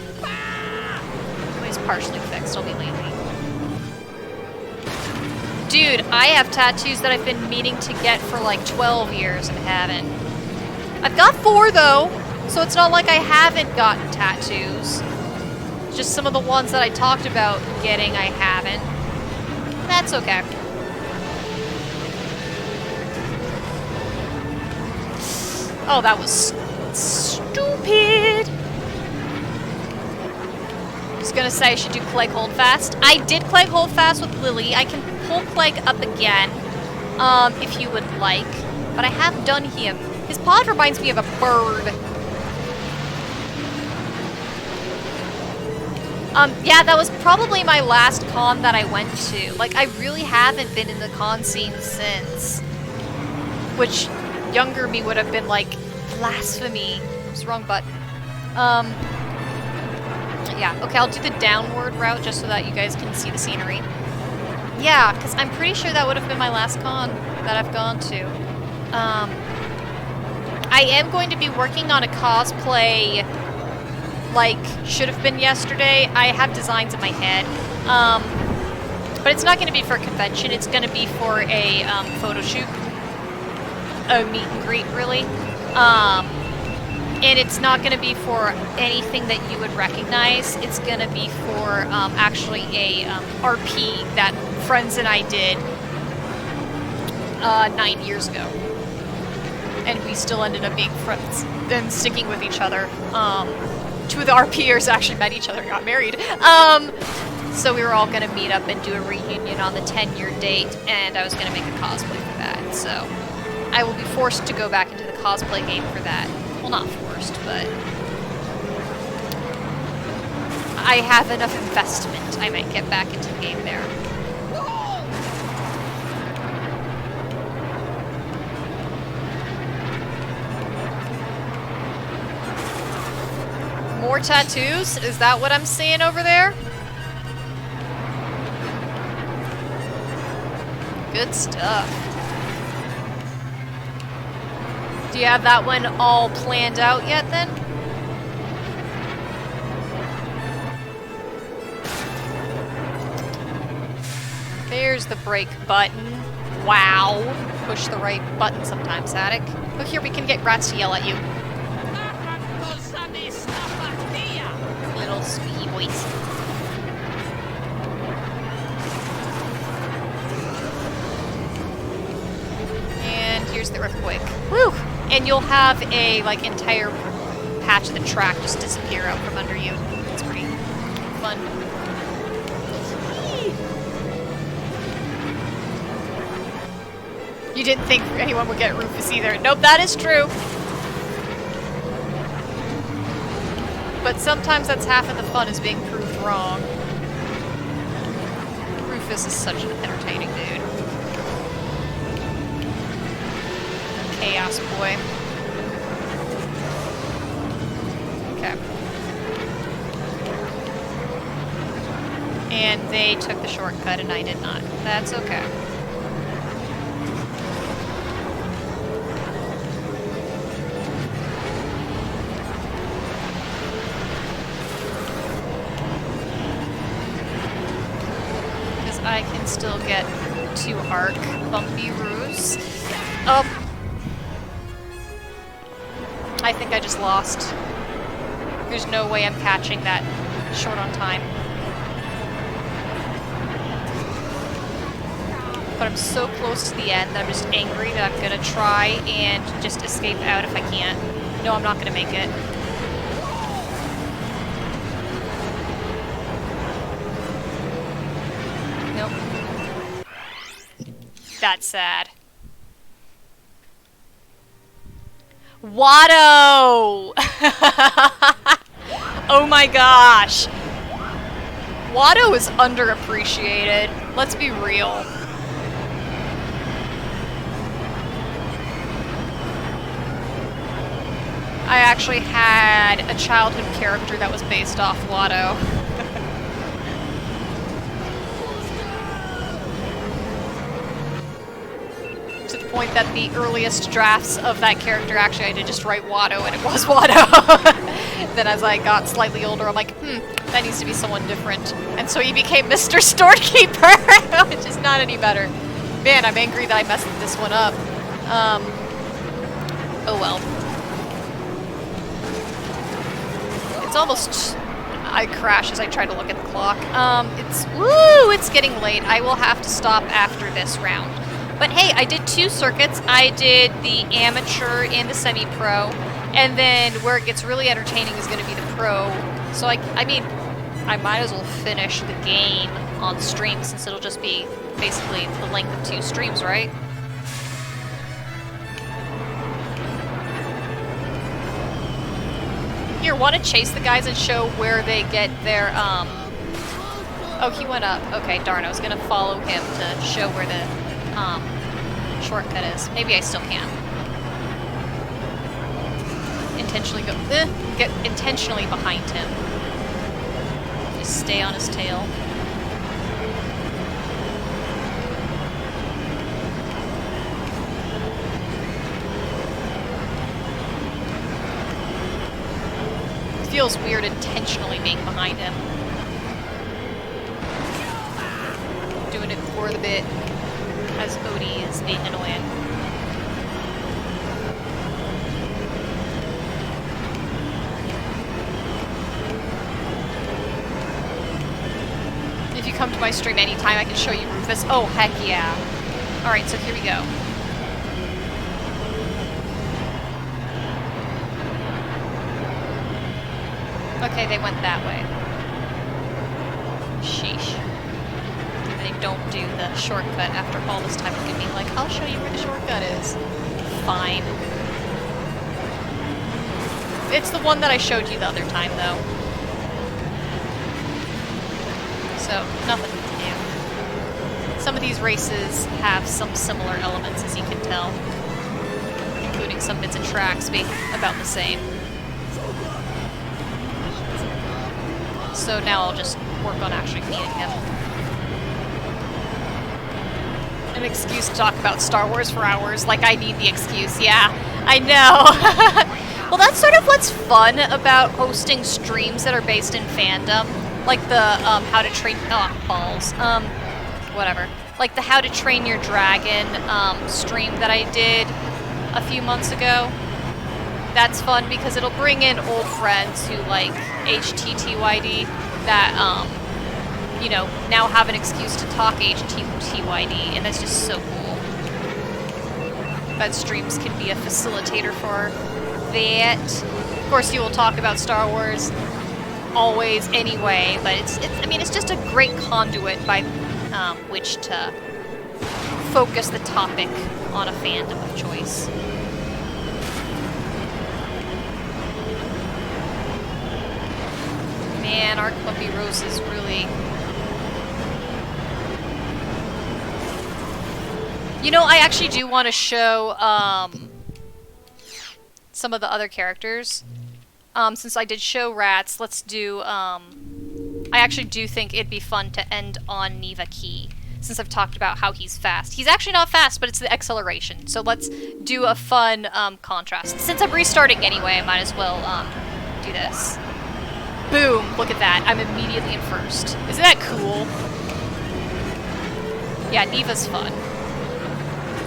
It's partially fixed, I'll be lazy. Dude, I have tattoos that I've been meaning to get for like 12 years and haven't. I've got 4 though, so it's not like I haven't gotten tattoos. Just some of the ones that I talked about getting, I haven't. That's okay. Oh, that was stupid. I was gonna say I should do Clegg Holdfast. I did Clegg Holdfast with Lily. I can pull Clegg up again, if you would like. But I have done him. His pod reminds me of a bird. Yeah, that was probably my last con that I went to. Like, I really haven't been in the con scene since. Which, younger me would have been like, blasphemy. Oops, wrong button. Yeah, okay, I'll do the downward route just so that you guys can see the scenery. Yeah, because I'm pretty sure that would have been my last con that I've gone to. I am going to be working on a cosplay, like, should have been yesterday. I have designs in my head. But it's not going to be for a convention. It's going to be for a photo shoot. A meet and greet, really. And it's not going to be for anything that you would recognize. It's going to be for actually a RP that friends and I did 9 years ago. And we still ended up being friends and sticking with each other. 2 of the RPers actually met each other and got married. So we were all going to meet up and do a reunion on the 10-year date, and I was going to make a cosplay for that. So I will be forced to go back into the cosplay game for that. Well, not forced, but I have enough investment. I might get back into the game there. More tattoos? Is that what I'm seeing over there? Good stuff. Do you have that one all planned out yet, then? There's the brake button. Wow. Push the right button sometimes, Attic. Oh, here, we can get rats to yell at you. Little squeaky voice. And here's the earthquake. Woo! And you'll have a, like, entire patch of the track just disappear out from under you. It's pretty fun. You didn't think anyone would get Rufus either. Nope, that is true. But sometimes that's half of the fun, is being proved wrong. Rufus is such an entertaining dude. Chaos boy. Okay. And they took the shortcut and I did not. That's okay. I can still get to Arc Bumpy Ruse. I think I just lost. There's no way I'm catching that short on time. But I'm so close to the end that I'm just angry that I'm gonna try and just escape out if I can't. No, I'm not gonna make it. That's sad. Watto! Oh my gosh. Watto is underappreciated. Let's be real. I actually had a childhood character that was based off Watto. To the point that the earliest drafts of that character, actually I did just write Watto, and it was Watto. Then as I got slightly older, I'm like, that needs to be someone different. And so he became Mr. Storekeeper, which is not any better. Man, I'm angry that I messed this one up. Oh well. It's almost... I crash as I try to look at the clock. It's getting late. I will have to stop after this round. But hey, I did 2 circuits. I did the amateur and the semi-pro, and then where it gets really entertaining is going to be the pro. So I mean, I might as well finish the game on stream since it'll just be basically the length of 2 streams, right? Here, want to chase the guys and show where they get their, Oh, he went up. Okay, darn, I was going to follow him to show where the, shortcut is. Maybe I still can. Intentionally get intentionally behind him. Just stay on his tail. It feels weird intentionally being behind him. Doing it for the bit. As Odie is being annoying. If you come to my stream anytime, I can show you Rufus. Oh, heck yeah. Alright, so here we go. Okay, they went that way. Sheesh. They don't do the shortcut after all this time. Look at me like, I'll show you where the shortcut is. Fine. It's the one that I showed you the other time, though. So, nothing new. Some of these races have some similar elements, as you can tell. Including some bits and tracks being about the same. So now I'll just work on actually beating him. And an excuse to talk about Star Wars for hours. Like, I need the excuse. Yeah, I know. Well, that's sort of what's fun about hosting streams that are based in fandom. Like the, How to Train... Oh, balls. Whatever. Like the How to Train Your Dragon, stream that I did a few months ago. That's fun because it'll bring in old friends who like HTTYD that, you know, now have an excuse to talk HTTYD, and that's just so cool. But streams can be a facilitator for that. Of course, you will talk about Star Wars always anyway, but I mean, it's just a great conduit by which to focus the topic on a fandom of choice. Man, our Puppy Rose is really... You know, I actually do want to show some of the other characters. Since I did show Rats, let's do... I actually do think it'd be fun to end on Neva Key, since I've talked about how he's fast. He's actually not fast, but it's the acceleration. So let's do a fun contrast. Since I'm restarting anyway, I might as well do this. Boom! Look at that. I'm immediately in first. Isn't that cool? Yeah, Neva's fun.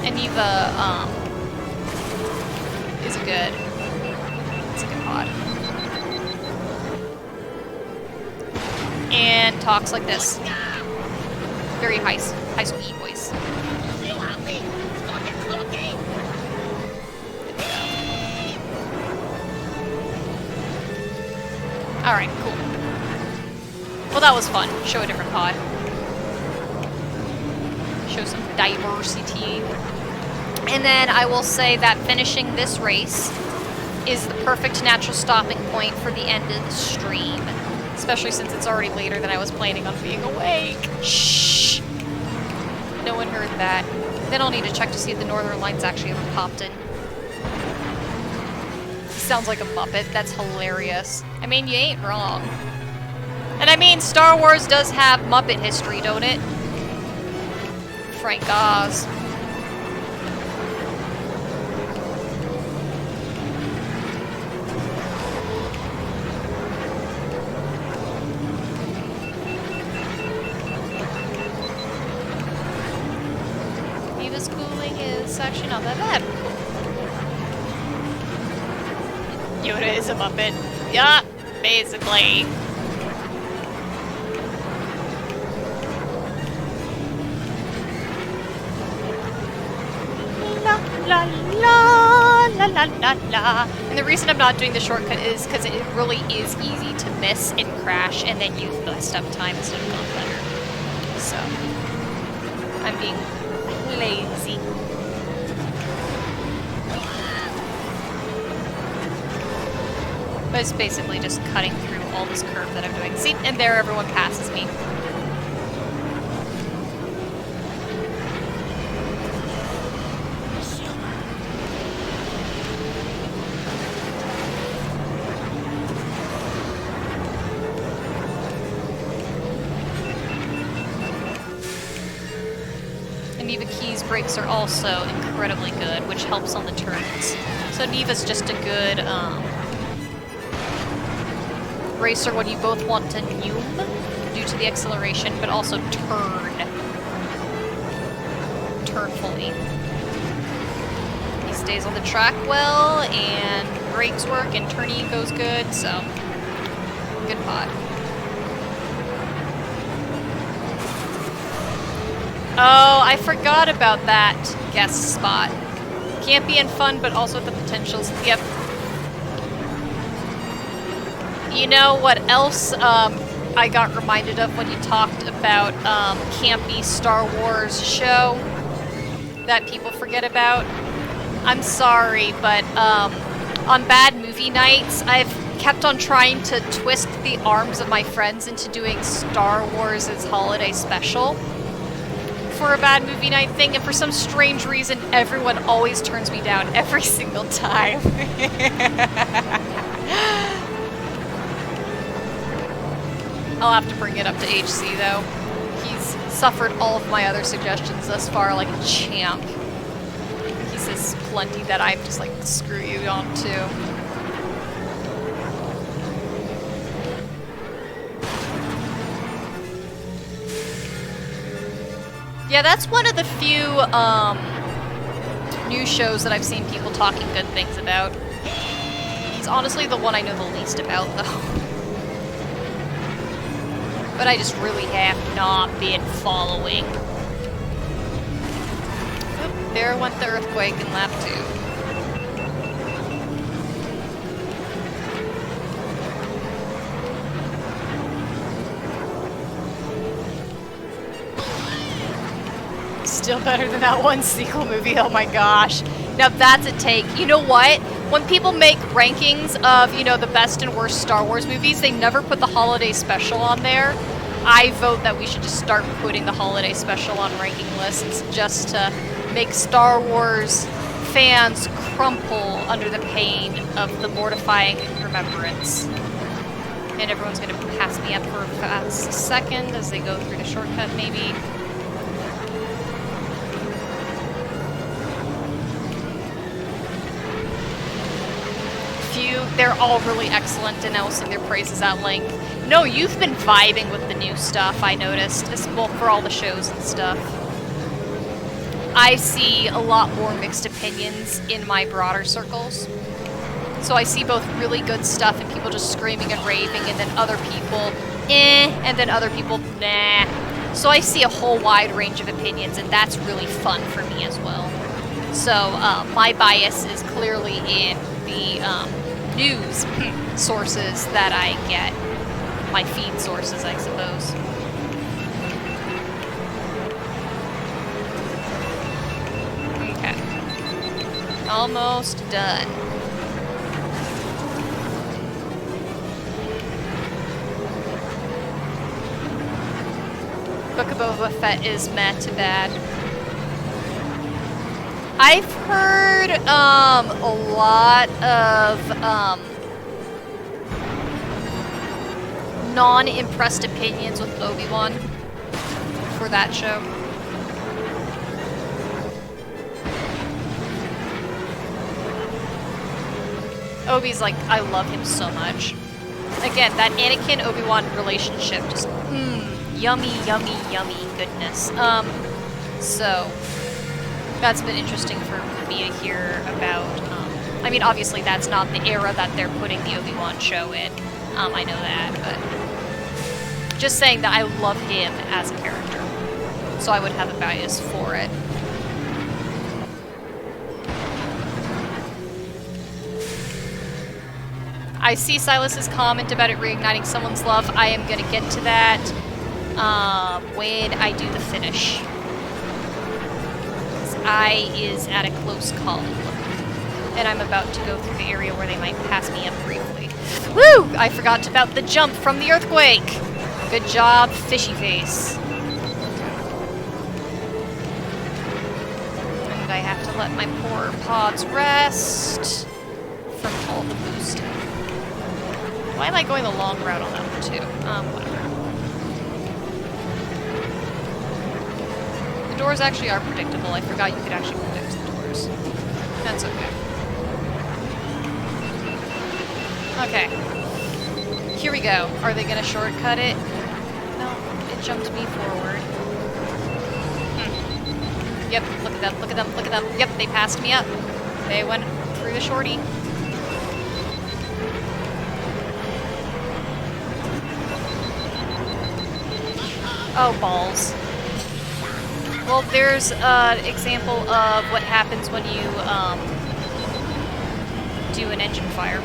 And Neva, is it's a good pod. And talks like this. Very high school voice. Alright, cool. Well, that was fun. Show a different pod. Show some diversity. And then I will say that finishing this race is the perfect natural stopping point for the end of the stream. Especially since it's already later than I was planning on being awake. Shh! No one heard that. Then I'll need to check to see if the Northern Lights actually ever popped in. Sounds like a Muppet. That's hilarious. I mean, you ain't wrong. And I mean, Star Wars does have Muppet history, don't it? Frank Oz. Neva's cooling is actually not that bad. Yoda is a Muppet. Yeah, basically. La la la la la la la. And the reason I'm not doing the shortcut is because it really is easy to miss and crash, and then you've messed up time instead of gone better. So I'm being lazy. But it's basically just cutting through all this curve that I'm doing. See, and there everyone passes me. And Neva Key's brakes are also incredibly good, which helps on the turns. So Neva's just a good, racer when you both want to noom due to the acceleration, but also turn fully. He stays on the track well, and brakes work, and turning goes good, so good pod. Oh, I forgot about that guest spot. Campy and fun, but also with the potentials. Yep. You know what else I got reminded of when you talked about campy Star Wars show that people forget about? I'm sorry, but on bad movie nights, I've kept on trying to twist the arms of my friends into doing Star Wars' holiday special for a bad movie night thing, and for some strange reason, everyone always turns me down every single time. I'll have to bring it up to HC, though. He's suffered all of my other suggestions thus far like a champ. He says plenty that I'm just like, screw you on too. Yeah, that's one of the few news shows that I've seen people talking good things about. He's honestly the one I know the least about, though. But I just really have not been following. Oop, there went the earthquake in lap 2. Still better than that one sequel movie, oh my gosh. Now that's a take. You know what? When people make rankings of, you know, the best and worst Star Wars movies, they never put the holiday special on there. I vote that we should just start putting the holiday special on ranking lists just to make Star Wars fans crumple under the pain of the mortifying remembrance. And everyone's gonna pass me up for a fast second as they go through the shortcut, maybe. They're all really excellent and I will sing their praises at length. No, you've been vibing with the new stuff, I noticed, well, for all the shows and stuff. I see a lot more mixed opinions in my broader circles. So I see both really good stuff and people just screaming and raving, and then other people, and then other people, nah. So I see a whole wide range of opinions, and that's really fun for me as well. So my bias is clearly in the news sources that I get. My feed sources, I suppose. Okay. Almost done. Book of Boba Fett is meh to bad. I've heard a lot of non-impressed opinions with Obi-Wan for that show. Obi's like, I love him so much. Again, that Anakin Obi-Wan relationship, just yummy, yummy, yummy goodness. So that's been interesting for me to hear about. I mean, obviously that's not the era that they're putting the Obi-Wan show in. I know that, but just saying that I love him as a character, so I would have a bias for it. I see Silas's comment about it reigniting someone's love. I am gonna get to that when I do the finish. I is at a close call, and I'm about to go through the area where they might pass me up briefly. Woo! I forgot about the jump from the earthquake. Good job, fishy face. And I have to let my poor pods rest from all the boosting. Why am I going the long route on that one too? Whatever. The doors actually are predictable. I forgot you could actually predict the doors. That's okay. Okay. Here we go. Are they gonna shortcut it? No, it jumped me forward. Yep, look at them, look at them, look at them. Yep, they passed me up. They went through the shorty. Oh, balls. Well, there's an example of what happens when you do an engine fire.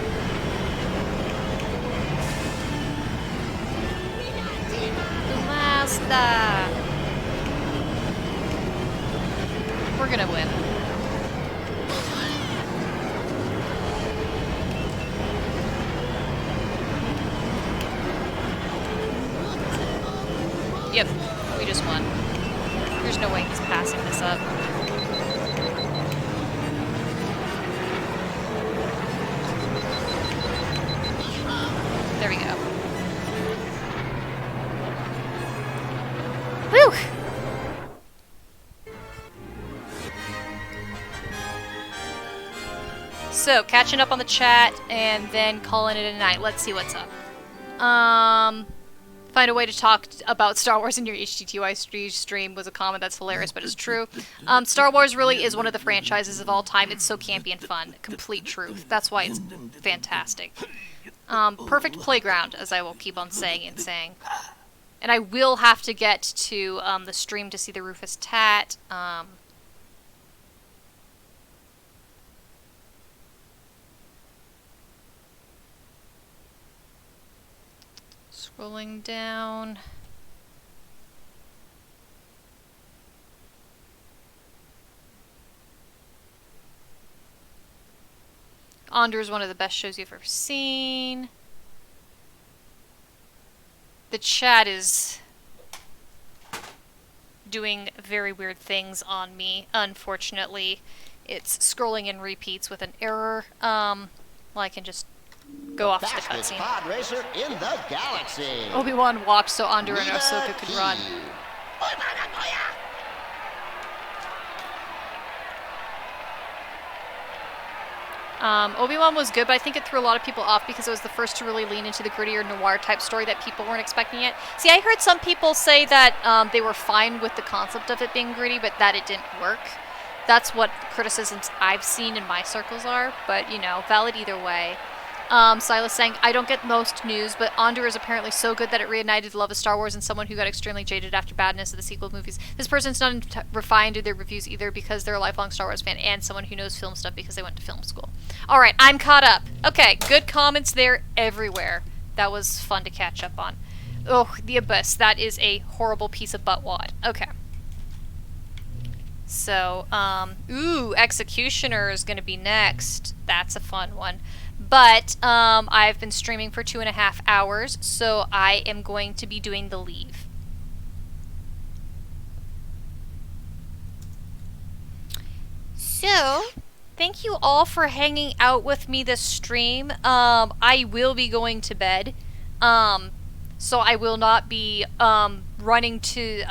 Mazda! We're gonna win. Yep, we just won. There's no way he's passing this up. There we go. Whew! So, catching up on the chat and then calling it a night. Let's see what's up. Find a way to talk about Star Wars in your HTTY stream was a comment that's hilarious, but it's true. Star Wars really is one of the franchises of all time. It's so campy and fun. Complete truth. That's why it's fantastic. Perfect playground, as I will keep on saying and saying. And I will have to get to the stream to see the Rufus Tat. Scrolling down. Onder is one of the best shows you've ever seen. The chat is doing very weird things on me, unfortunately. It's scrolling in repeats with an error. Well, I can just go off to the Fastest cutscene. pod racer in the galaxy. Obi-Wan walked so Onder and Nita Ahsoka could T. run. Obi-Wan was good, but I think it threw a lot of people off because it was the first to really lean into the grittier noir type story that people weren't expecting yet. See, I heard some people say that they were fine with the concept of it being gritty, but that it didn't work. That's what criticisms I've seen in my circles are, but, you know, valid either way. Silas saying, I don't get most news, but Onder is apparently so good that it reignited the love of Star Wars and someone who got extremely jaded after badness of the sequel movies. This person's not refined in their reviews either because they're a lifelong Star Wars fan and someone who knows film stuff because they went to film school. Alright, I'm caught up. Okay, good comments there everywhere. That was fun to catch up on. Oh, the Abyss. That is a horrible piece of buttwad. Okay. So, ooh, Executioner is going to be next. That's a fun one. But I've been streaming for 2.5 hours, so I am going to be doing the leave. So, thank you all for hanging out with me this stream. I will be going to bed, so I will not be running to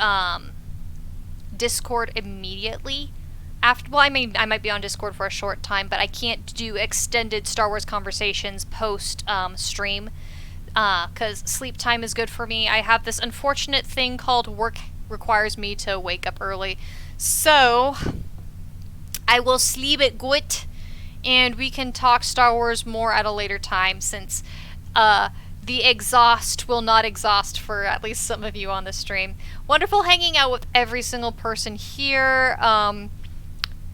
Discord immediately. Well, I might be on Discord for a short time, but I can't do extended Star Wars conversations post stream because sleep time is good for me. I have this unfortunate thing called work requires me to wake up early, so I will sleep it good, and we can talk Star Wars more at a later time since the exhaust will not exhaust for at least some of you on the stream. Wonderful hanging out with every single person here.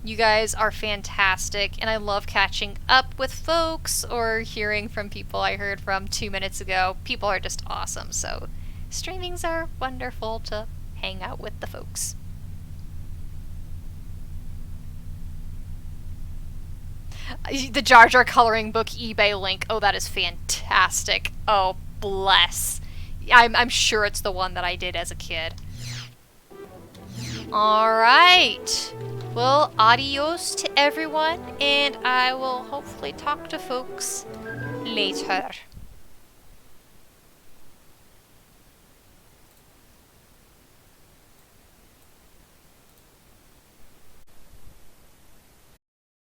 You guys are fantastic, and I love catching up with folks or hearing from people I heard from 2 minutes ago. People are just awesome, so streamings are wonderful to hang out with the folks. The Jar Jar coloring book eBay link. Oh, that is fantastic. Oh, bless. I'm sure it's the one that I did as a kid. Alright. Well, adios to everyone, and I will hopefully talk to folks later.